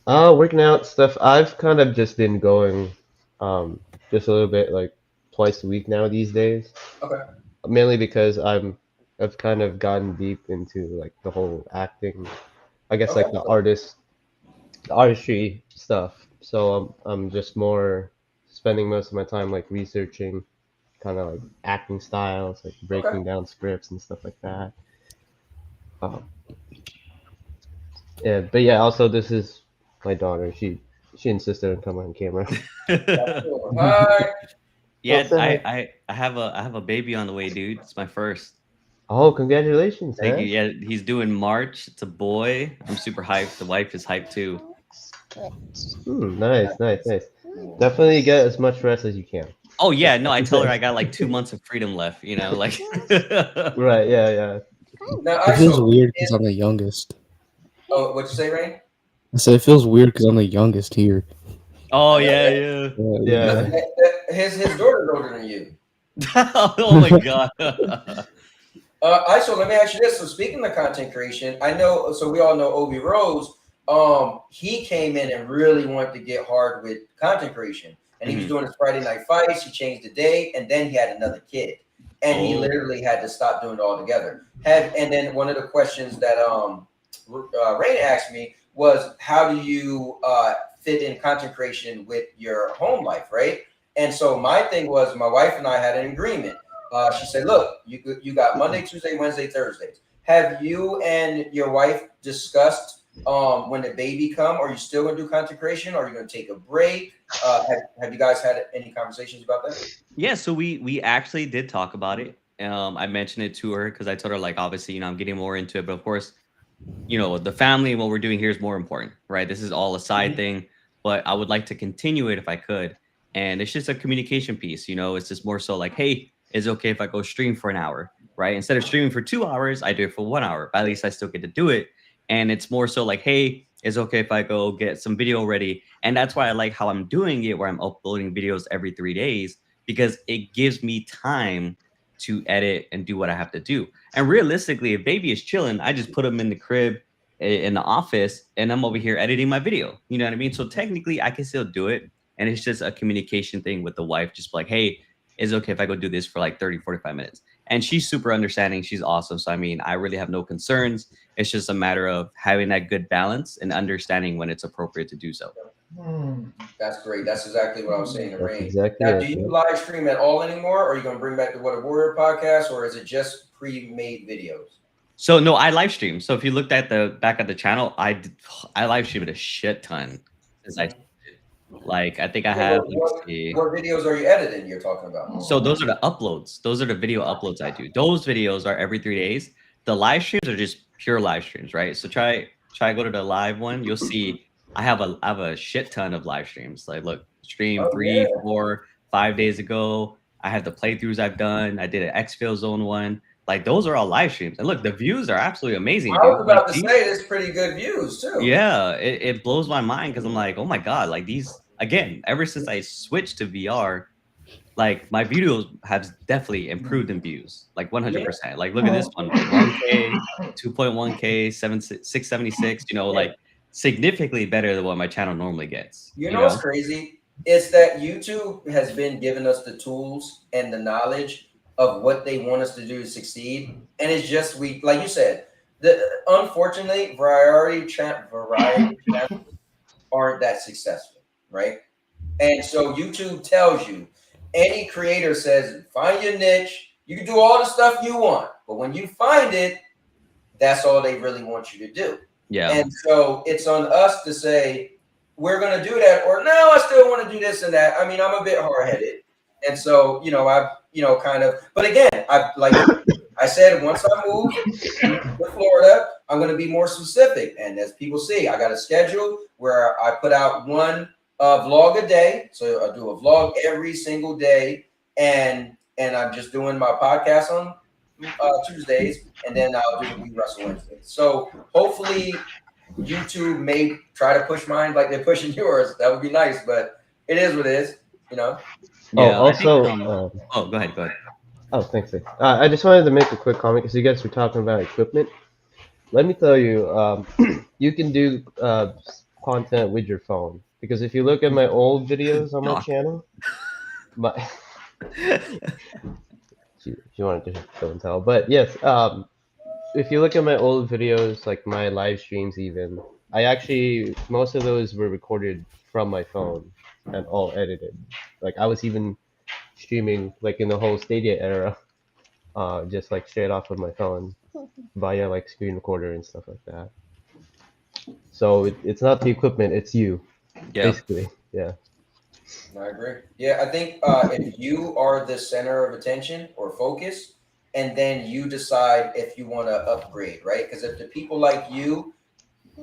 Working out stuff. I've kind of just been going just a little bit like twice a week now these days. Okay. Mainly because I've kind of gotten deep into like the whole acting, I guess like the artistry stuff. So I'm just more spending most of my time like researching kind of like acting styles, like breaking down scripts and stuff like that. Yeah, but yeah, also this is my daughter. She insisted on coming on camera. Hi. Yeah, Also, I have a baby on the way, dude. It's my first. oh, congratulations, Thank you. man. Yeah, he's due in March. It's a boy. I'm super hyped. The wife is hyped too. Nice, nice, nice. Definitely get as much rest as you can. Oh yeah, no, I tell her I got like 2 months of freedom left. Like. Right, yeah, yeah. Now, It feels ISO. weird because I'm the youngest. Oh, what you say, Rain? I said it feels weird because I'm the youngest here. Oh I know yeah, that. yeah. Yeah. His daughter's older than you. Oh my god. ISO, let me ask you this. So speaking of content creation, I know. So we all know Obi Rose. He came in and really wanted to get hard with content creation, and he was Mhm. doing his Friday night fights. He changed the date, and then he had another kid, and he Oh. literally had to stop doing it altogether. And then one of the questions that Raina asked me was, how do you fit in content creation with your home life, right? And so my thing was, my wife and I had an agreement. She said, "Look, you got Monday, Tuesday, Wednesday, Thursdays. Have you and your wife discussed when the baby come? Are you still gonna do content creation? Are you gonna take a break? Have you guys had any conversations about that?" Yeah, so we actually did talk about it. I mentioned it to her because I told her like obviously, I'm getting more into it, but of course, the family and what we're doing here is more important, right? This is all a side thing, but I would like to continue it if I could. And it's just a communication piece, it's just more so like, hey, is it okay if I go stream for an hour, right? Instead of streaming for 2 hours, I do it for 1 hour, but at least I still get to do it. And it's more so like, hey, is it okay if I go get some video ready? And that's why I like how I'm doing it, where I'm uploading videos every 3 days, because it gives me time to edit and do what I have to do. And realistically, if baby is chilling, I just put him in the crib in the office and I'm over here editing my video. You know what I mean? So technically I can still do it. And it's just a communication thing with the wife, just like, hey, is it okay if I go do this for like 30, 45 minutes? And she's super understanding. She's awesome. So, I mean, I really have no concerns. It's just a matter of having that good balance and understanding when it's appropriate to do so. That's great. That's exactly what I was saying to That's Rain. exactly Now, it. do you Yeah. live stream at all anymore? Or are you gonna bring back the What a Warrior podcast, or is it just pre-made videos? So no, I live stream. So if you looked at the back of the channel, I live streamed a shit ton since I like I think I Yeah, have, let me see. what videos are you editing? You're talking about? So those are the uploads. Those are the video uploads I do. Those videos are every 3 days. The live streams are just pure live streams, right? So try go to the live one. You'll see I have a shit ton of live streams. Like look, stream Oh yeah. 3, 4, 5 days ago. I have the playthroughs I've done. I did an Xfield Zone one. Like those are all live streams. And look, the views are absolutely amazing, I dude. was Like about to these, say there's pretty good views too. yeah, it blows my mind because I'm like, oh my God, like these again, ever since I switched to VR, like my videos have definitely improved in views, like 100%. Like look at this one, like 1K, 2.1K, 676, like significantly better than what my channel normally gets, You know what's crazy? It's that YouTube has been giving us the tools and the knowledge of what they want us to do to succeed. And it's just like you said, unfortunately, variety channels aren't that successful, right? And so YouTube tells you, any creator says, find your niche. You can do all the stuff you want, but when you find it, that's all they really want you to do. Yeah. And so it's on us to say, we're going to do that, or no, I still want to do this and that. I mean, I'm a bit hard headed. And so, I've, kind of, but again, like I said, once I move to Florida, I'm going to be more specific. And as people see, I got a schedule where I put out one vlog a day. So I do a vlog every single day. And I'm just doing my podcast on Tuesdays, and then I'll do the We Wrestle Wednesdays. So hopefully YouTube may try to push mine like they're pushing yours. That would be nice, but it is what it is, Yeah. Oh, I think, also, oh, go ahead. oh, thanks. I just wanted to make a quick comment because you guys were talking about equipment. Let me tell you, you can do content with your phone because if you look at my old videos on my Doc. channel, my she wanted to show and tell, but yes, if you look at my old videos, like my live streams, even I actually most of those were recorded from my phone and all edited. Like I was even streaming like in the whole Stadia era, just like straight off of my phone via like screen recorder and stuff like that. So it's not the equipment, it's you, Yeah. basically. Yeah. I agree. Yeah, I think if you are the center of attention or focus, and then you decide if you want to upgrade, right? Because if the people like you,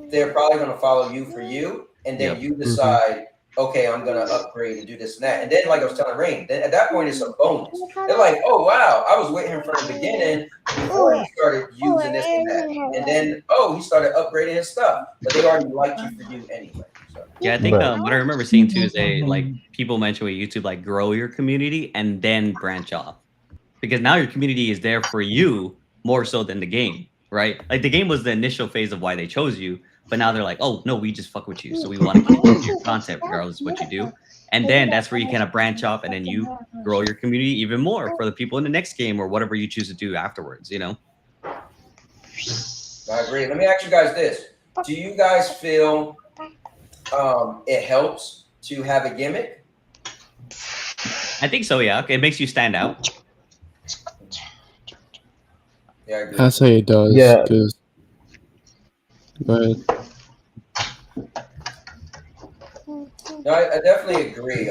they're probably going to follow you for you, and then Yep. you decide, okay, I'm going to upgrade and do this and that. And then, like I was telling Rain, then at that point, it's a bonus. They're like, oh, wow, I was with him from the beginning before he started using this and that. And then, oh, he started upgrading his stuff, but they already liked you for you anyway. So. Yeah, I think Right. what I remember seeing too is like people mention with YouTube, like grow your community and then branch off, because now your community is there for you more so than the game, right? Like the game was the initial phase of why they chose you, but now they're like, oh no, we just fuck with you, so we want to keep your content regardless of what you do, and then that's where you kind of branch off, and then you grow your community even more for the people in the next game or whatever you choose to do afterwards. You know. I agree. Let me ask you guys this: do you guys feel it helps to have a gimmick? I think so. Yeah, it makes you stand out. Yeah, I agree. I say it does. Yeah. Cause, go ahead. No, I definitely agree.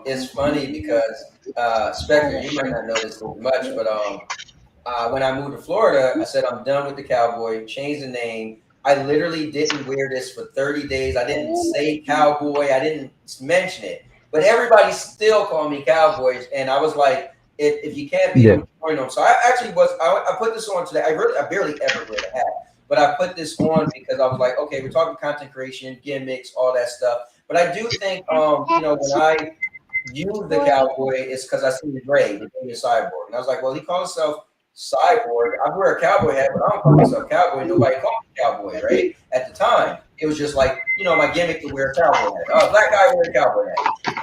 It's funny because Spectre, you might not know this much, but when I moved to Florida, I said I'm done with the cowboy, changed the name. I literally didn't wear this for 30 days. I didn't say cowboy. I didn't mention it, but everybody still called me cowboys, and I was like, if you can't beat them, join them. So I actually was. I put this on today. I barely ever wear a hat, but I put this on because I was like, okay, we're talking content creation, gimmicks, all that stuff. But I do think, when I use the cowboy, it's because I see Ray, the cyborg, and I was like, well, he calls himself cyborg. I wear a cowboy hat, but I don't call myself cowboy. Nobody called me cowboy, right? At the time, it was just like, my gimmick to wear a cowboy hat. Oh, black guy wear a cowboy hat.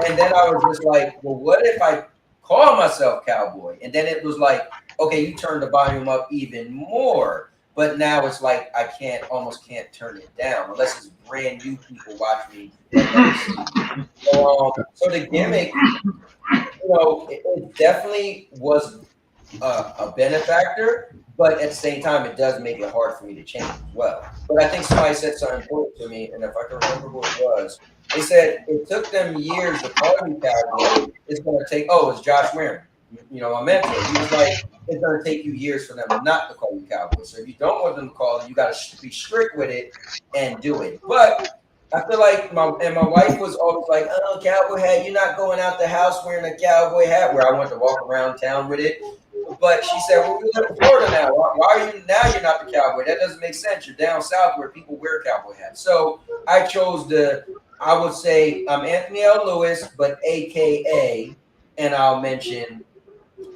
And then I was just like, well, what if I call myself cowboy? And then it was like, okay, you turn the volume up even more. But now it's like I almost can't turn it down unless it's brand new people watch me. So the gimmick, it definitely was a benefactor, but at the same time, it does make it hard for me to change as well. But I think somebody said something important to me, and if I can remember who it was, they said it took them years to call me cowboy. It's going to take, it's Josh Warren, my mentor. He was like, it's going to take you years for them not to call you cowboy. So if you don't want them to call you, got to be strict with it and do it. But I feel like my wife was always like, oh, cowboy hat, you're not going out the house wearing a cowboy hat, where I went to walk around town with it. But she said, well, we live in Florida now. Why are you now? You're not the cowboy. That doesn't make sense. You're down south where people wear cowboy hats. So I chose I would say I'm Anthony L. Lewis, but AKA, and I'll mention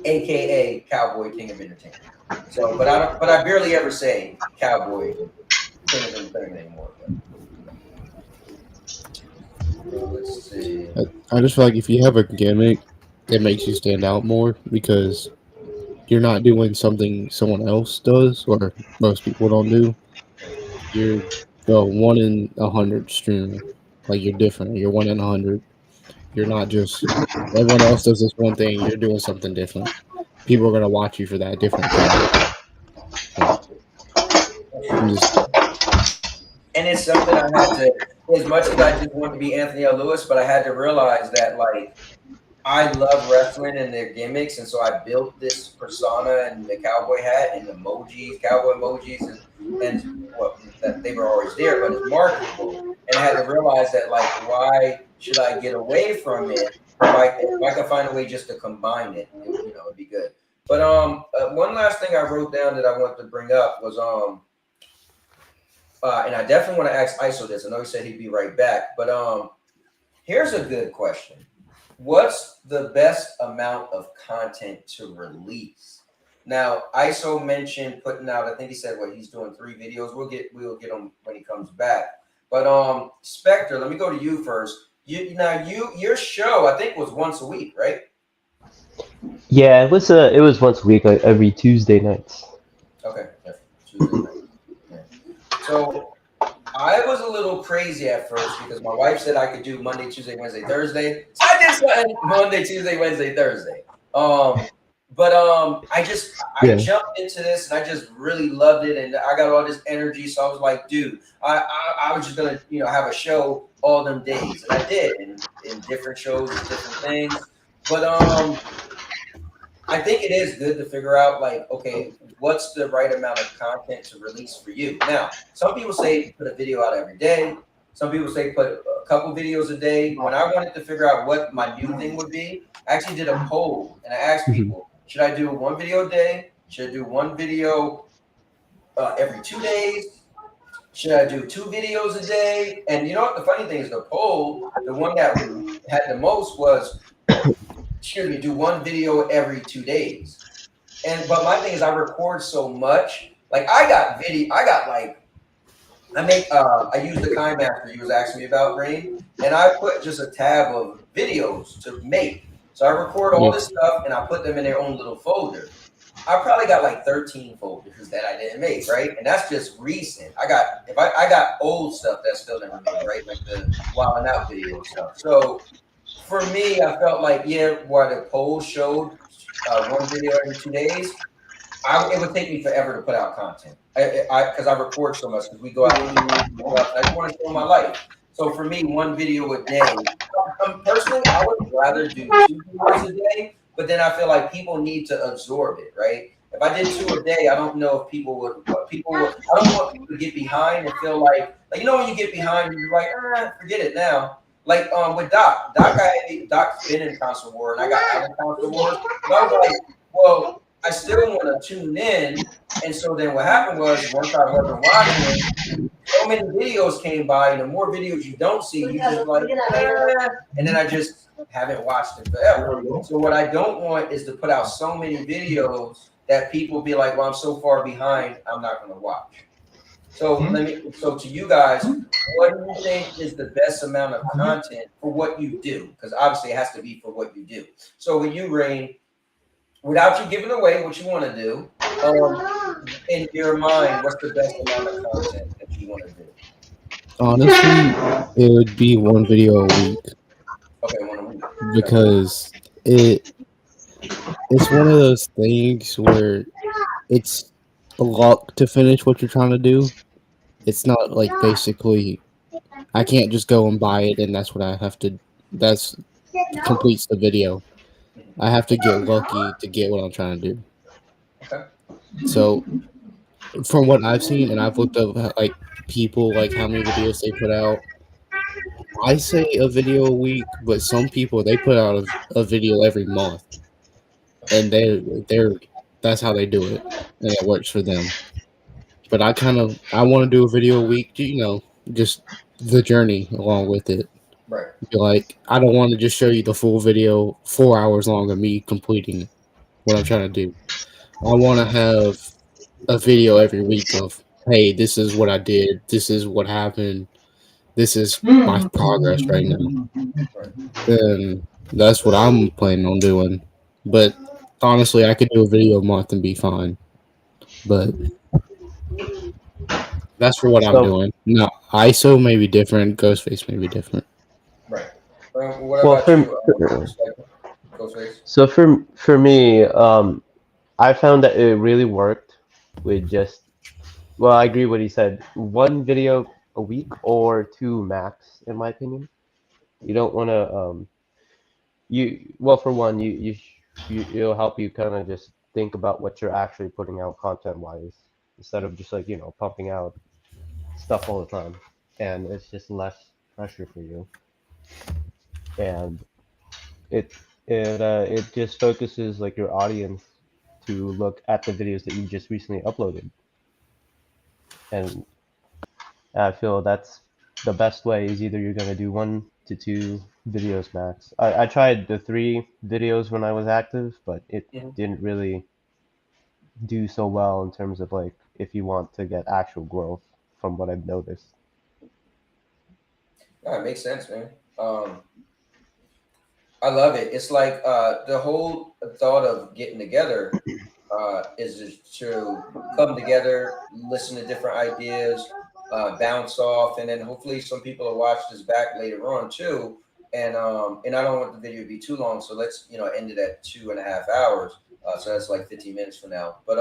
AKA Cowboy King of Entertainment. So, but I barely ever say Cowboy King of Entertainment anymore. Let's see. I just feel like if you have a gimmick, it makes you stand out more because you're not doing something someone else does or most people don't do. You're the 1 in 100 streamer. Like, you're different. You're 1 in 100. You're not just everyone else does this one thing. You're doing something different. People are gonna watch you for that different thing. And it's something I had to, as much as I just wanted to be Anthony L. Lewis, but I had to realize that I love wrestling and their gimmicks, and so I built this persona and the cowboy hat and the emojis, cowboy emojis, and that they were always there, but it's marketable. And I had to realize that why should I get away from it? If I can find a way just to combine it, it'd be good. But one last thing I wrote down that I wanted to bring up was and I definitely want to ask ISO this. I know he said he'd be right back, but here's a good question. What's the best amount of content to release? Now, ISO mentioned putting out, I think he said he's doing 3 videos. We'll get him when he comes back. But Spectre, let me go to you first. Your show, I think, was once a week, right? Yeah, it was once a week, every Tuesday nights. Okay, yeah, Tuesday night. Yeah. So I was a little crazy at first because my wife said I could do Monday, Tuesday, Wednesday, Thursday. So I did something Monday, Tuesday, Wednesday, Thursday. But I Yeah. jumped into this and I just really loved it, and I got all this energy. So I was like, dude, I was just gonna have a show all them days, and I did, and in different shows, it's different things. But I think it is good to figure out, like, okay, what's the right amount of content to release for you. Now, some people say put a video out every day. Some people say put a couple videos a day. When I wanted to figure out what my new thing would be, I actually did a poll and I asked people, should I do one video a day? Should I do one video every 2 days? Should I do 2 videos a day? And you know what? The funny thing is, the poll, the one that had the most was, excuse me, do one video every 2 days. But my thing is, I record so much. Like I got like I use the Kind Master you was asking me about, Rain, and I put just a tab of videos to make. So I record all this stuff and I put them in their own little folder. I probably got like 13 folders that I didn't make, right? And that's just recent. I got old stuff that still never made, right? Like the Wild 'N Out video stuff. So for me, I felt like, yeah, where the poll showed one video every 2 days, it would take me forever to put out content. Because I record so much, because we go out and I just want to show my life. So for me, one video a day. Personally, I would rather do 2 videos a day, but then I feel like people need to absorb it, right? If I did 2 a day, I don't know if people would. I don't want people to get behind and feel like when you get behind, you're like, forget it now. Like with Doc's been in Console War, and I got out of Console War. But I was like, well, I still want to tune in. And so then what happened was, once I wasn't watching, so many videos came by, and the more videos you don't see, you just like, and then I just haven't watched it forever. So what I don't want is to put out so many videos that people be like, well, I'm so far behind, I'm not going to watch. So so to you guys, what do you think is the best amount of content for what you do? Because obviously it has to be for what you do. So with you, Rain, without you giving away what you want to do, in your mind, what's the best amount of content that you want to do? Honestly, it would be one video a week. Okay, one a week. Because it's one of those things where it's a lot to finish what you're trying to do. It's not like basically I can't just go and buy it and that's what I have to. That's completes the video. I have to get lucky to get what I'm trying to do. Okay. So, from what I've seen, and I've looked up like people, like how many videos they put out. I say a video a week, but some people they put out a video every month, and they're that's how they do it, and it works for them. But I want to do a video a week, just the journey along with it. Right. Like, I don't want to just show you the full video, 4 hours long of me completing what I'm trying to do. I want to have a video every week of, hey, this is what I did, this is what happened, this is my progress right now. And that's what I'm planning on doing. But honestly, I could do a video a month and be fine. But that's for what I'm doing. No, ISO may be different, Ghostface may be different. Right. What about you, Ghostface? So for me, I found that it really worked with just, well, I agree with what he said. One video a week or 2 max, in my opinion. You don't want to, for one, it'll help you kind of just think about what you're actually putting out content-wise, instead of just like, pumping out stuff all the time. And it's just less pressure for you. And it just focuses like your audience to look at the videos that you just recently uploaded. And I feel that's the best way is either you're going to do 1 to 2 videos max. I tried the 3 videos when I was active, but it didn't really do so well in terms of like if you want to get actual growth from what I've noticed. Yeah, it makes sense, man. I love it. It's like the whole thought of getting together is just to come together, listen to different ideas, bounce off, and then hopefully some people will watch this back later on too. And I don't want the video to be too long, so let's end it at 2.5 hours. So that's like 15 minutes from now. But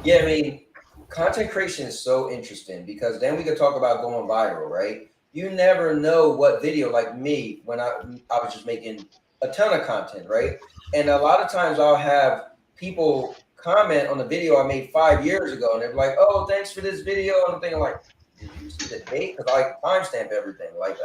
yeah, I mean, content creation is so interesting because then we could talk about going viral, right? You never know what video, like me, when I was just making a ton of content, right? And a lot of times I'll have people comment on the video I made 5 years ago, and they're like, "Oh, thanks for this video." And I'm thinking like, "Did you see the date?" Because I like timestamp everything. Like,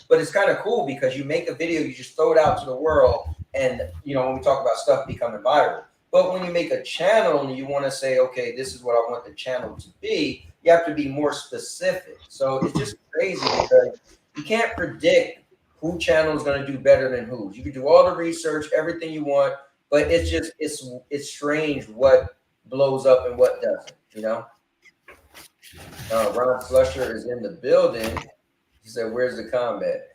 but it's kind of cool because you make a video, you just throw it out to the world, and when we talk about stuff becoming viral. But when you make a channel and you want to say, okay, this is what I want the channel to be, you have to be more specific. So it's just crazy because you can't predict who channel is going to do better than whose. You can do all the research, everything you want, but it's strange what blows up and what doesn't. Ron Slusher is in the building. He said, "Where's the combat?"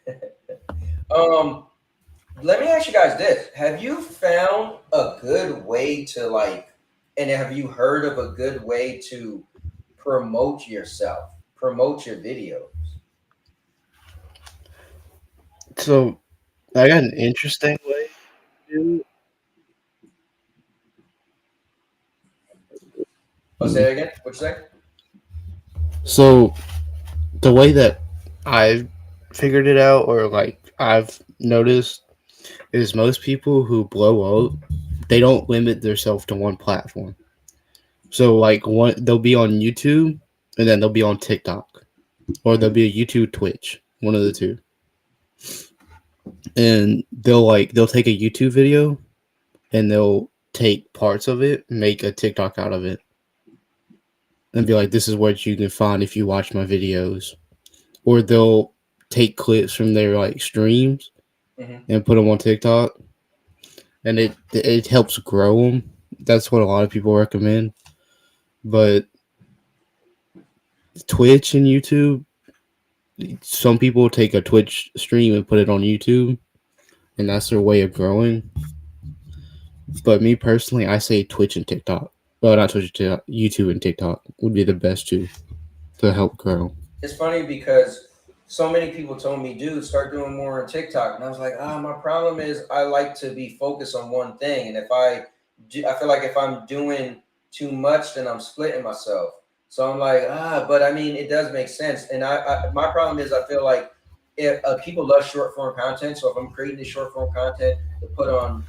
Let me ask you guys this. Have you found a good way to and have you heard of a good way to promote yourself, promote your videos? So I got an interesting way to do it. Oh, say that again. What you say? So the way that I've figured it out, or like I've noticed, is most people who blow up, they don't limit themselves to one platform. So like they'll be on YouTube, and then they'll be on TikTok, or they'll be a YouTube Twitch, one of the two. And they'll take a YouTube video, and they'll take parts of it, make a TikTok out of it, and be like, "This is what you can find if you watch my videos." Or they'll take clips from their like streams and put them on TikTok, and it helps grow them. That's what a lot of people recommend. But Twitch and YouTube, some people take a Twitch stream and put it on YouTube, and that's their way of growing. But me personally, I say Twitch and TikTok. Well, not Twitch and TikTok, YouTube and TikTok would be the best two to help grow. It's funny because so many people told me, dude, start doing more on TikTok. And I was like, my problem is I like to be focused on one thing. And I feel like if I'm doing too much, then I'm splitting myself. So I'm like, but I mean, it does make sense. And my problem is I feel like if people love short form content. So if I'm creating this short form content to put on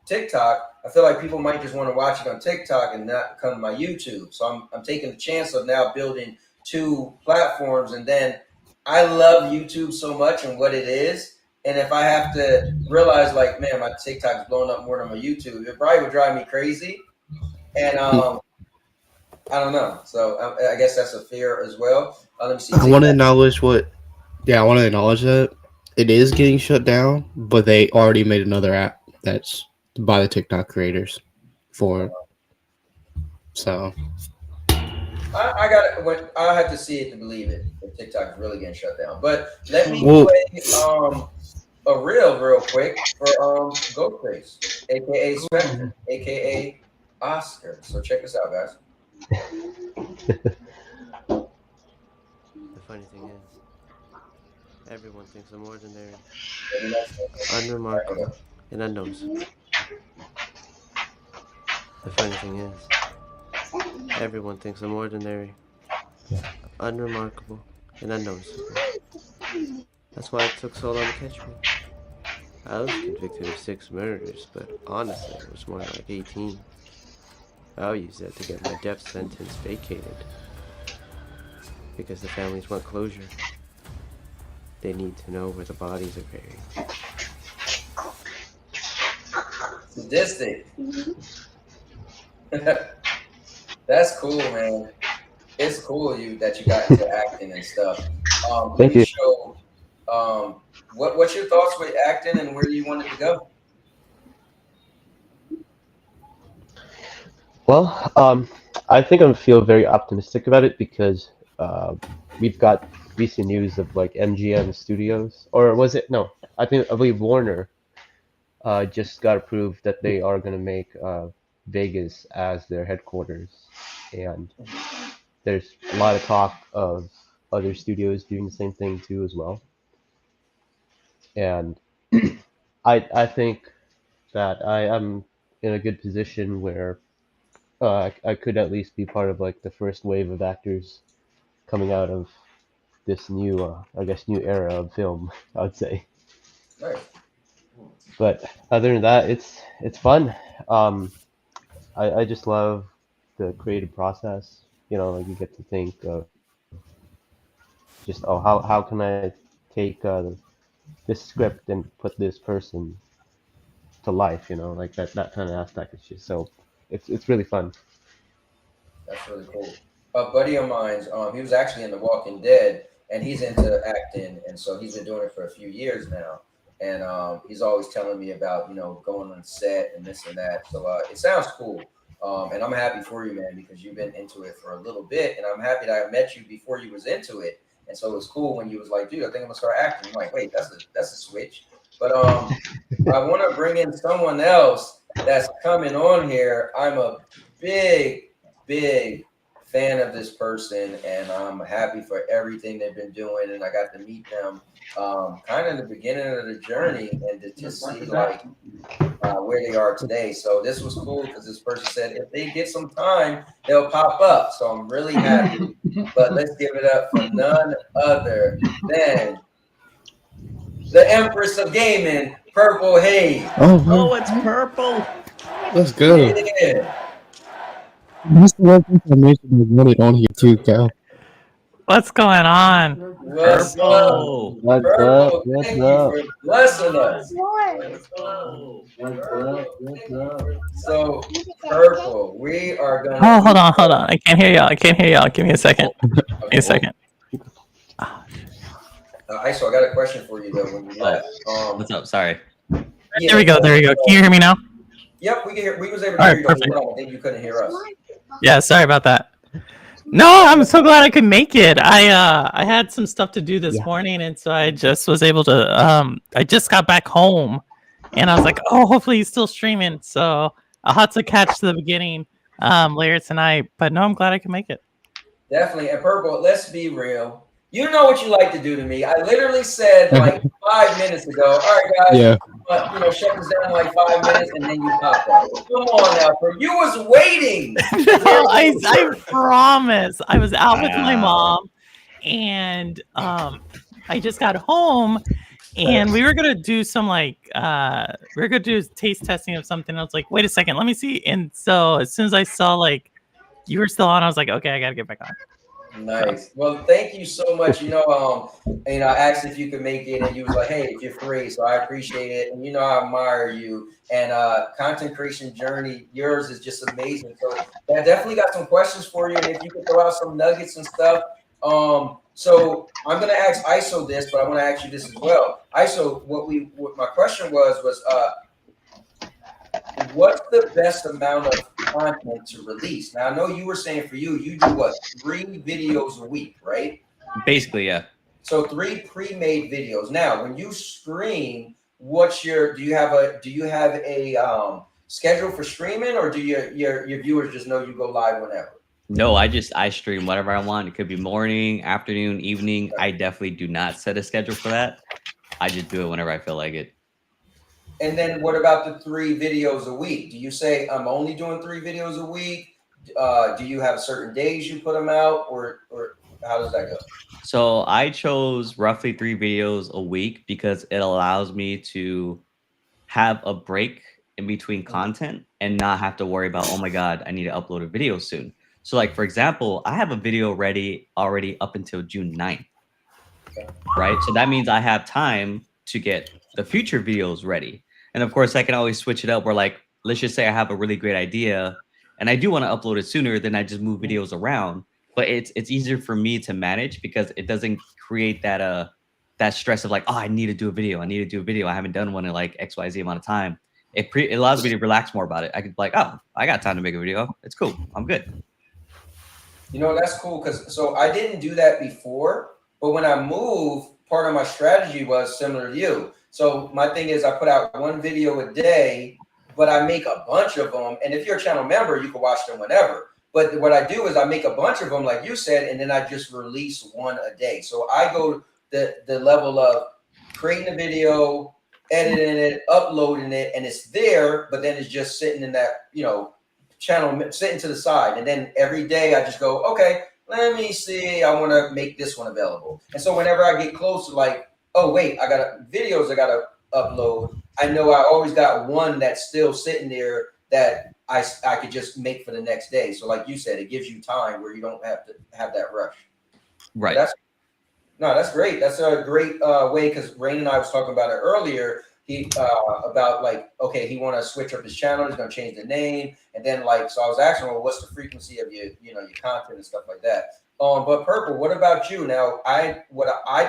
TikTok, I feel like people might just want to watch it on TikTok and not come to my YouTube. So I'm taking the chance of now building two platforms. And then I love YouTube so much and what it is. And if I have to realize like, man, my TikTok's blowing up more than my YouTube, it probably would drive me crazy. And I don't know. So I guess that's a fear as well. Let me see. I want to acknowledge that it is getting shut down, but they already made another app that's by the TikTok creators for it. So I got it. I have to see it to believe it. If TikTok is really getting shut down, but let me play a reel real quick for Ghostface, aka Spectre, aka Oscar. So check this out, guys. The funny thing is, everyone thinks I'm ordinary, unremarkable, and unnoticeable. The funny thing is, everyone thinks I'm ordinary, unremarkable, and unnoticeable. That's why it took so long to catch me. I was convicted of 6 murders, but honestly, it was more like 18. I'll use that to get my death sentence vacated. Because the families want closure. They need to know where the bodies are buried. Sadistic. That's cool, man. It's cool that you got into acting and stuff. Thank you. Show, what's your thoughts with acting and where do you want it to go? Well, I think I feel very optimistic about it because we've got recent news of like MGM Studios, or was it? No, I believe Warner just got approved that they are going to make Vegas as their headquarters, and there's a lot of talk of other studios doing the same thing too as well. And I think that I am in a good position where I could at least be part of like the first wave of actors coming out of this new, I guess, new era of film, I would say. Right. But other than that, it's fun. Um, I just love the creative process. You know, like you get to think of just, oh, how can I take this script and put this person to life? You know, like that kind of aspect. It's just so it's really fun. That's really cool. A buddy of mine's, he was actually in The Walking Dead, and he's into acting, and so he's been doing it for a few years now. And he's always telling me about, you know, going on set and this and that. So it sounds cool. And I'm happy for you, man, because you've been into it for a little bit, and I'm happy that I met you before you was into it. And so it was cool when you was like, dude, I think I'm gonna start acting. I'm like, wait, that's a switch. But I want to bring in someone else that's coming on here. I'm a big fan of this person, and I'm happy for everything they've been doing. And I got to meet them kind of in the beginning of the journey, and to just see like where they are today. So this was cool because this person said if they get some time, they'll pop up. So I'm really happy. But let's give it up for none other than the Empress of Gaming, Purple Haze. Oh, it's purple. Let's go. Yeah. This is one thing I mentioned to get it on here too, Cal. What's going on? What's up? Purple. What's Purple, up? What's thank up? you for blessing us. What's up? What's up? So, Purple, we are going to... Oh, hold on. I can't hear y'all. Give me a second. Give me a second. ISO, I got a question for you, though, when you left. What's up? Sorry. Yeah, There we go. Can you hear me now? Yep, we can hear. We was able to All hear right, you. perfect. I think you couldn't hear us. Yeah, sorry about that. No, I'm so glad I could make it. I had some stuff to do this morning, and so I just was able to I just got back home, and I was like, oh, hopefully he's still streaming. So I'll have to catch the beginning later tonight. But no, I'm glad I could make it. Definitely. And Purple, let's be real. You know what you like to do to me. I literally said like 5 minutes ago, all right, guys, you know, shut this down in like 5 minutes, and then you pop up. Come on now, Purple. You was waiting. No, I promise. I was out with my mom, and I just got home, and we were gonna do some like we were gonna do taste testing of something. I was like, wait a second, let me see. And so as soon as I saw like you were still on, I was like, okay, I gotta get back on. Nice. Well, thank you so much. You know, I asked if you could make it, and you was like, "Hey, if you're free," so I appreciate it. And you know, I admire you. And content creation journey, yours is just amazing. So I definitely got some questions for you, and if you could throw out some nuggets and stuff. So I'm gonna ask ISO this, but I want to ask you this as well. ISO, what my question was what's the best amount of content to release? Now, I know you were saying for you do what, 3 videos a week, right? Basically, yeah. So 3 pre-made videos. Now, when you stream, do you have a schedule for streaming, or do your viewers just know you go live whenever? No, I stream whatever I want. It could be morning, afternoon, evening. I definitely do not set a schedule for that. I just do it whenever I feel like it. And then what about the 3 videos a week? Do you say I'm only doing 3 videos a week? Do you have certain days you put them out, or how does that go? So I chose roughly 3 videos a week because it allows me to have a break in between content and not have to worry about, oh my God, I need to upload a video soon. So like, for example, I have a video ready already up until June 9th, right? So that means I have time to get the future videos ready. And of course, I can always switch it up where like, let's just say I have a really great idea and I do want to upload it sooner, then I just move videos around. But it's easier for me to manage because it doesn't create that stress of like, oh, I need to do a video. I haven't done one in like XYZ amount of time. It allows me to relax more about it. I could be like, oh, I got time to make a video. It's cool. I'm good. You know, that's cool because so I didn't do that before, but when I moved, part of my strategy was similar to you. So my thing is I put out 1 video a day, but I make a bunch of them. And if you're a channel member, you can watch them whenever. But what I do is I make a bunch of them, like you said, and then I just release 1 a day. So I go the level of creating a video, editing it, uploading it, and it's there, but then it's just sitting in that, channel, sitting to the side. And then every day I just go, okay, let me see, I want to make this one available. And so whenever I get close to like, oh wait, I got videos I got to upload, I know I always got one that's still sitting there that I could just make for the next day. So like you said, it gives you time where you don't have to have that rush. Right. That's great. That's a great way, because Rain and I was talking about it earlier. He about like, okay, he want to switch up his channel. He's gonna change the name, and then like, so I was asking, well, what's the frequency of your content and stuff like that. But Purple, what about you? Now, I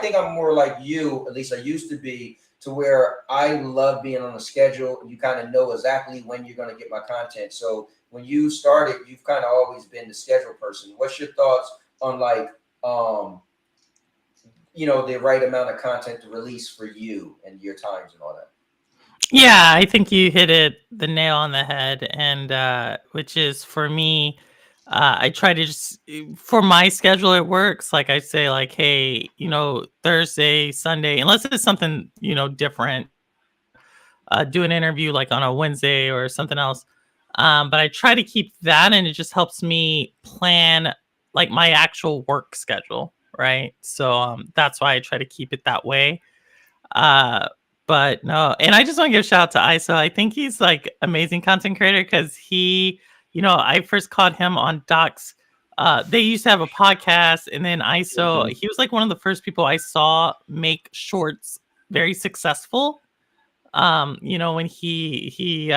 think I'm more like you. At least I used to be, to where I love being on a schedule. You kind of know exactly when you're gonna get my content. So when you started, you've kind of always been the schedule person. What's your thoughts on like the right amount of content to release for you and your times and all that? Yeah, I think you hit the nail on the head, and which is for me, I try to just for my schedule it works. Like I say, like, hey, Thursday, Sunday, unless it's something different, do an interview like on a Wednesday or something else. But I try to keep that, and it just helps me plan like my actual work schedule, right? So that's why I try to keep it that way. But no, and I just want to give a shout out to ISO. I think he's like amazing content creator, because he, I first caught him on Doc's. They used to have a podcast, and then ISO, he was like one of the first people I saw make shorts very successful. When he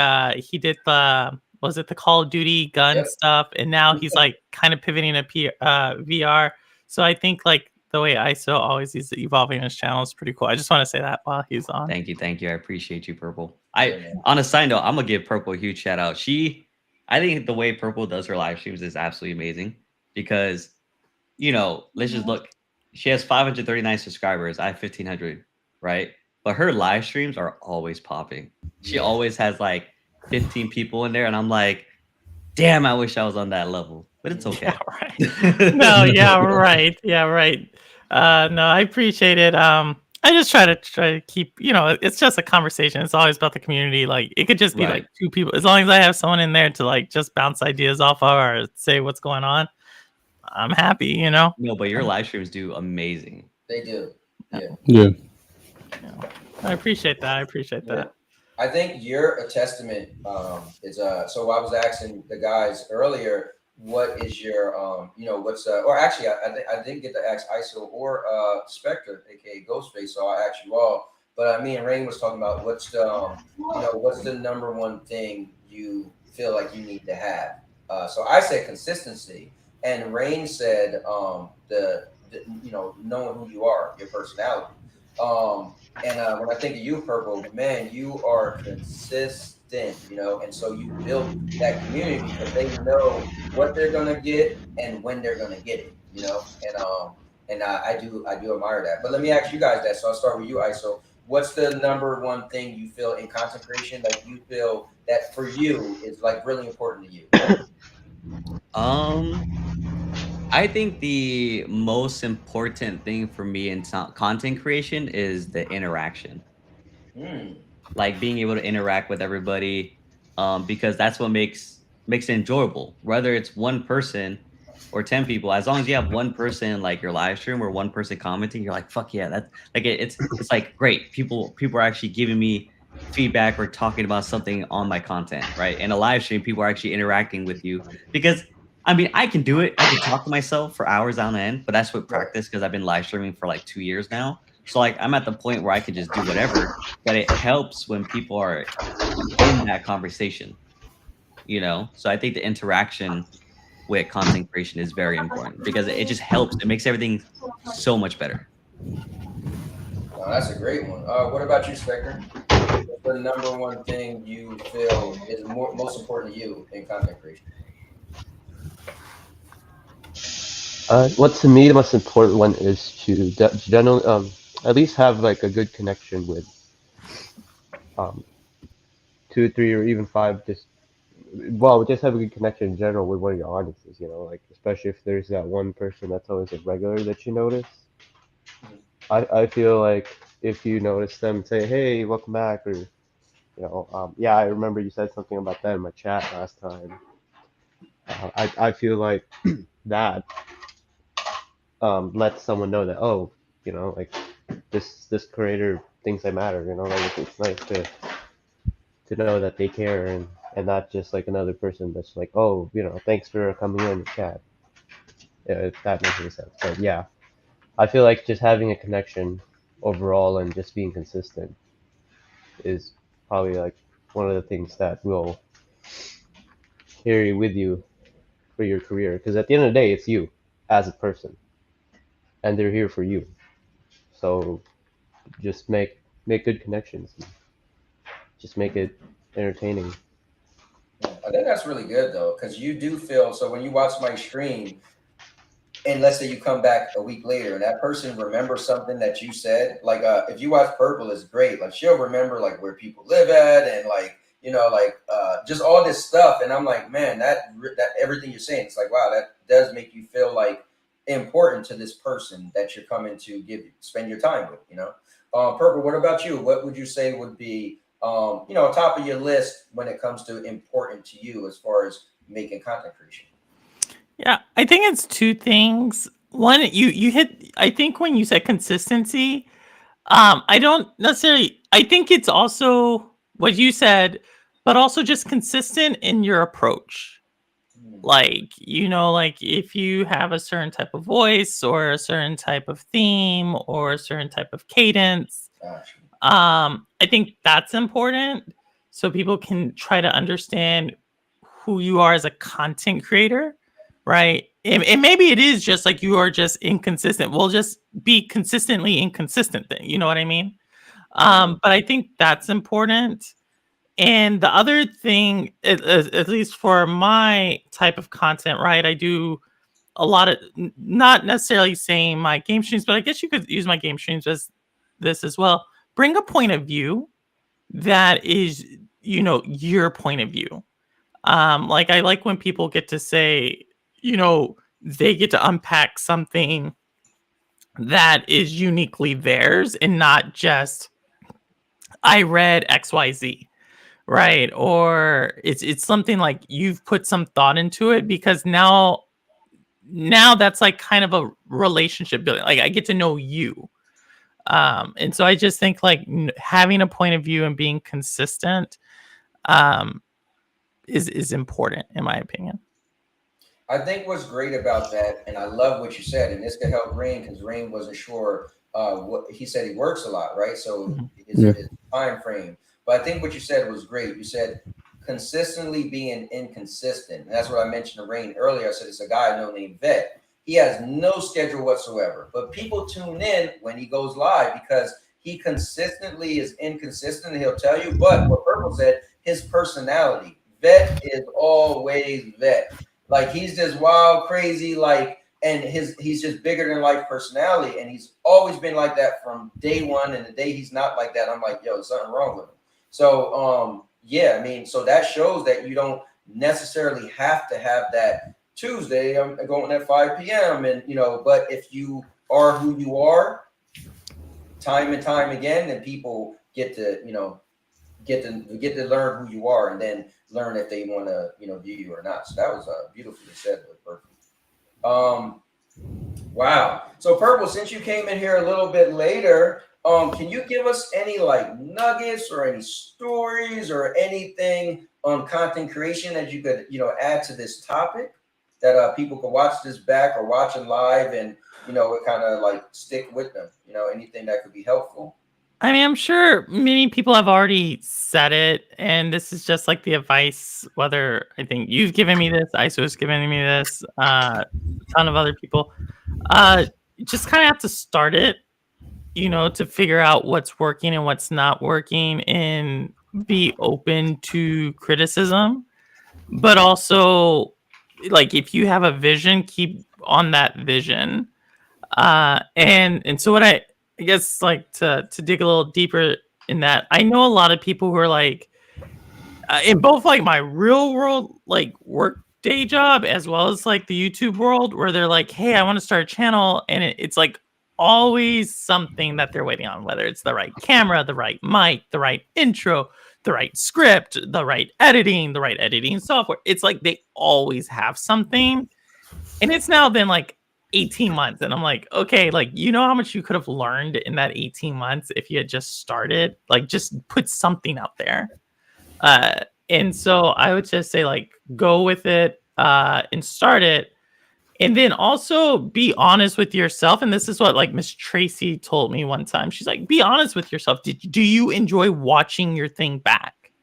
did the Call of Duty gun stuff, and now he's like kind of pivoting to VR. So I think like the way ISO always is evolving his channel is pretty cool. I just want to say that while he's on. Thank you. I appreciate you, Purple. On a side note, I'm gonna give Purple a huge shout out. I think the way Purple does her live streams is absolutely amazing, because let's just look. She has 539 subscribers. I have 1,500, right? But her live streams are always popping. She always has like 15 people in there, and I'm like, damn, I wish I was on that level. But it's okay. Yeah, right. No, yeah, right. Yeah, right. No, I appreciate it. I just try to keep, it's just a conversation. It's always about the community. Like it could just be like two people. As long as I have someone in there to like just bounce ideas off of or say what's going on, I'm happy, No, but your live streams do amazing. They do. Yeah. I appreciate that. I think you're a testament. So I was asking the guys earlier, what is your or actually I didn't get to ask ISO or Spectre, aka Ghostface, so I asked you all. But me and Rain was talking about what's the number one thing you feel like you need to have. So I said consistency, and Rain said knowing who you are, your personality. And when I think of you, Purple, man, you are consistent, and so you build that community because they know what they're gonna get and when they're gonna get it, and I do admire that. But let me ask you guys that. So I'll start with you, ISO. What's the number one thing you feel in content creation that you feel that for you is like really important to you? I think the most important thing for me in content creation is the interaction. Like being able to interact with everybody, because that's what makes it enjoyable. Whether it's one person or 10 people, as long as you have one person like your live stream or one person commenting, you're like, fuck yeah, that's like it's like great. People are actually giving me feedback or talking about something on my content, right? In a live stream, people are actually interacting with you, because I mean, I can do it. I can talk to myself for hours on end, but that's with practice, because I've been live streaming for like 2 years now. So like I'm at the point where I can just do whatever, but it helps when people are in that conversation, So I think the interaction with content creation is very important, because it just helps. It makes everything so much better. Oh, that's a great one. What about you, Spectre? What's the number one thing you feel is most important to you in content creation? What to me the most important one is to generally at least have like a good connection with 2, 3, or even 5. Just have a good connection in general with one of your audiences. Like especially if there's that one person that's always a regular that you notice. I feel like if you notice them, say, hey, welcome back, or yeah, I remember you said something about that in my chat last time. I feel like that lets someone know that, oh, like this creator thinks I matter. Like it's nice to know that they care, and not just like another person that's like, oh, thanks for coming in the chat. Yeah, if that makes any sense. But yeah, I feel like just having a connection overall and just being consistent is probably like one of the things that will carry with you for your career. Because at the end of the day, it's you as a person, and they're here for you. So just make good connections. Just make it entertaining. I think that's really good though, because you do feel so when you watch my stream, and let's say you come back a week later and that person remembers something that you said, like if you watch Purple, it's great. Like she'll remember like where people live at and like just all this stuff. And I'm like, man, that everything you're saying, it's like, wow, that does make you feel like important to this person that you're coming to spend your time with. Purple, what about you? What would you say would be top of your list when it comes to important to you as far as making content creation? Yeah, I think it's two things. One, you hit. I think when you said consistency, I don't necessarily. I think it's also what you said, but also just consistent in your approach. Like like if you have a certain type of voice or a certain type of theme or a certain type of cadence, I think that's important so people can try to understand who you are as a content creator. Right. And maybe it is just like you are just inconsistent. We'll just be consistently inconsistent thing. You know what I mean? But I think that's important. And the other thing, at least for my type of content, right? I do a lot of not necessarily saying my game streams, but I guess you could use my game streams as this as well. Bring a point of view that is, your point of view. Like I like when people get to say, they get to unpack something that is uniquely theirs and not just I read XYZ, right? Or it's something like you've put some thought into it because now that's like kind of a relationship building. Like I get to know you. And so I just think like having a point of view and being consistent is important in my opinion. I think what's great about that, and I love what you said, and this could help Rain because Rain wasn't sure what he said. He works a lot, right? So his time frame. But I think what you said was great. You said consistently being inconsistent. And that's what I mentioned to Rain earlier. I said it's a guy I know named Vet. He has no schedule whatsoever, but people tune in when he goes live because he consistently is inconsistent. And he'll tell you, but what Purple said, his personality. Vet is always Vet. Like he's just wild, crazy, like, and he's just bigger than life personality, and he's always been like that from day one. And the day he's not like that, I'm like, yo, there's something wrong with him. So yeah, I mean, so that shows that you don't necessarily have to have that Tuesday. I'm going at 5 p.m. and but if you are who you are, time and time again, then people get to get to learn who you are, and then learn if they want to view you or not. So that was beautifully said with Purple. Wow. So Purple, since you came in here a little bit later, can you give us any like nuggets or any stories or anything on content creation that you could add to this topic that people could watch this back or watch it live and it kind of like stick with them? Anything that could be helpful. I mean, I'm sure many people have already said it, and this is just like the advice, whether I think you've given me this, ISO's given me this, a ton of other people. Just kind of have to start it, to figure out what's working and what's not working and be open to criticism. But also, like, if you have a vision, keep on that vision. And so what I guess like to dig a little deeper in that, I know a lot of people who are like in both like my real world like work day job as well as like the YouTube world where they're like, hey, I want to start a channel, and it's like always something that they're waiting on, whether it's the right camera, the right mic, the right intro, the right script, the right editing software. It's like they always have something. And it's now been like 18 months. And I'm like, okay, like, you know how much you could have learned in that 18 months if you had just started? Like, just put something out there. And so I would just say, like, go with it and start it. And then also be honest with yourself. And this is what like Miss Tracy told me one time. She's like, be honest with yourself. Do you enjoy watching your thing back?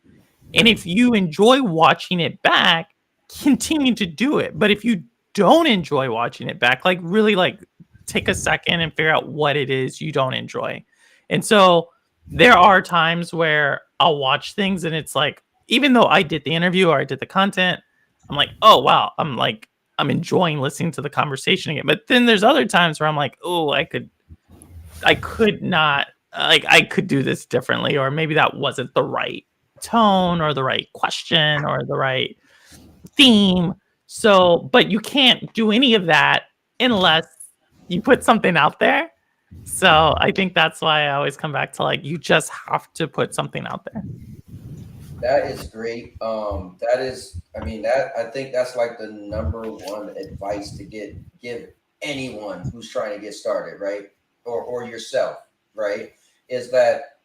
And if you enjoy watching it back, continue to do it. But if you don't enjoy watching it back, like really like take a second and figure out what it is you don't enjoy. And so there are times where I'll watch things and it's like, even though I did the interview or I did the content, I'm like, oh wow, I'm enjoying listening to the conversation again. But then there's other times where I'm like, oh, I could not, like, I could do this differently, or maybe that wasn't the right tone or the right question or the right theme. So, but you can't do any of that unless you put something out there. So I think that's why I always come back to like, you just have to put something out there. That is great. That is, I mean, that I think that's like the number one advice to give anyone who's trying to get started, right? Or yourself, right? Is that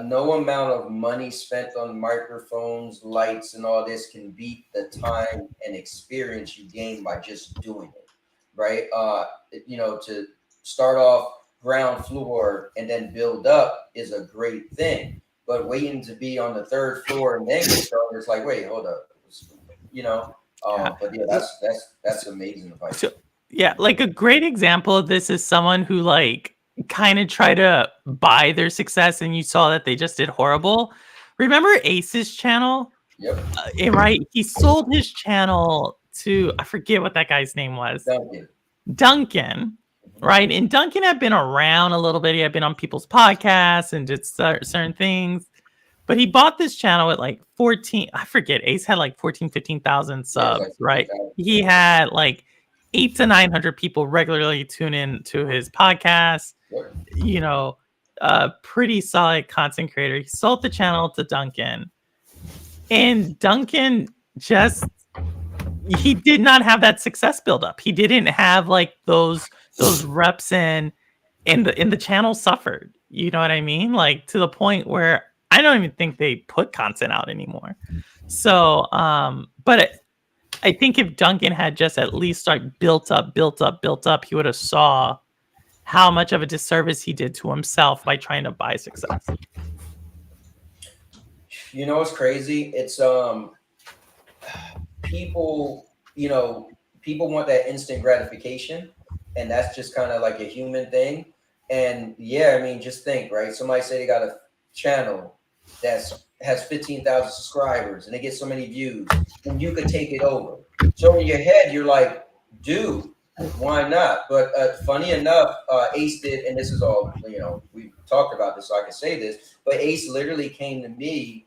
no amount of money spent on microphones, lights, and all this can beat the time and experience you gain by just doing it, right? You know, to start off ground floor and then build up is a great thing. But waiting to be on the third floor and then get started, it's like, wait, hold up, you know. But yeah, that's amazing advice. So, yeah, like a great example of this is someone who like kind of tried to buy their success, and you saw that they just did horrible. Remember Ace's channel? Yep. Right, he sold his channel to, I forget what that guy's name was. Duncan. Right. And Duncan had been around a little bit. He had been on people's podcasts and did certain things. But he bought this channel at like 14. I forget. Ace had like 14, 15,000 subs. Yeah, like right. He had like 800 to 900 people regularly tune in to his podcast. Yep. You know, pretty solid content creator. He sold the channel to Duncan. And Duncan just, he did not have that success build up. He didn't have like those reps in the channel suffered. You know what I mean? Like to the point where I don't even think they put content out anymore. So, but I think if Duncan had just at least like built up, he would have saw how much of a disservice he did to himself by trying to buy success. You know, what's crazy. It's, people, you know, people want that instant gratification, and that's just kind of like a human thing. And yeah, I mean, just think, right? Somebody say they got a channel that has 15,000 subscribers and they get so many views, and you could take it over. So in your head, you're like, dude, why not? But funny enough, Ace did, and this is all, you know, we talked about this, so I can say this, but Ace literally came to me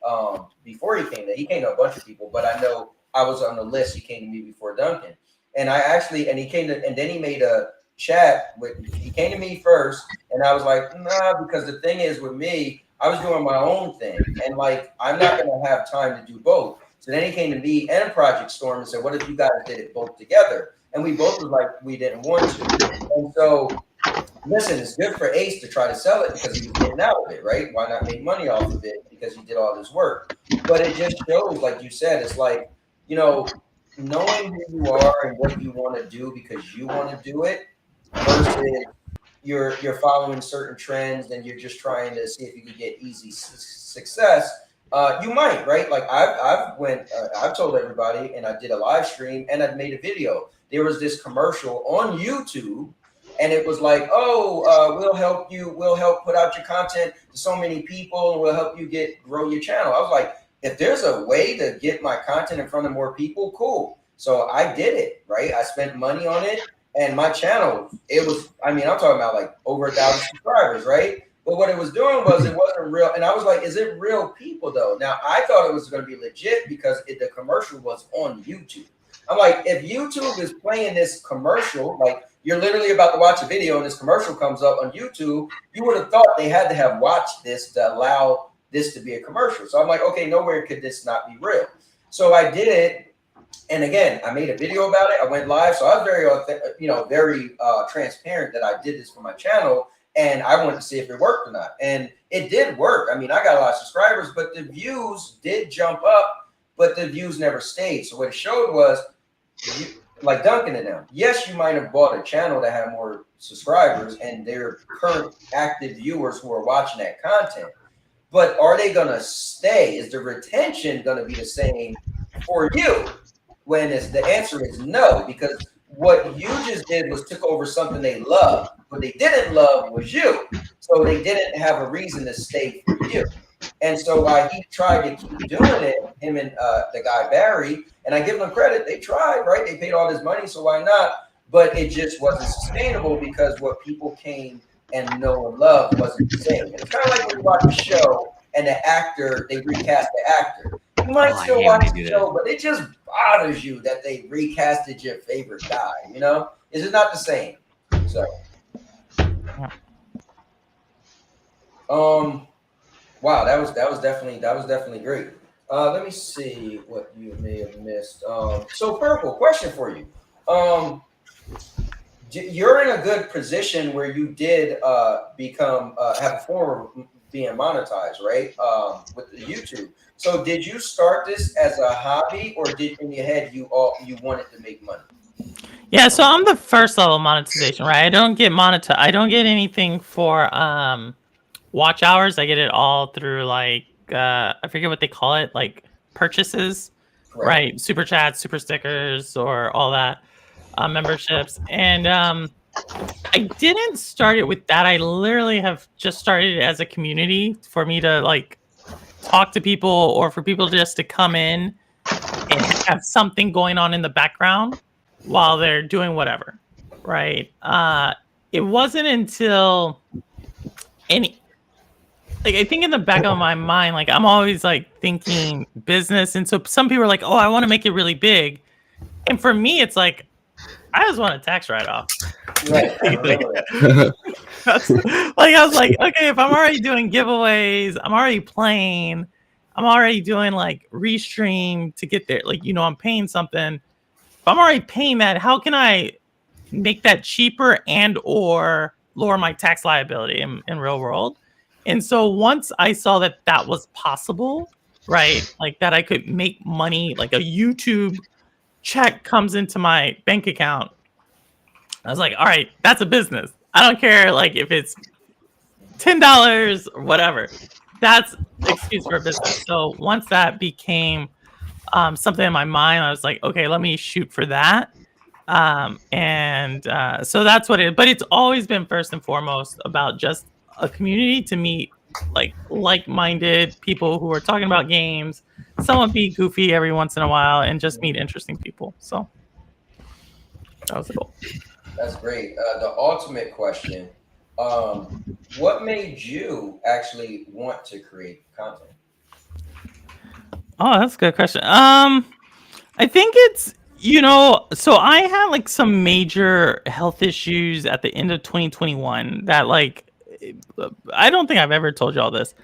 before he came there. He came to a bunch of people, but I know I was on the list. He came to me before Duncan. And I actually, and he came to, and then he made a chat with, he came to me first, and I was like, nah, because the thing is with me, I was doing my own thing, and like, I'm not going to have time to do both. So then he came to me and Project Storm and said, what if you guys did it both together? And we both was like, we didn't want to. And so, listen, it's good for Ace to try to sell it because he was getting out of it, right? Why not make money off of it? Because he did all this work. But it just shows, like you said, it's like, you know, knowing who you are and what you want to do because you want to do it versus you're following certain trends and you're just trying to see if you can get easy success. You might, right? Like I've told everybody, and I did a live stream and I've made a video. There was this commercial on YouTube, and it was like, oh, we'll help put out your content to so many people, and we'll help you grow your channel. I was like, if there's a way to get my content in front of more people, cool. So I did it, right? I spent money on it, and my channel, it was, I mean, I'm talking about like over 1,000 subscribers, right? But what it was doing was it wasn't real. And I was like, is it real people though? Now I thought it was going to be legit because the commercial was on YouTube. I'm like, if YouTube is playing this commercial, like you're literally about to watch a video and this commercial comes up on YouTube. You would have thought they had to have watched this to allow this to be a commercial. So I'm like, okay, nowhere could this not be real. So I did it. And again, I made a video about it. I went live. So I was very transparent that I did this for my channel. And I wanted to see if it worked or not. And it did work. I mean, I got a lot of subscribers, but the views did jump up, but the views never stayed. So what it showed was, like Duncan and them, yes, you might have bought a channel that had more subscribers and their current active viewers who are watching that content. But are they going to stay? Is the retention going to be the same for you? When the answer is no, because what you just did was took over something they loved. What they didn't love was you. So they didn't have a reason to stay for you. And so while he tried to keep doing it, him and the guy Barry, and I give them credit, they tried, right? They paid all this money, so why not? But it just wasn't sustainable because what people came and know and love wasn't the same. It's kind of like when you watch a show and the actor, they recast the actor. You might still watch the show, but it just bothers you that they recasted your favorite guy, you know? Is it not the same? So wow, that was definitely great. Let me see what you may have missed. So Purple, question for you. You're in a good position where you did become have a form of being monetized, right? With the YouTube. So did you start this as a hobby, or did in your head you wanted to make money? Yeah, so I'm the first level monetization, right? I don't get monetized. I don't get anything for watch hours. I get it all through like I forget what they call it, like purchases, Correct. right? Super chats, super stickers, or all that memberships. And I didn't start it with that. I literally have just started it as a community for me to like talk to people, or for people just to come in and have something going on in the background while they're doing whatever, right? It wasn't until I think in the back of my mind, like I'm always like thinking business, and so some people are like, "Oh, I want to make it really big," and for me, it's like I just want a tax write-off. Right. That's, like I was like, okay, if I'm already doing giveaways, I'm already playing, I'm already doing like restream to get there, like I'm paying something. If I'm already paying that, how can I make that cheaper and or lower my tax liability in real world? And so once I saw that that was possible, right, like that I could make money, like a YouTube check comes into my bank account, I was like, all right, that's a business. I don't care like if it's $10 or whatever. That's the excuse for a business. So once that became something in my mind, I was like, okay, let me shoot for that. So that's what but it's always been first and foremost about just a community to meet like-minded people who are talking about games, someone be goofy every once in a while, and just meet interesting people. So that was cool. That's great. The ultimate question, what made you actually want to create content? Oh, that's a good question. I think it's, so I had like some major health issues at the end of 2021 that I don't think I've ever told you all this.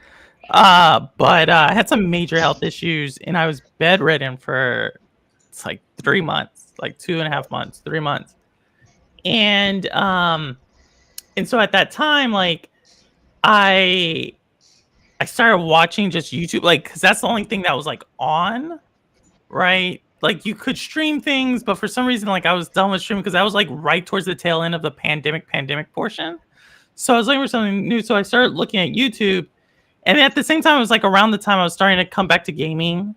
But I had some major health issues and I was bedridden for it's like 3 months, like 2.5 months, 3 months. And so at that time, like I started watching just YouTube, like, cause that's the only thing that was like on, right? Like you could stream things, but for some reason, like I was done with streaming because I was like right towards the tail end of the pandemic portion. So I was looking for something new. So I started looking at YouTube, and at the same time, it was like around the time I was starting to come back to gaming.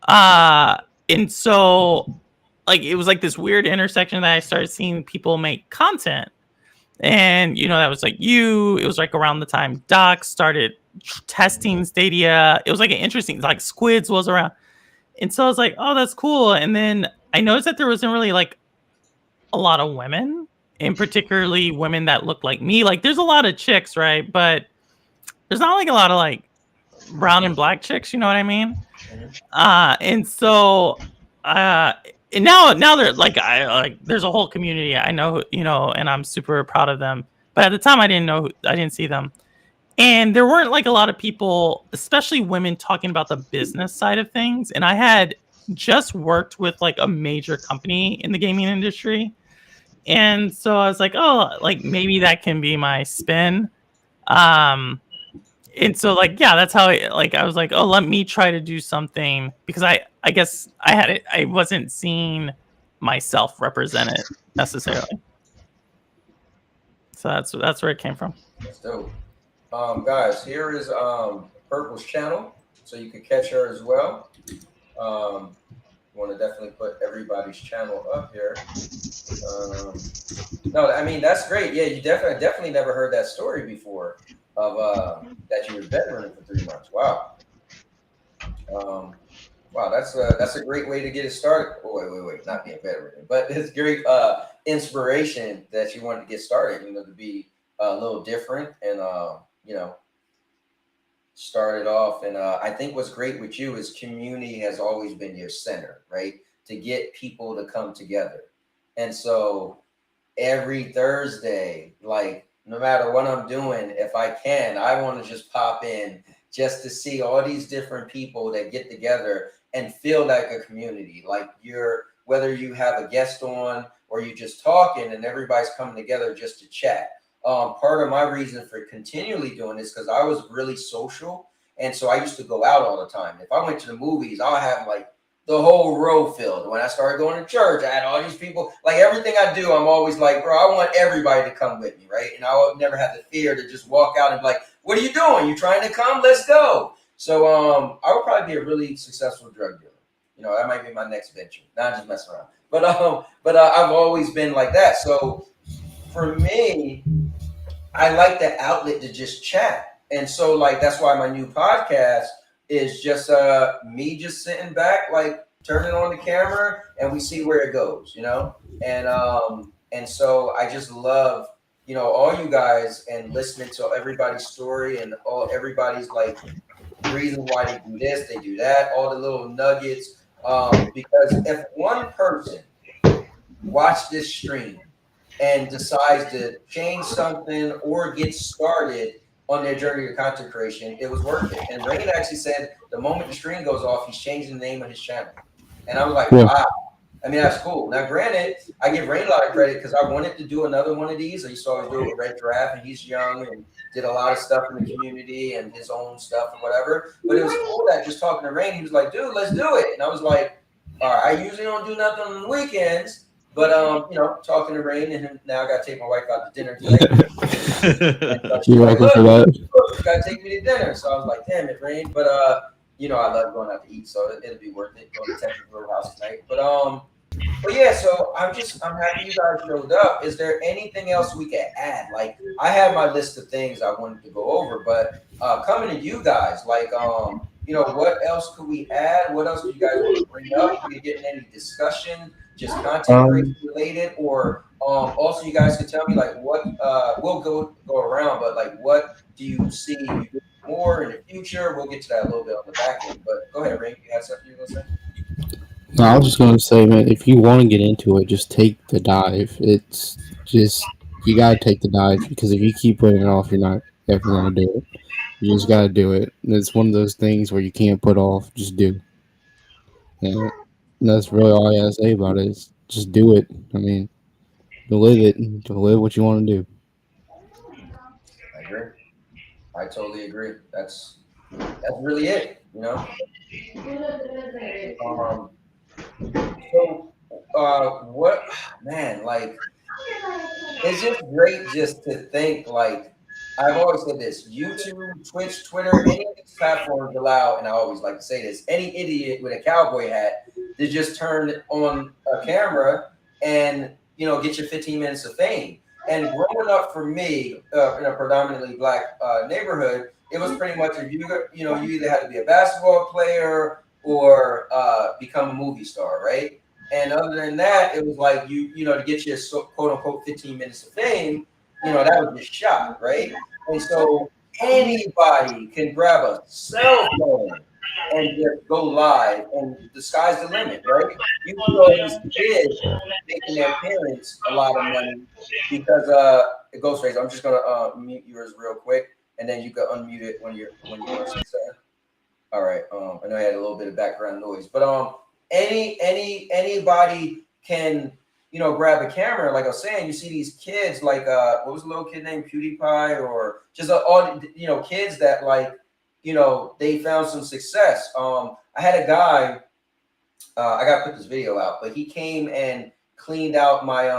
And so like it was like this weird intersection that I started seeing people make content. And that was like it was like around the time Doc started testing Stadia. It was like an interesting, like Squids was around. And so I was like, oh, that's cool. And then I noticed that there wasn't really like a lot of women, and particularly women that look like me. Like there's a lot of chicks, right? But there's not like a lot of like brown and black chicks, you know what I mean? And so And now they're like, there's a whole community. I know, and I'm super proud of them. But at the time, I didn't see them. And there weren't like a lot of people, especially women, talking about the business side of things. And I had just worked with like a major company in the gaming industry. And so I was like, oh, like maybe that can be my spin. And so like, yeah, that's how I was like, oh, let me try to do something, because I guess I wasn't seeing myself represented necessarily. So that's where it came from. That's dope. Guys, here is Purple's channel, so you can catch her as well. Want to definitely put everybody's channel up here. No, I mean, that's great. Yeah, you definitely never heard that story before of that you were bedridden for 3 months. Wow. Wow, that's a great way to get it started. Oh, wait, not being bedridden, but it's great inspiration that you wanted to get started, to be a little different and started off. And I think what's great with you is community has always been your center, right? To get people to come together. And so every Thursday, like no matter what I'm doing, if I can, I want to just pop in just to see all these different people that get together and feel like a community. Like whether you have a guest on or you're just talking and everybody's coming together just to chat. Part of my reason for continually doing this, because I was really social. And so I used to go out all the time. If I went to the movies, I'll have like the whole row filled. When I started going to church, I had all these people. Like everything I do, I'm always like, bro, I want everybody to come with me, right? And I would never have the fear to just walk out and be like, what are you doing? You trying to come? Let's go. So I would probably be a really successful drug dealer. That might be my next venture. Not just messing around. But I've always been like that. So for me, I like the outlet to just chat. And so like that's why my new podcast is just me just sitting back, like turning on the camera, and we see where it goes, and so I just love all you guys and listening to everybody's story and everybody's like reason why they do this, they do that, all the little nuggets, because if one person watch this stream and decides to change something or get started on their journey to content creation, it was worth it. And Rain actually said the moment the stream goes off, he's changing the name of his channel. And I was like, wow. I mean, that's cool. Now, granted, I give Rain a lot of credit because I wanted to do another one of these. I used to always do it with Red Giraffe, and he's young and did a lot of stuff in the community and his own stuff and whatever. But it was cool that just talking to Rain, he was like, dude, let's do it. And I was like, all right, I usually don't do nothing on the weekends. But talking to Rain, and now I gotta take my wife out to dinner today. You're welcome for that. You gotta take me to dinner. So I was like, damn it, Rain. But I love going out to eat, so it'll be worth it. Going to Texas Roadhouse tonight. But yeah, so I'm happy you guys showed up. Is there anything else we can add? Like I had my list of things I wanted to go over, but coming to you guys, like what else could we add? What else do you guys want to bring up? Can we get in any discussion? Just content creation related, or also you guys can tell me like what we'll go around, but like what do you see more in the future? We'll get to that a little bit on the back end, but go ahead, Ray. You had something you were gonna say? No, I was just gonna say, man, if you want to get into it, just take the dive. It's just you gotta take the dive, because if you keep putting it off, you're not ever gonna do it. You just gotta do it. And it's one of those things where you can't put off. Just do. And that's really all I gotta say about it. Is just do it. I mean, to live it, to live what you want to do. I agree. I totally agree. That's really it. So what, man? Like, it's just great just to think. Like, I've always said this: YouTube, Twitch, Twitter, any of these platforms allow, and I always like to say this: any idiot with a cowboy hat to just turn on a camera and get your 15 minutes of fame. And growing up for me in a predominantly black neighborhood, it was pretty much if you either had to be a basketball player or become a movie star, right? And other than that, it was like to get your quote unquote 15 minutes of fame, that was your shot, right? And so anybody can grab a cell phone and just go live, and the sky's the limit, right? You see all these kids making their parents a lot of money because it goes crazy. I'm just gonna mute yours real quick, and then you can unmute it when you want to say. All right. I know I had a little bit of background noise, but anybody can, you know, grab a camera. Like I was saying, you see these kids like what was the little kid named PewDiePie, or just all, you know, kids that, like, you know, they found some success. I had a guy, I gotta put this video out, but he came and cleaned out my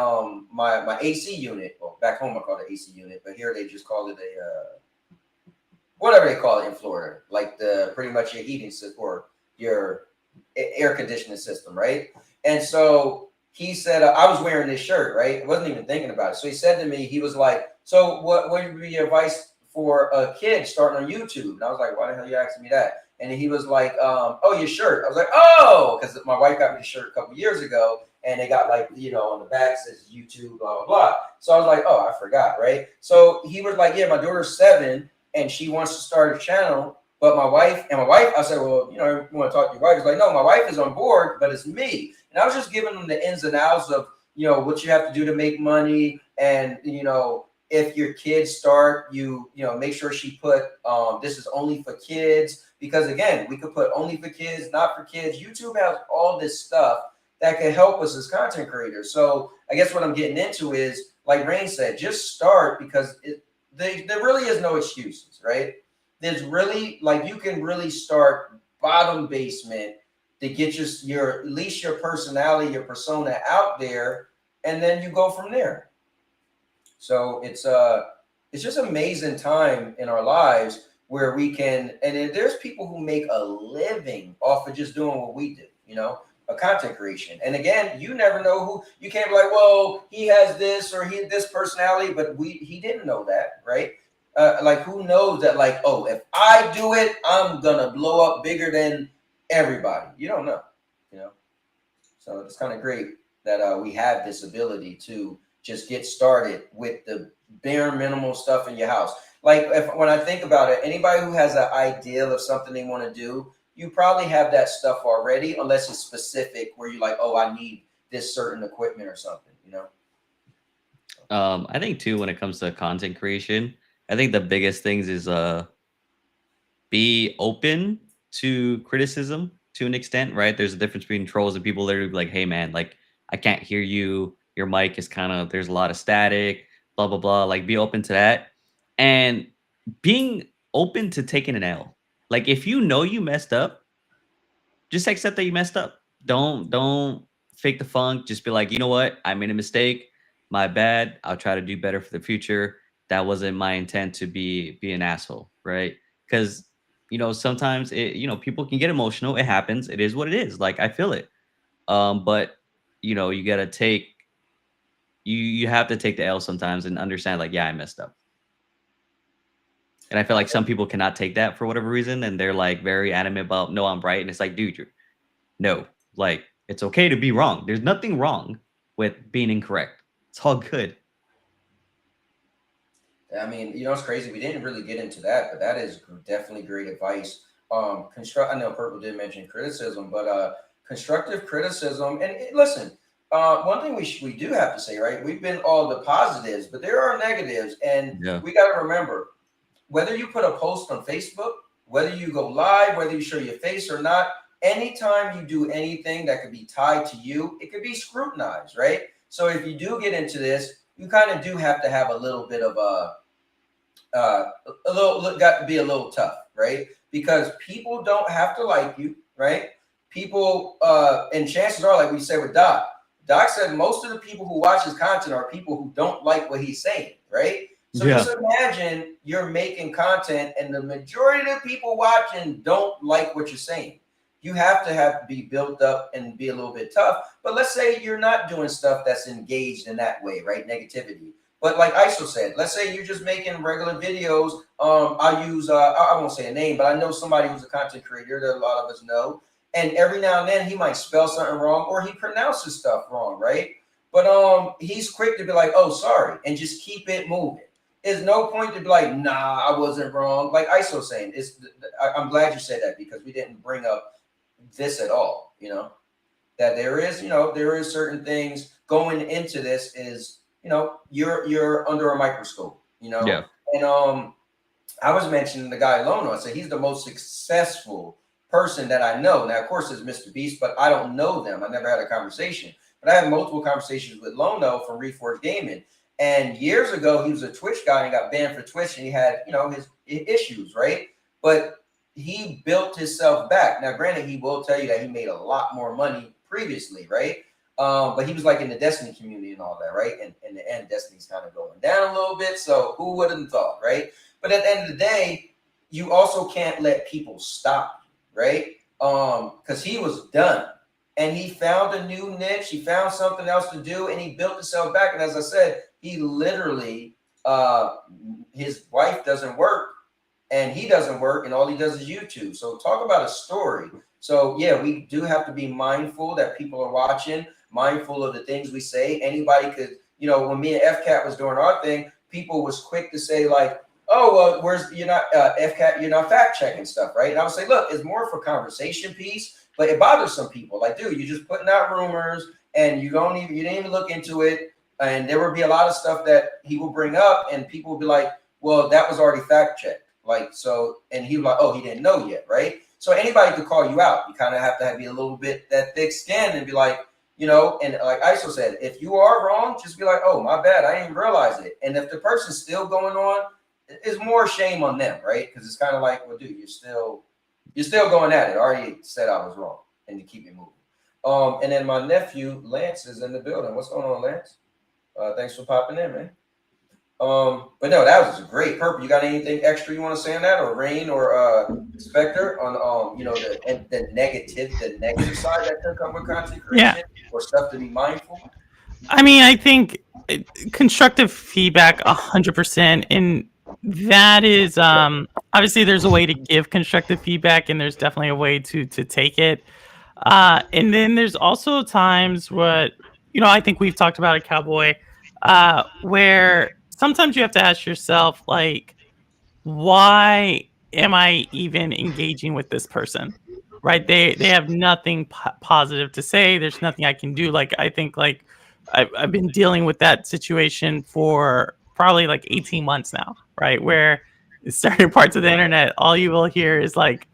my AC unit. Well, back home I call it AC unit, but here they just call it a whatever they call it in Florida, like the pretty much your heating system or your air conditioning system, right? And so he said, I was wearing this shirt, right? I wasn't even thinking about it. So he said to me, he was like, so what would be your advice for a kid starting on YouTube? And I was like, why the hell are you asking me that? And he was like, oh, your shirt. I was like, oh, because my wife got me the shirt a couple years ago, and they got, like, you know, on the back says YouTube, blah, blah, blah. So I was like, oh, I forgot, right? So he was like, yeah, my daughter's 7, and she wants to start a channel, but my wife, I said, well, you know, you want to talk to your wife? He's like, no, my wife is on board, but it's me. And I was just giving them the ins and outs of, you know, what you have to do to make money. And, you know, if your kids start, you know, make sure she put, this is only for kids, because again, we could put only for kids, not for kids. YouTube has all this stuff that can help us as content creators. So I guess what I'm getting into is, like Rain said, just start, because there really is no excuses, right? There's really, like, you can really start bottom basement to get your at least your personality, your persona out there, and then you go from there. So it's just amazing time in our lives where we can, and there's people who make a living off of just doing what we do, you know, a content creation. And again, you never know who, you can't be like, well, he has this or he this personality, but he didn't know that, right? Like, who knows that, like, oh, if I do it, I'm gonna blow up bigger than everybody. You don't know, you know. So it's kind of great that we have this ability to just get started with the bare minimal stuff in your house. Like, when I think about it, anybody who has an ideal of something they want to do, you probably have that stuff already, unless it's specific where you're like, oh, I need this certain equipment or something, you know? I think too, when it comes to content creation, I think the biggest things is be open to criticism to an extent, right? There's a difference between trolls and people that are like, hey man, like, I can't hear you. Your mic is kind of, there's a lot of static, blah, blah, blah. Like, be open to that. And being open to taking an L. Like, if you know you messed up, just accept that you messed up. Don't fake the funk. Just be like, you know what? I made a mistake. My bad. I'll try to do better for the future. That wasn't my intent to be an asshole, right? Because, you know, sometimes people can get emotional. It happens. It is what it is. Like, I feel it. But you know, you gotta take you have to take the L sometimes and understand, like, yeah, I messed up. And I feel like some people cannot take that for whatever reason, and they're like very adamant about, no, I'm right. And it's like, dude, no, like, it's okay to be wrong. There's nothing wrong with being incorrect. It's all good. I mean, you know, it's crazy. We didn't really get into that, but that is definitely great advice. I know Purple did mention criticism, but constructive criticism. And listen, one thing we do have to say, right? We've been all the positives, but there are negatives, and we got to remember, whether you put a post on Facebook, whether you go live, whether you show your face or not, anytime you do anything that could be tied to you, it could be scrutinized, right? So if you do get into this, you kind of do have to have a little bit of got to be a little tough, right? Because people don't have to like you, right? People, and chances are, like we said with Doc said, most of the people who watch his content are people who don't like what he's saying, right? So just imagine you're making content and the majority of the people watching don't like what you're saying. You have to be built up and be a little bit tough. But let's say you're not doing stuff that's engaged in that way, right? Negativity. But like ISO said, let's say you're just making regular videos. I use, I won't say a name, but I know somebody who's a content creator that a lot of us know. And every now and then he might spell something wrong or he pronounces stuff wrong, right? But he's quick to be like, oh, sorry, and just keep it moving. is no point to be like, nah, I wasn't wrong. Like ISO saying, I'm glad you said that because we didn't bring up this at all. You know, that there is, there is certain things going into this is, you're under a microscope. Yeah. And I was mentioning the guy Lono. I said he's the most successful person that I know. Now, of course, there's Mr. Beast, but I don't know them. I never had a conversation. But I had multiple conversations with Lono from Reforged Gaming. And years ago, he was a Twitch guy and got banned for Twitch, and he had, his issues, right? But he built himself back. Now, granted, he will tell you that he made a lot more money previously, right? But he was like in the Destiny community and all that, right? And in the end, Destiny's kind of going down a little bit. So who would have thought, right? But at the end of the day, you also can't let people stop, right? Because he was done. And he found a new niche. He found something else to do, and he built himself back. And as I said, he literally, his wife doesn't work, and he doesn't work, and all he does is YouTube. So talk about a story. So yeah, we do have to be mindful that people are watching, mindful of the things we say. Anybody could, when me and FCAT was doing our thing, people was quick to say like, oh, well, you're not FCAT, you're not fact checking stuff, right? And I would say, look, it's more for conversation piece. But it bothers some people. Like, dude, you're just putting out rumors and you didn't even look into it. And there would be a lot of stuff that he will bring up and people will be like, well, that was already fact checked. Like, so, and he was like, oh, he didn't know yet, right? So anybody could call you out. You kind of have to be a little bit that thick skin and be like, and like ISO said, if you are wrong, just be like, oh, my bad, I didn't realize it. And if the person's still going on, it's more shame on them, right? Because it's kind of like, well, dude, you're still going at it. I already said I was wrong, and to keep it moving. And then my nephew Lance is in the building. What's going on, Lance? Thanks for popping in, man. But no, that was a great purple. You got anything extra you want to say on that, or Rain, or Spectre on the negative side that could come with content creation, or stuff to be mindful? I mean, I think constructive feedback 100%, and that is obviously there's a way to give constructive feedback, and there's definitely a way to take it. And then there's also times what I think we've talked about at Cowboy, where sometimes you have to ask yourself, like, why am I even engaging with this person? Right? They have nothing positive to say. There's nothing I can do. Like, I think like I've been dealing with that situation for probably like 18 months now, right? Where certain parts of the internet, all you will hear is like,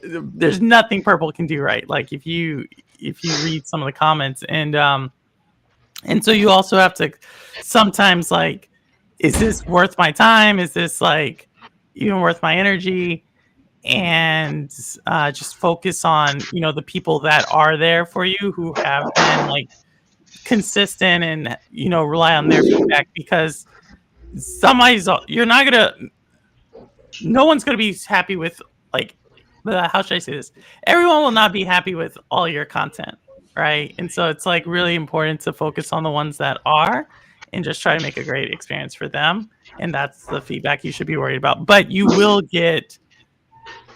there's nothing purple can do right. Like if you read some of the comments, and so you also have to sometimes like, is this worth my time? Is this like even worth my energy? And just focus on the people that are there for you, who have been like consistent, and rely on their feedback, because no one's gonna be happy with, like, how should I say this? Everyone will not be happy with all your content, right? And so it's like really important to focus on the ones that are, and just try to make a great experience for them. And that's the feedback you should be worried about. But you will get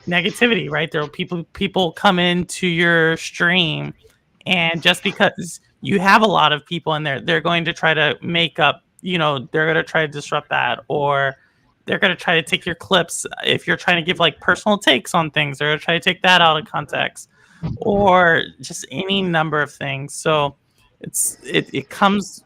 negativity, right? There will people come into your stream, and just because you have a lot of people in there, they're going to try to make up, they're going to try to disrupt that, or they're going to try to take your clips. If you're trying to give like personal takes on things, they're going to try to take that out of context, or just any number of things. So it comes,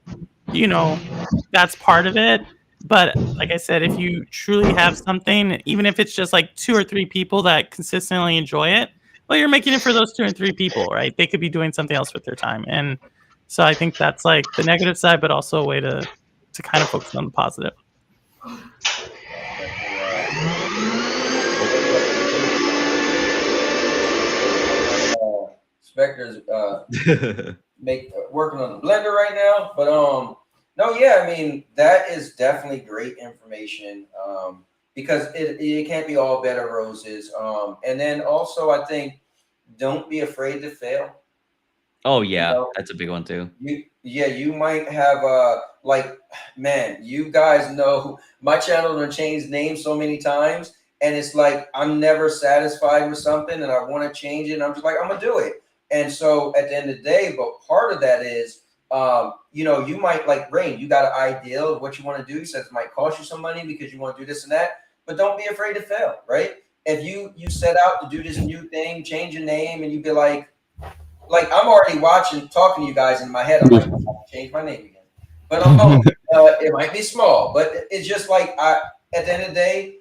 that's part of it. But like I said, if you truly have something, even if it's just like 2 or 3 people that consistently enjoy it, well, you're making it for those 2 or 3 people, right? They could be doing something else with their time. And so I think that's like the negative side, but also a way to kind of focus on the positive. Spectre's working on the blender right now, but no, yeah, I mean, that is definitely great information, because it can't be all bed of roses. And then also, I think, don't be afraid to fail. Oh yeah, that's a big one too. You might have like, man, you guys know my channel done changed names so many times, and it's like I'm never satisfied with something, and I want to change it, and I'm just like, I'm gonna do it. And so at the end of the day, but part of that is you know, you might like Rain, you got an idea of what you want to do. He says it might cost you some money because you want to do this and that, but don't be afraid to fail, right? If you set out to do this new thing, change your name, and you be like I'm already talking to you guys in my head. I'm like, I'm about to change my name again, but it might be small, but it's just like at the end of the day,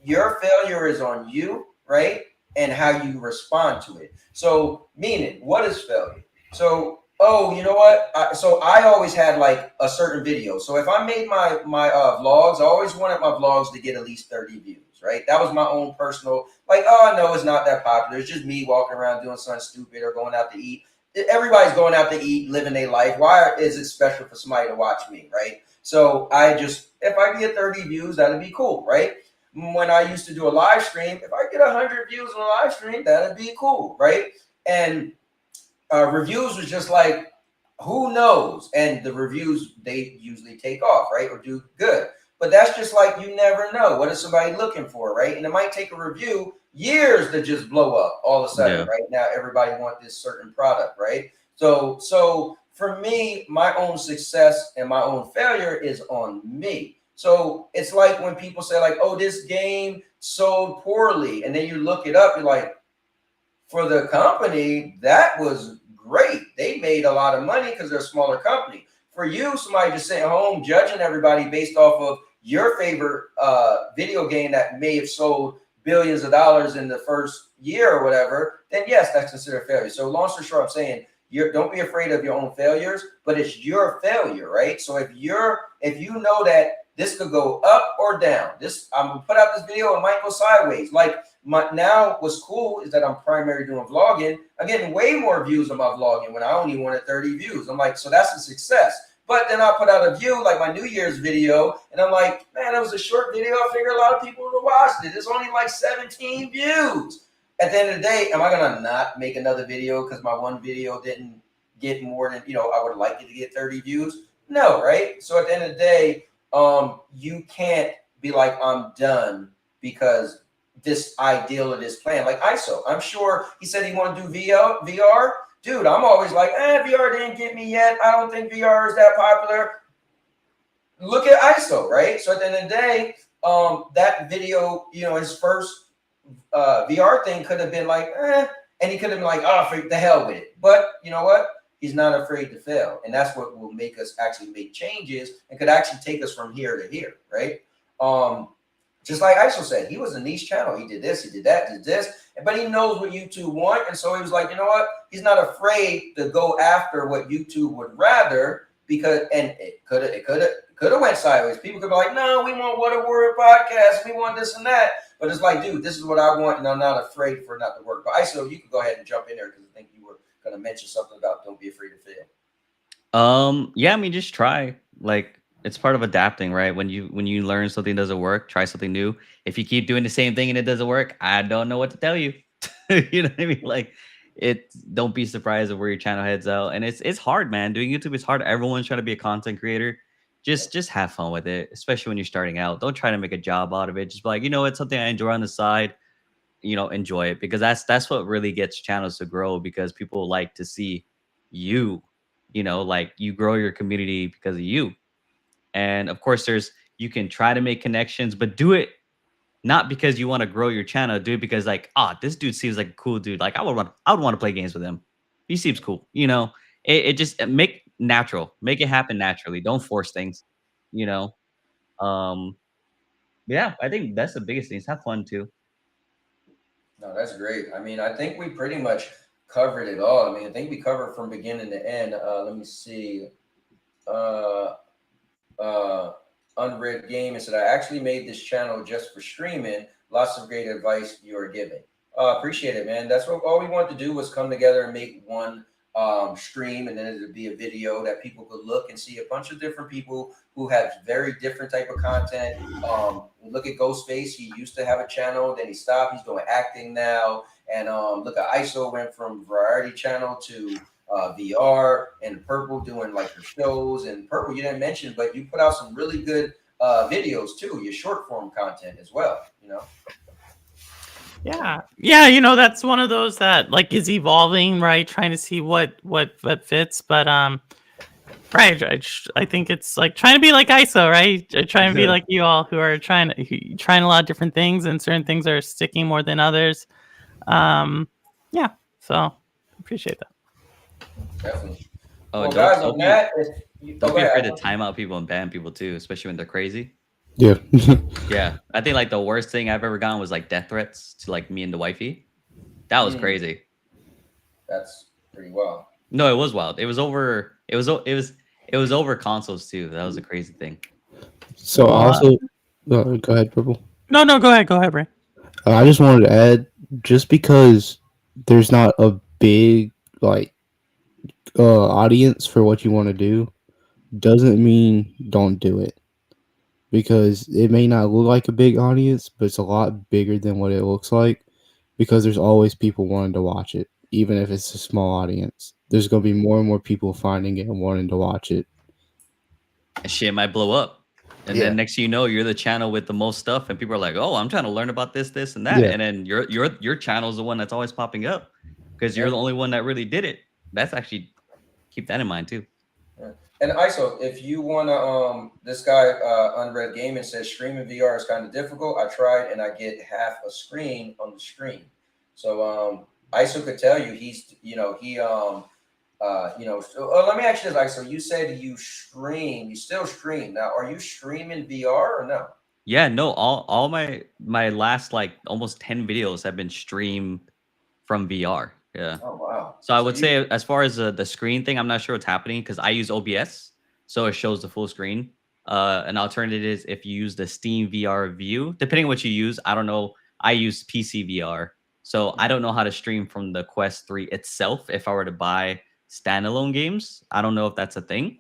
your failure is on you, right? And how you respond to it. So, meaning, what is failure? So, oh, you know what? So I always had like a certain video. So if I made my vlogs, I always wanted my vlogs to get at least 30 views, right? That was my own personal, like, oh, no, it's not that popular. It's just me walking around doing something stupid or going out to eat. Everybody's going out to eat, living their life. Why is it special for somebody to watch me, right? So if I get 30 views, that'd be cool, right? When I used to do a live stream, if I get 100 views on a live stream, that'd be cool, right? And reviews was just like, who knows? And the reviews, they usually take off, right? Or do good. But that's just like, you never know. What is somebody looking for, right? And it might take a review years to just blow up all of a sudden, right? Now everybody wants this certain product, right? So for me, my own success and my own failure is on me. So it's like when people say like, oh, this game sold poorly. And then you look it up, you're like, for the company, that was great. They made a lot of money because they're a smaller company. For you, somebody just sitting home judging everybody based off of your favorite video game that may have sold billions of dollars in the first year or whatever, then yes, that's considered failure. So long story short, I'm saying, don't be afraid of your own failures, but it's your failure, right? So if you know that this could go up or down, I'm gonna put out this video, it might go sideways. Like now what's cool is that I'm primarily doing vlogging. I'm getting way more views on my vlogging when I only wanted 30 views. I'm like, so that's a success. But then I put out a view like my New Year's video, and I'm like, man, that was a short video. I figure a lot of people would have watched it. It's only like 17 views. At the end of the day, am I gonna not make another video because my one video didn't get more than, I would like it to get 30 views? No, right? So at the end of the day, you can't be like, I'm done because this ideal or this plan. Like ISO, I'm sure he said he wanted to do VR. Dude, I'm always like, VR didn't get me yet. I don't think VR is that popular. Look at ISO, right? So at the end of the day, that video, his first VR thing could have been like, and he could have been like, oh, for the hell with it. But you know what? He's not afraid to fail. And that's what will make us actually make changes and could actually take us from here to here, right? Just like ISO said, he was a niche channel. He did this, he did that, did this, but he knows what YouTube want. And so he was like, you know what? He's not afraid to go after what YouTube would rather, because, and it could have went sideways. People could be like, no, we want What a Word podcast. We want this and that. But it's like, dude, this is what I want. And I'm not afraid for it not to work. But ISO, you can go ahead and jump in there because I think you were going to mention something about don't be afraid to fail. Yeah, I mean, just try. Like, it's part of adapting, right? When you learn something doesn't work, try something new. If you keep doing the same thing and it doesn't work, I don't know what to tell you. You know what I mean? Like, don't be surprised of where your channel heads out. And it's hard, man. Doing YouTube is hard. Everyone's trying to be a content creator. Just have fun with it, especially when you're starting out. Don't try to make a job out of it. Just be like, it's something I enjoy on the side. Enjoy it, because that's what really gets channels to grow, because people like to see you, like you grow your community because of you. And of course, you can try to make connections, but do it not because you want to grow your channel. Do it because like, this dude seems like a cool dude. Like I would want to play games with him. He seems cool. It just make natural, make it happen naturally. Don't force things. Yeah, I think that's the biggest thing. It's have fun too. No, that's great. I mean, I think we pretty much covered it all. I mean, I think we covered from beginning to end. Let me see. Unread Game and said, I actually made this channel just for streaming. Lots of great advice you are giving. Appreciate it, man. That's what all we wanted to do was come together and make one stream, and then it would be a video that people could look and see a bunch of different people who have very different type of content. Look at Ghostface. He used to have a channel, then he stopped. He's doing acting now. And look at ISO, went from variety channel to VR, and Purple doing like her shows. And Purple, you didn't mention, but you put out some really good videos too, your short form content as well, Yeah, that's one of those that like is evolving, right? Trying to see what fits. But Right. I think it's like trying to be like ISO, right? Trying to be like you all who are trying a lot of different things, and certain things are sticking more than others. Yeah. So appreciate that. Definitely. Oh, Well, guys, on that, don't go be afraid ahead. to time out people and ban people too, especially when they're crazy. Yeah. Yeah, I think like the worst thing I've ever gotten was like death threats to like me and the wifey. That was crazy. That's pretty wild. No, it was wild. It was over. It was over consoles too. That was a crazy thing. So also, go ahead, Purple. No, go ahead, Bray. I just wanted to add, just because there's not a big like audience for what you want to do, doesn't mean don't do it. Because it may not look like a big audience, but it's a lot bigger than what it looks like. Because there's always people wanting to watch it, even if it's a small audience. There's gonna be more and more people finding it and wanting to watch it. And shit might blow up. And then next thing you know, you're the channel with the most stuff, and people are like, "Oh, I'm trying to learn about this, this, and that." Yeah. And then your channel is the one that's always popping up because you're the only one that really did it. That's actually, keep that in mind too. And ISO, if you wanna, this guy Unread Gaming says streaming VR is kind of difficult. I tried and I get half a screen on the screen. So ISO could tell you he's, so, let me ask you this, ISO. You said you still stream. Now, are you streaming VR or no? Yeah, no, all my last like almost 10 videos have been streamed from VR. Yeah. Oh wow. So I would say, as far as the screen thing, I'm not sure what's happening because I use OBS, so it shows the full screen. An alternative is if you use the Steam VR View, depending on what you use. I don't know. I use PC VR, so I don't know how to stream from the Quest 3 itself. If I were to buy standalone games, I don't know if that's a thing.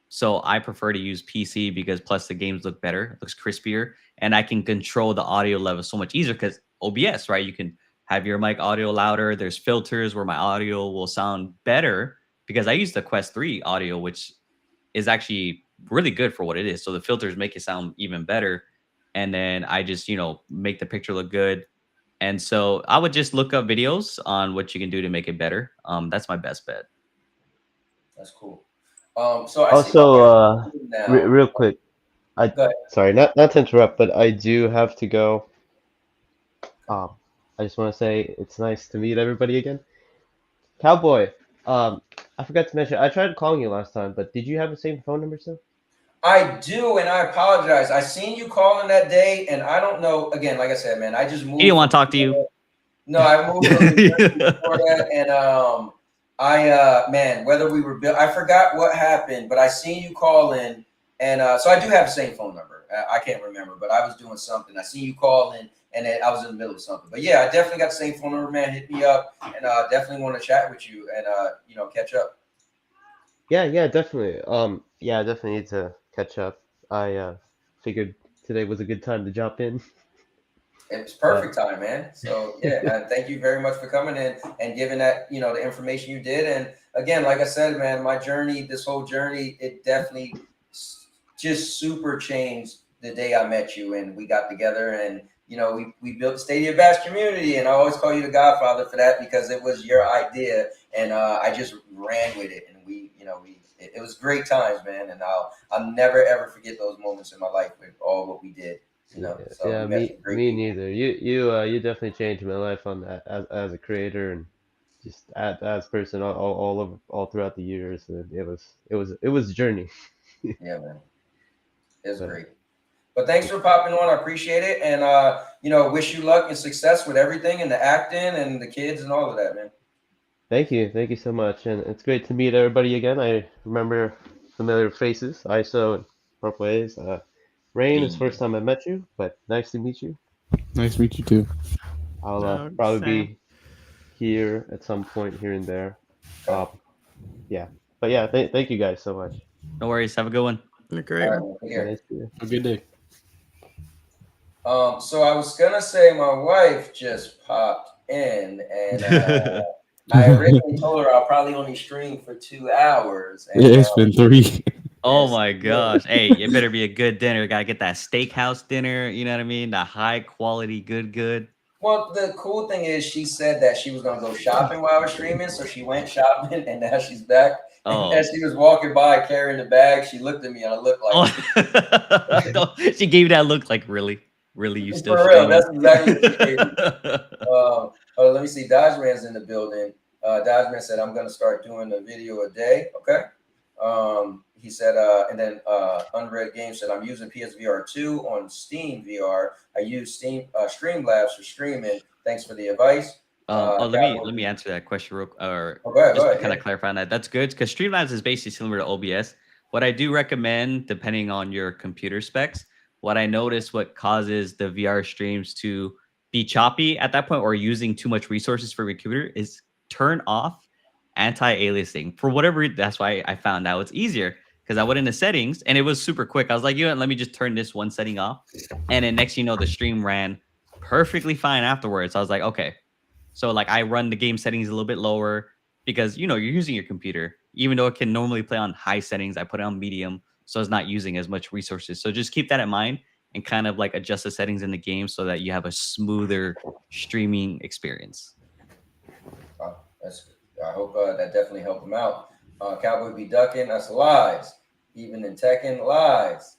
So I prefer to use PC because plus the games look better, it looks crispier, and I can control the audio level so much easier because OBS, right? You can have your mic audio louder. There's filters where my audio will sound better because I use the Quest 3 audio, which is actually really good for what it is. So the filters make it sound even better. And then I just, make the picture look good. And so I would just look up videos on what you can do to make it better. That's my best bet. That's cool. So I also, real quick, sorry, not to interrupt, but I do have to go. I just want to say it's nice to meet everybody again. Cowboy, I forgot to mention, I tried calling you last time, but did you have the same phone number still? I do, and I apologize. I seen you calling that day, and I don't know. Again, like I said, man, I just moved. He didn't want to talk to you. No, I moved from New Jersey before that, and man, whether we were built, I forgot what happened, but I seen you call in, and so I do have the same phone number. I can't remember, but I was doing something. I seen you call in, and then I was in the middle of something. But yeah, I definitely got the same phone number, man. Hit me up, and definitely want to chat with you and catch up. Yeah, definitely. Yeah, I definitely need to catch up. I figured today was a good time to jump in. It's perfect time, man. So yeah, man, thank you very much for coming in and giving that, the information you did. And again, like I said, man, my journey, this whole journey, it definitely just super changed the day I met you and we got together and, we built the Stadia Bash community, and I always call you the Godfather for that because it was your idea and I just ran with it, and it was great times, man. And I'll never ever forget those moments in my life with all what we did. So yeah, me neither. You definitely changed my life on that as a creator and just as person all throughout the years. And it was a journey. Yeah, man, it was great. But thanks for popping on. I appreciate it, and wish you luck and success with everything and the acting and the kids and all of that, man. Thank you so much, and it's great to meet everybody again. I remember familiar faces, ISO and Purple A's. Rain, it's the first time I met you, but nice to meet you. Nice to meet you too. I'll probably be here at some point here and there. Yeah, but yeah, thank you guys so much. No worries. Have a good one. Great. Right, Have a good day. So I was gonna say my wife just popped in, and I originally told her I'll probably only stream for 2 hours. And, it's been 3. Oh my gosh. Hey, it better be a good dinner. Gotta get that steakhouse dinner, you know what I mean? The high quality, good. Well, the cool thing is she said that she was going to go shopping while I was streaming. So she went shopping and now she's back. And as she was walking by carrying the bag, she looked at me and I looked like, she gave you that look like, really? Really? You still for real, streaming? that's exactly what she gave me. Let me see. Dodge Man's in the building. Dodge Man said, I'm going to start doing a video a day. Okay. He said, and then Unread Games said, I'm using PSVR 2 on Steam VR. I use Steam Streamlabs for streaming. Thanks for the advice. Let me answer that question real, or go ahead, just to kind of clarify on that. That's good because Streamlabs is basically similar to OBS. What I do recommend, depending on your computer specs, what I notice what causes the VR streams to be choppy at that point or using too much resources for your computer is turn off anti-aliasing. For whatever reason, that's why I found out it's easier because I went into settings and it was super quick. I was like, you know, let me just turn this one setting off. And then next, you know, the stream ran perfectly fine afterwards. I was like, okay. So like I run the game settings a little bit lower because, you know, you're using your computer, even though it can normally play on high settings. I put it on medium, so it's not using as much resources. So just keep that in mind and kind of like adjust the settings in the game so that you have a smoother streaming experience. That's good. I hope that definitely helped him out. Cowboy be ducking. That's lies. Even in Tekken, lies.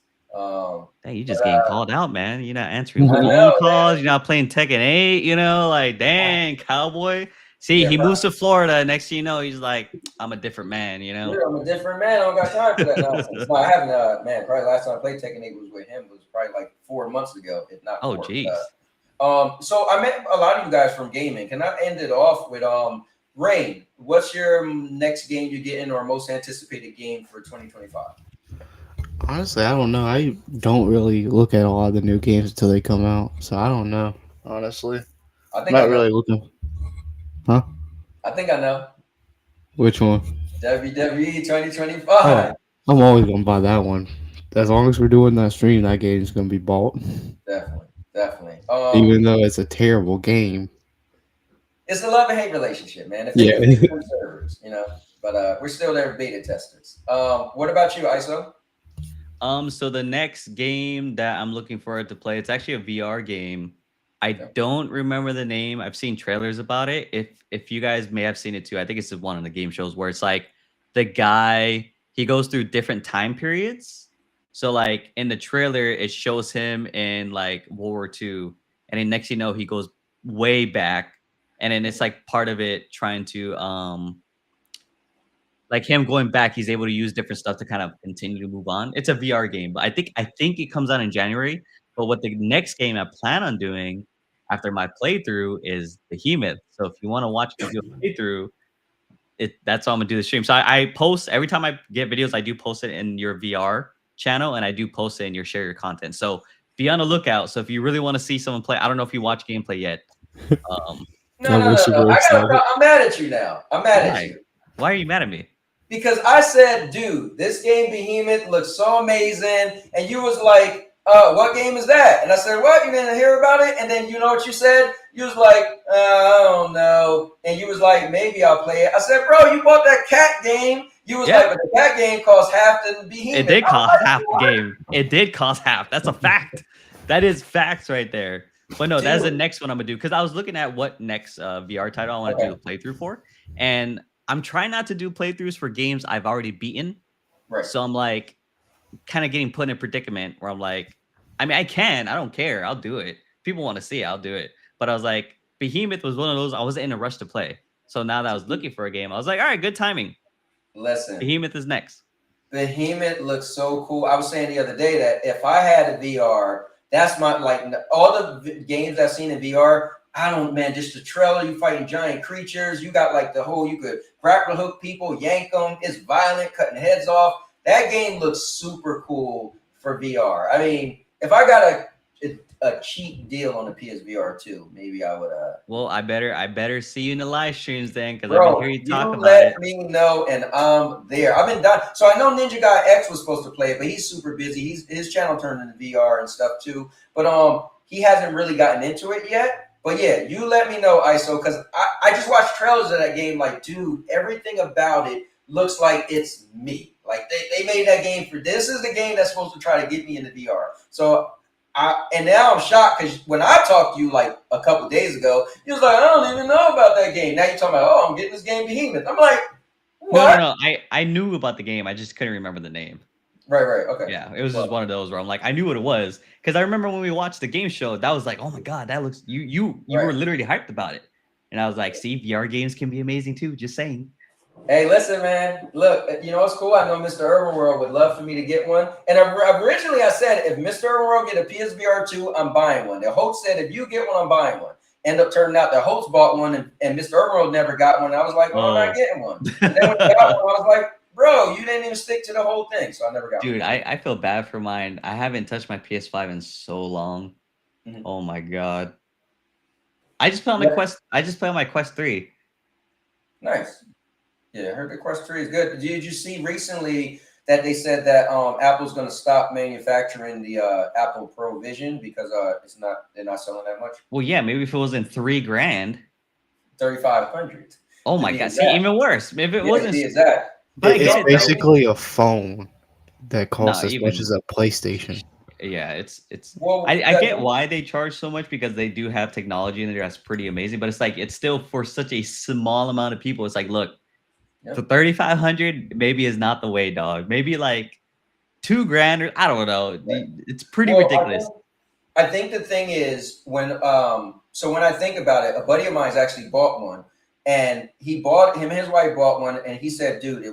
Hey, you just getting called out, man. You're not answering phone calls. You're not playing Tekken 8. You know, like, dang, Cowboy. See, he moves to Florida. Next thing you know, he's like, I'm a different man, you know? Yeah, I'm a different man. I don't got time for that nonsense. No, I haven't, man. Probably last time I played Tekken 8 was with him. It was probably like 4 months ago, if not more. Oh, geez. So I met a lot of you guys from gaming. Can I end it off with Rain? What's your next game you're getting or most anticipated game for 2025? Honestly, I don't know. I don't really look at a lot of the new games until they come out, so I don't know. Honestly, I think not really looking. Huh? I think I know. Which one? WWE 2025. Oh, I'm always gonna buy that one. As long as we're doing that stream, that game's gonna be bought. Definitely. Even though it's a terrible game. It's a love and hate relationship, man. If they servers, you know. But we're still there beta testers. What about you, ISO? So the next game that I'm looking forward to play, it's actually a VR game. I don't remember the name. I've seen trailers about it. If you guys may have seen it too, I think it's one of the game shows where it's like the guy, he goes through different time periods. So like in the trailer, it shows him in like World War II. And then next you know, he goes way back. And then it's like part of it trying to like him going back, he's able to use different stuff to kind of continue to move on. It's a VR game, but I think it comes out in January. But what the next game I plan on doing after my playthrough is Behemoth. So if you want to watch me do a playthrough, that's how I'm gonna do the stream. So I post every time I get videos, I do post it in your VR channel and I do post it in your share your content. So be on the lookout. So if you really want to see someone play, I don't know if you watch gameplay yet. No. I'm mad at you now. I'm mad at you. Why are you mad at me? Because I said, dude, this game Behemoth looks so amazing. And you was like, what game is that? And I said, what? You didn't hear about it? And then you know what you said? You was like, I don't know. And you was like, maybe I'll play it. I said, bro, you bought that cat game. You was like, but the cat game cost half the Behemoth. It did cost half the game. It did cost half. That's a fact. That is facts right there. But no, that's the next one I'm gonna do because I was looking at what next VR title I want to do a playthrough for, and I'm trying not to do playthroughs for games I've already beaten. Right. So I'm like, kind of getting put in a predicament where I'm like, I mean, I don't care, I'll do it. People want to see it, I'll do it. But I was like, Behemoth was one of those I wasn't in a rush to play. So now that I was looking for a game, I was like, all right, good timing. Listen, Behemoth is next. Behemoth looks so cool. I was saying the other day that if I had a VR. That's my, like, all the games I've seen in VR, just the trailer, you fighting giant creatures. You got like you could grapple hook people, yank them. It's violent, cutting heads off. That game looks super cool for VR. I mean, if I got a cheap deal on the PSVR 2, maybe I would. Well, I better see you in the live streams then, because I can hear you talk about it. Let me know, and I'm there. I've been done. So I know Ninja Guy X was supposed to play it, but he's super busy. His channel turned into VR and stuff too. But he hasn't really gotten into it yet. But yeah, you let me know, ISO, because I just watched trailers of that game. Like, dude, everything about it looks like it's me. Like they made that game for this is the game that's supposed to try to get me into VR. So And now I'm shocked because when I talked to you like a couple days ago, you was like, I don't even know about that game. Now you're talking about, oh, I'm getting this game Behemoth. I'm like, what? No. I knew about the game. I just couldn't remember the name. Right. Okay. Yeah, it was just one of those where I'm like, I knew what it was because I remember when we watched the game show. That was like, oh my god, that looks you were literally hyped about it, and I was like, see, VR games can be amazing too. Just saying. Hey, listen, man. Look, you know what's cool? I know Mr. Urban World would love for me to get one. And originally I said, if Mr. Urban World get a PSVR 2, I'm buying one. The host said, if you get one, I'm buying one. End up turning out the host bought one, and Mr. Urban World never got one. I was like, well, I'm not getting one. And then when he got one, I was like, bro, you didn't even stick to the whole thing. So I never got one. Dude, I feel bad for mine. I haven't touched my PS5 in so long. Mm-hmm. Oh my god. I just play on my Quest. I just play on my Quest 3. Nice. Yeah, I heard the Quest 3 is good. Did you see recently that they said that Apple's going to stop manufacturing the Apple Pro Vision because they're not selling that much? Well, yeah, maybe if it was in $3,000, 3,500. Oh my god, see, even worse. If it wasn't exact. It's basically a phone that costs as much as a PlayStation. Yeah, it's. Well, I get why they charge so much because they do have technology in there that's pretty amazing, but it's like it's still for such a small amount of people. It's like, look. Yep. For 3,500, maybe is not the way, dog. Maybe like $2,000 or I don't know. It's pretty ridiculous. I think the thing is when I think about it, a buddy of mine's actually bought one, and him and his wife bought one, and he said, dude,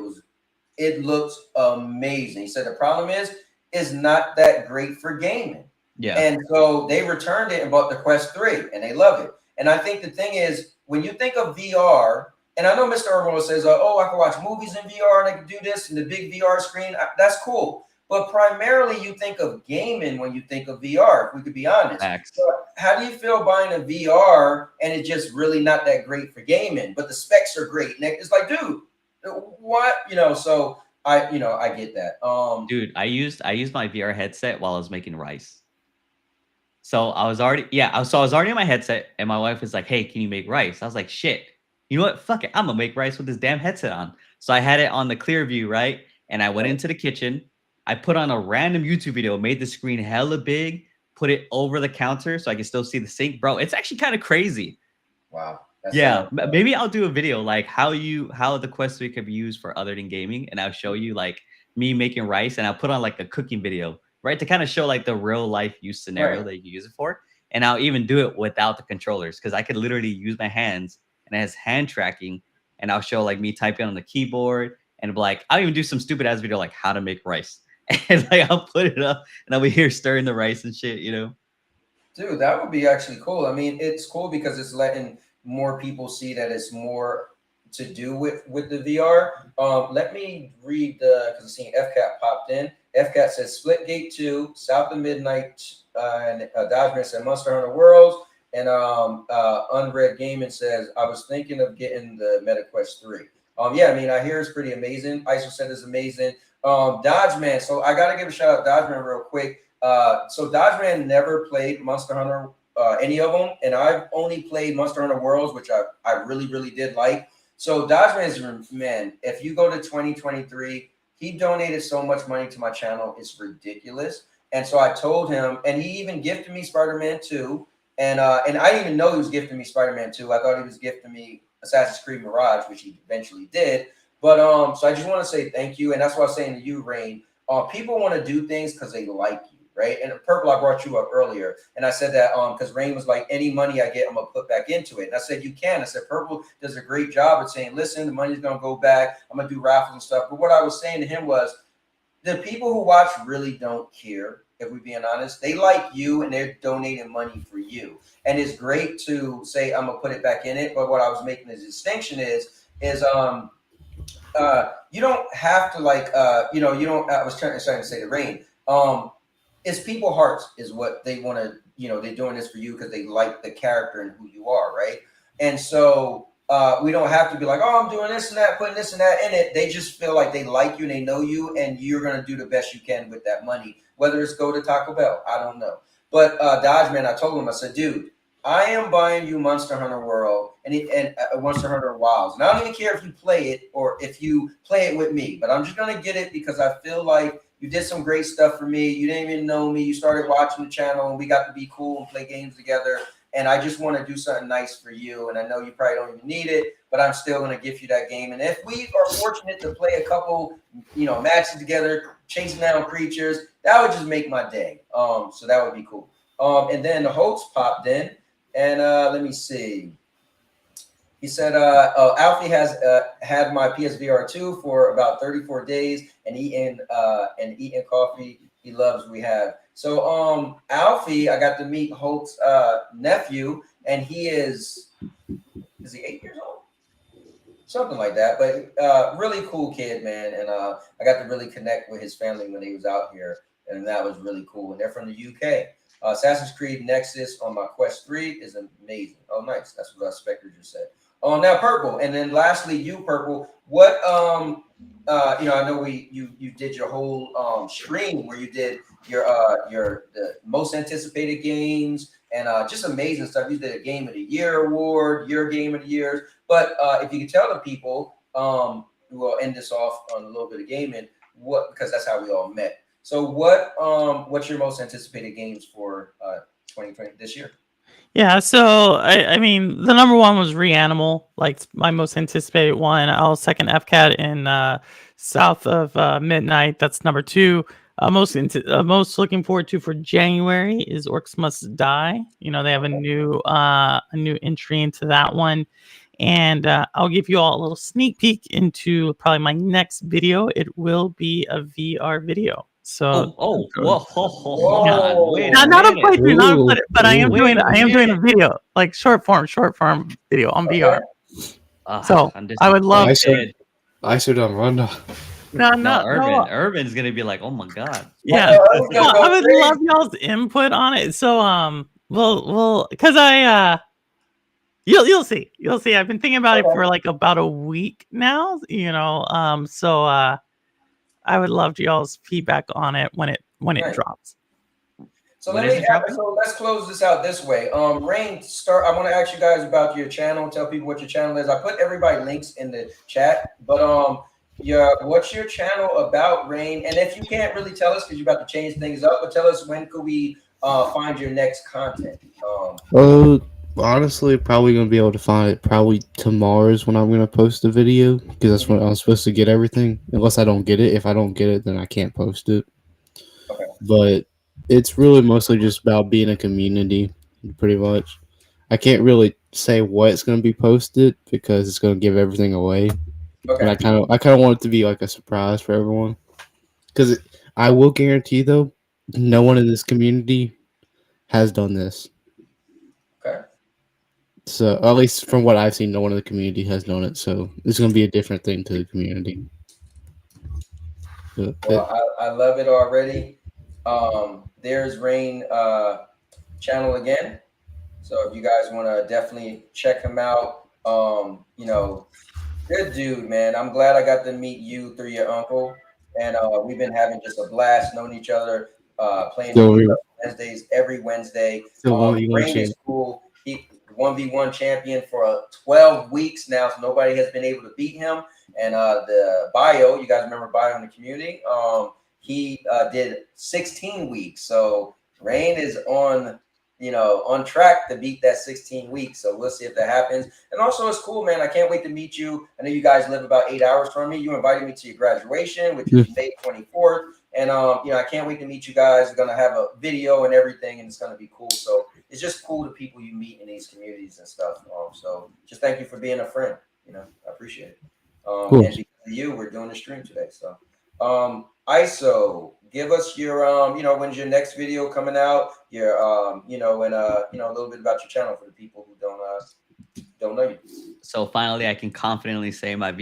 it looks amazing. He said the problem is it's not that great for gaming. Yeah. And so they returned it and bought the Quest 3, and they love it. And I think the thing is when you think of VR. And I know Mr. Urban says, oh, I can watch movies in VR and I can do this in the big VR screen. That's cool. But primarily you think of gaming when you think of VR, if we could be honest. So how do you feel buying a VR and it's just really not that great for gaming, but the specs are great? And it's like, dude, what? So I get that. Dude, I used my VR headset while I was making rice. So I was already in my headset and my wife was like, hey, can you make rice? I was like, shit. You know what? Fuck it. I'm going to make rice with this damn headset on. So I had it on the clear view, right? And I went into the kitchen. I put on a random YouTube video, made the screen hella big, put it over the counter so I can still see the sink. Bro, it's actually kind of crazy. Wow. Yeah. Maybe I'll do a video like how the Quest 3 could be used for other than gaming. And I'll show you like me making rice. And I'll put on like a cooking video, right? To kind of show like the real life use scenario that you can use it for. And I'll even do it without the controllers because I could literally use my hands. And it has hand tracking, and I'll show like me typing on the keyboard, and like I'll even do some stupid ass video like how to make rice, and like I'll put it up, and I'll be here stirring the rice and shit, Dude, that would be actually cool. I mean, it's cool because it's letting more people see that it's more to do with the VR. Let me read because I'm seeing FCAT popped in. FCAT says Splitgate 2, South of Midnight, and Dodgeman said Monster Hunter Worlds. And Unread Gaming says, I was thinking of getting the MetaQuest 3. Yeah, I mean, I hear it's pretty amazing. ISO said it's amazing. Dodgeman, so I got to give a shout out to Dodgeman real quick. So Dodgeman never played Monster Hunter, any of them. And I've only played Monster Hunter Worlds, which I really, really did like. So Dodgeman's, man, if you go to 2023, he donated so much money to my channel. It's ridiculous. And so I told him, and he even gifted me Spider-Man 2. And I didn't even know he was gifting me Spider-Man 2. I thought he was gifting me Assassin's Creed Mirage, which he eventually did. But so I just want to say thank you. And that's what I was saying to you, Rain. People want to do things because they like you, right? And Purple, I brought you up earlier. And I said that because Rain was like, any money I get, I'm going to put back into it. And I said, you can. I said, Purple does a great job at saying, listen, the money's going to go back. I'm going to do raffles and stuff. But what I was saying to him was, the people who watch really don't care. If we're being honest, they like you and they're donating money for you. And it's great to say, I'm going to put it back in it. But what I was making the distinction is you don't have to like, you don't, I was trying to say to Rain, it's people hearts is what they want to, they're doing this for you because they like the character and who you are. Right. And so we don't have to be like, oh, I'm doing this and that, putting this and that in it. They just feel like they like you and they know you and you're going to do the best you can with that money. Whether it's go to Taco Bell, I don't know. But Dodgeman, I told him, I said, dude, I am buying you Monster Hunter World and Monster Hunter Wilds. And I don't even care if you play it or if you play it with me, but I'm just going to get it because I feel like You did some great stuff for me. You didn't even know me. You started watching the channel, and we got to be cool and play games together. And I just want to do something nice for you. And I know you probably don't even need it, but I'm still going to gift you that game. And if we are fortunate to play a couple, matches together, chasing down creatures, that would just make my day. So that would be cool. And then the host popped in, and let me see. He said, Alfie has had my PSVR 2 for about 34 days and eating coffee. He loves we have. So Alfie, I got to meet Holt's nephew, and he is he 8 years old? Something like that. But really cool kid, man. And I got to really connect with his family when he was out here, and that was really cool. And they're from the UK. Assassin's Creed Nexus on my Quest 3 is amazing. Oh, nice. That's what Spectre just said. Now Purple, and then lastly, you Purple. What I know you did your whole stream where you did the most anticipated games and just amazing stuff. You did a Game of the Year award, your Game of the Year. But if you could tell the people, we'll end this off on a little bit of gaming. Because that's how we all met. So what's your most anticipated games for 2020 this year? Yeah, so I mean, the number one was Reanimal, like my most anticipated one. I'll second FCAT in South of Midnight. That's number two. Most looking forward to for January is Orcs Must Die. They have a new entry into that one, and I'll give you all a little sneak peek into probably my next video. It will be a VR video. So whoa. Wait not a playthrough, not a playthrough, but I am doing a video, like short form video on VR. So I would love. I should run. No, Urban's gonna be like, oh my god. Yeah, I would love y'all's input on it. So well, because you'll see. I've been thinking about it for like about a week now. So I would love y'all's feedback on it when it drops. So let's close this out this way. Rain, I want to ask you guys about your channel. Tell people what your channel is. I put everybody links in the chat, but what's your channel about, Rain? And if you can't really tell us because you're about to change things up, but tell us when could we find your next content? Honestly, probably gonna be able to find it probably tomorrow is when I'm gonna post the video because that's when I'm supposed to get everything. Unless I don't get it. If I don't get it, then I can't post it. Okay. But it's really mostly just about being a community, pretty much. I can't really say what's gonna be posted because it's gonna give everything away. Okay. And I kind of want it to be like a surprise for everyone. Because I will guarantee though, no one in this community has done this. Okay. So at least from what I've seen, no one in the community has done it. So it's going to be a different thing to the community. Well, I love it already. There's Rain channel again. So if you guys want to definitely check him out, good dude, man. I'm glad I got to meet you through your uncle, and we've been having just a blast, knowing each other, playing Wednesdays every Wednesday. Rain is cool. He 1v1 champion for 12 weeks now, so nobody has been able to beat him. And the Bio, you guys remember Bio in the community? He did 16 weeks. So Rain is on track to beat that 16 weeks. So we'll see if that happens. And also, it's cool, man. I can't wait to meet you. I know you guys live about 8 hours from me. You invited me to your graduation, which is May 24th. And, I can't wait to meet you guys. We're going to have a video and everything, and it's going to be cool. So it's just cool to people you meet in these communities and stuff. So just thank you for being a friend. I appreciate it. Cool. And because of you, we're doing the stream today. So ISO, give us your, when's your next video coming out? Your, and a little bit about your channel for the people who don't know you. So finally, I can confidently say my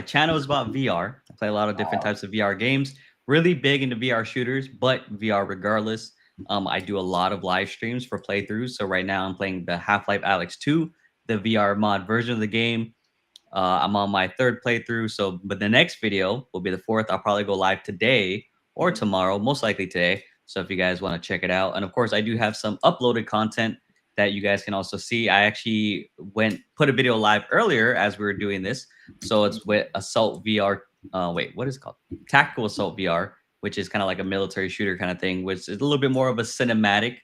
channel is about VR. I play a lot of different types of VR games. Really big into VR shooters, but VR regardless. I do a lot of live streams for playthroughs. So right now I'm playing the Half-Life Alyx 2, the VR mod version of the game. I'm on my third playthrough. But the next video will be the fourth. I'll probably go live today or tomorrow, most likely today. So if you guys want to check it out. And of course, I do have some uploaded content that you guys can also see. I actually put a video live earlier as we were doing this. So it's with Assault VR. What is it called? Tactical Assault VR which is kind of like a military shooter kind of thing, which is a little bit more of a cinematic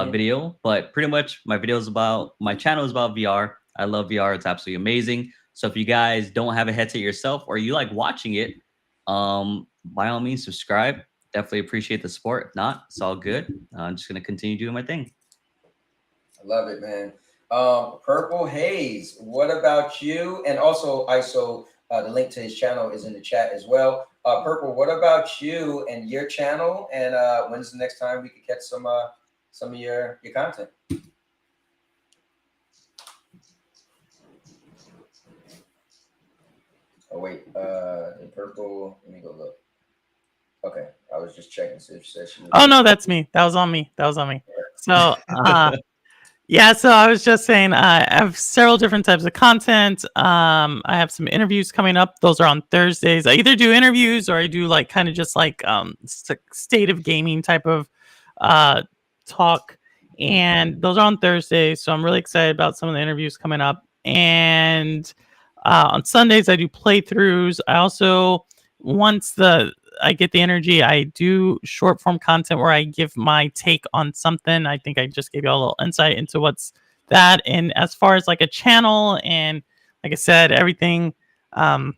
video. But pretty much my channel is about VR. I love VR. It's absolutely amazing. So if you guys don't have a headset yourself or you like watching it, by all means, subscribe. Definitely appreciate the support. If not, it's all good. I'm just going to continue doing my thing. I love it, man. Purple Haze, what about you? And also, ISO, the link to his channel is in the chat as well. Purple, what about you and your channel? And when's the next time we could catch some of your content? Oh wait, in Purple, let me go look. Okay, I was just checking. So she said she was... Oh no, that's me. That was on me. So yeah, so I was just saying I have several different types of content. I have some interviews coming up. Those are on Thursdays. I either do interviews or I do like kind of just like state of gaming type of talk, and those are on Thursdays. So I'm really excited about some of the interviews coming up. And on Sundays I do playthroughs. I also, once I get the energy, I do short form content where I give my take on something. I think I just gave you all a little insight into what's that. And as far as like a channel, and like I said, everything, I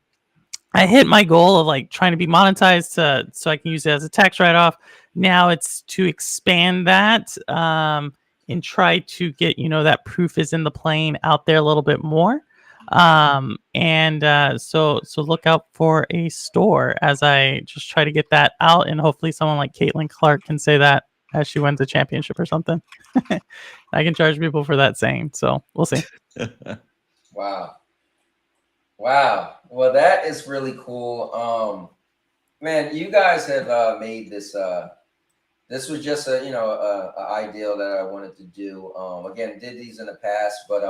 hit my goal of like trying to be monetized so I can use it as a tax write-off. Now it's to expand that and try to get, that proof is in the plane out there a little bit more. So look out for a store as I just try to get that out, and hopefully someone like Caitlin Clark can say that as she wins a championship or something. I can charge people for that saying, so we'll see. Wow. Well, that is really cool. Man, you guys have made this. This was just a ideal that I wanted to do. Again, did these in the past, but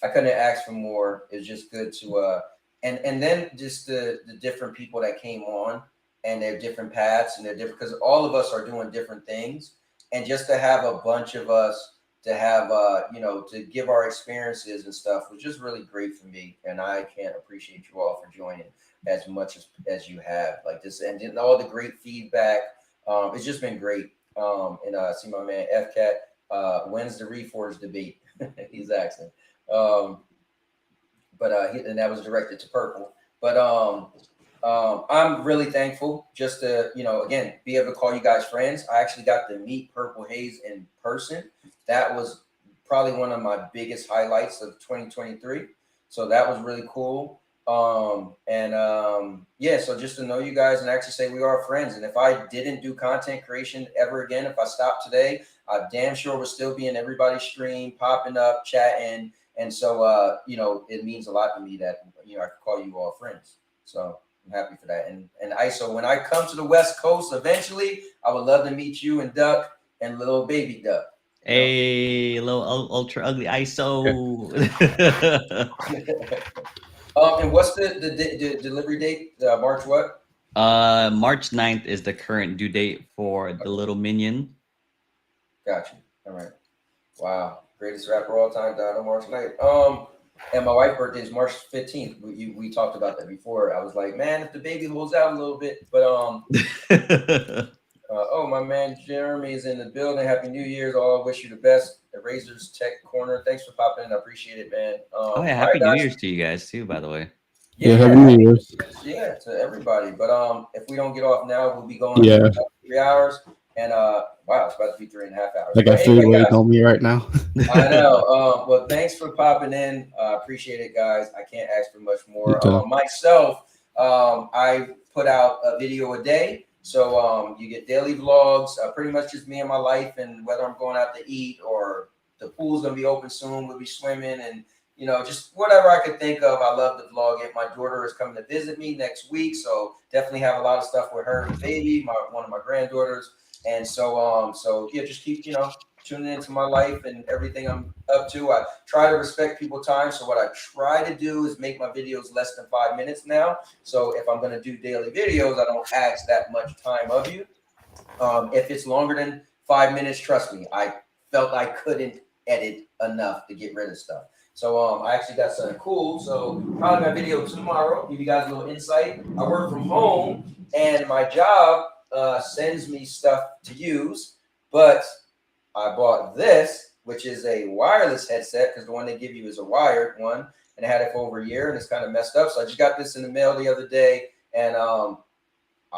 I couldn't ask for more. It's just good to and then just the different people that came on and their different paths and their different, because all of us are doing different things, and just to have a bunch of us to have to give our experiences and stuff was just really great for me, and I can't appreciate you all for joining as much as you have like this, and all the great feedback. It's just been great. And I see my man FCat, when's the Reforge debate? He's asking. And that was directed to Purple. But I'm really thankful just to, again, be able to call you guys friends. I actually got to meet Purple Haze in person. That was probably one of my biggest highlights of 2023. So that was really cool. So just to know you guys and actually say we are friends. And if I didn't do content creation ever again, if I stopped today, I damn sure would still be in everybody's stream, popping up, chatting. And so, it means a lot to me that, I could call you all friends. So I'm happy for that. And ISO, when I come to the West Coast eventually, I would love to meet you and Duck and little baby Duck. Hey, little ultra ugly ISO. And what's the delivery date? March what? March 9th is the current due date for the little minion. Gotcha. All right. Wow. Greatest rapper all time died on March 9th. And my wife's birthday is March 15th. We talked about that before. I was like, man, if the baby holds out a little bit, but my man Jeremy is in the building. Happy New Year's. All wish you the best. The Razors Tech Corner. Thanks for popping in. I appreciate it, man. Happy New Year's to you guys too, by the way. Yeah, Happy New Year's. Yeah, to everybody. But if we don't get off now, we'll be going for 3 hours. And wow, it's about to be 3.5 hours. I got food waiting on me right now. I know. Well, thanks for popping in. Appreciate it, guys. I can't ask for much more. Myself, I put out a video a day. So you get daily vlogs, pretty much just me and my life, and whether I'm going out to eat or the pool's gonna be open soon, we'll be swimming, and just whatever I could think of. I love to vlog it. My daughter is coming to visit me next week, so definitely have a lot of stuff with her and baby, one of my granddaughters. And so just keep tuning into my life and everything I'm up to. I try to respect people's time. So what I try to do is make my videos less than 5 minutes now. So if I'm going to do daily videos, I don't ask that much time of you. If it's longer than 5 minutes, trust me, I felt I couldn't edit enough to get rid of stuff. So I actually got something cool. So probably my video tomorrow, give you guys a little insight. I work from home, and my job sends me stuff to use, but I bought this, which is a wireless headset, because the one they give you is a wired one, and I had it for over a year, and it's kind of messed up. So I just got this in the mail the other day, and I'll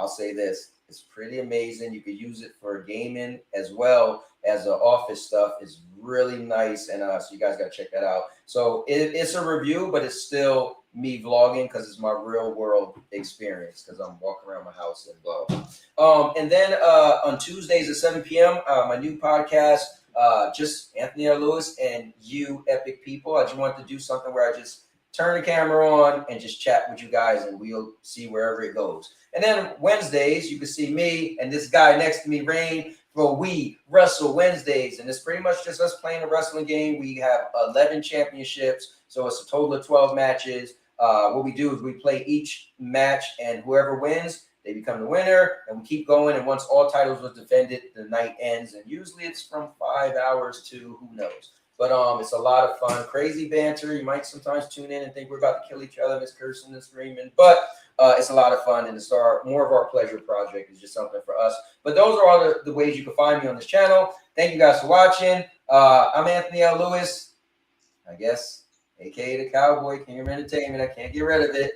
say this. It's pretty amazing. You could use it for gaming as well as office stuff. It's really nice, and so you guys got to check that out. So it's a review, but it's still me vlogging because it's my real world experience because I'm walking around my house and blah. And then on Tuesdays at 7 p.m., my new podcast, just Anthony L. Lewis and you epic people. I just wanted to do something where I just turn the camera on and just chat with you guys, and we'll see wherever it goes. And then Wednesdays, you can see me and this guy next to me, Rain, for We Wrestle Wednesdays. And it's pretty much just us playing a wrestling game. We have 11 championships, so it's a total of 12 matches. What we do is we play each match, and whoever wins, they become the winner, and we keep going. And once all titles are defended, the night ends. And usually it's from 5 hours to who knows. But it's a lot of fun, crazy banter. You might sometimes tune in and think we're about to kill each other, and it's cursing and screaming. But it's a lot of fun, and it's more of our pleasure project. It's just something for us. But those are all the ways you can find me on this channel. Thank you guys for watching. I'm Anthony L. Lewis, I guess, a.k.a. the Cowboy, King of Entertainment. I can't get rid of it.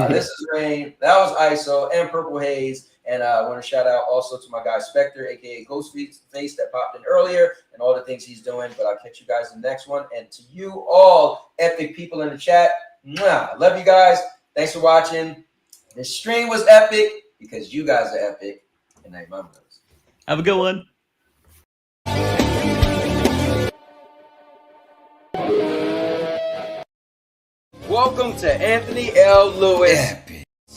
This is Rain. That was ISO and Purple Haze. And I want to shout out also to my guy Spectre, a.k.a. Ghostface, that popped in earlier, and all the things he's doing. But I'll catch you guys in the next one. And to you all epic people in the chat, I love you guys. Thanks for watching. This stream was epic because you guys are epic. And now your mama knows. Have a good one. Welcome to Anthony L. Lewis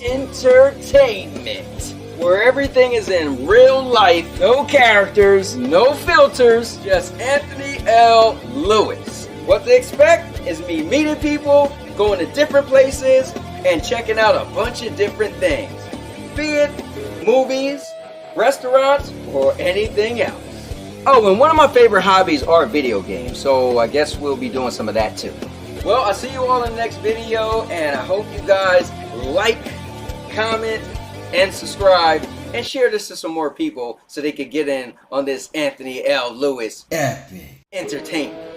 Entertainment, where everything is in real life, no characters, no filters, just Anthony L. Lewis. What to expect is me meeting people, going to different places, and checking out a bunch of different things, be it movies, restaurants, or anything else. Oh, and one of my favorite hobbies are video games, so I guess we'll be doing some of that too. Well, I'll see you all in the next video, and I hope you guys like, comment, and subscribe, and share this to some more people so they can get in on this Anthony L. Lewis Epic Entertainment.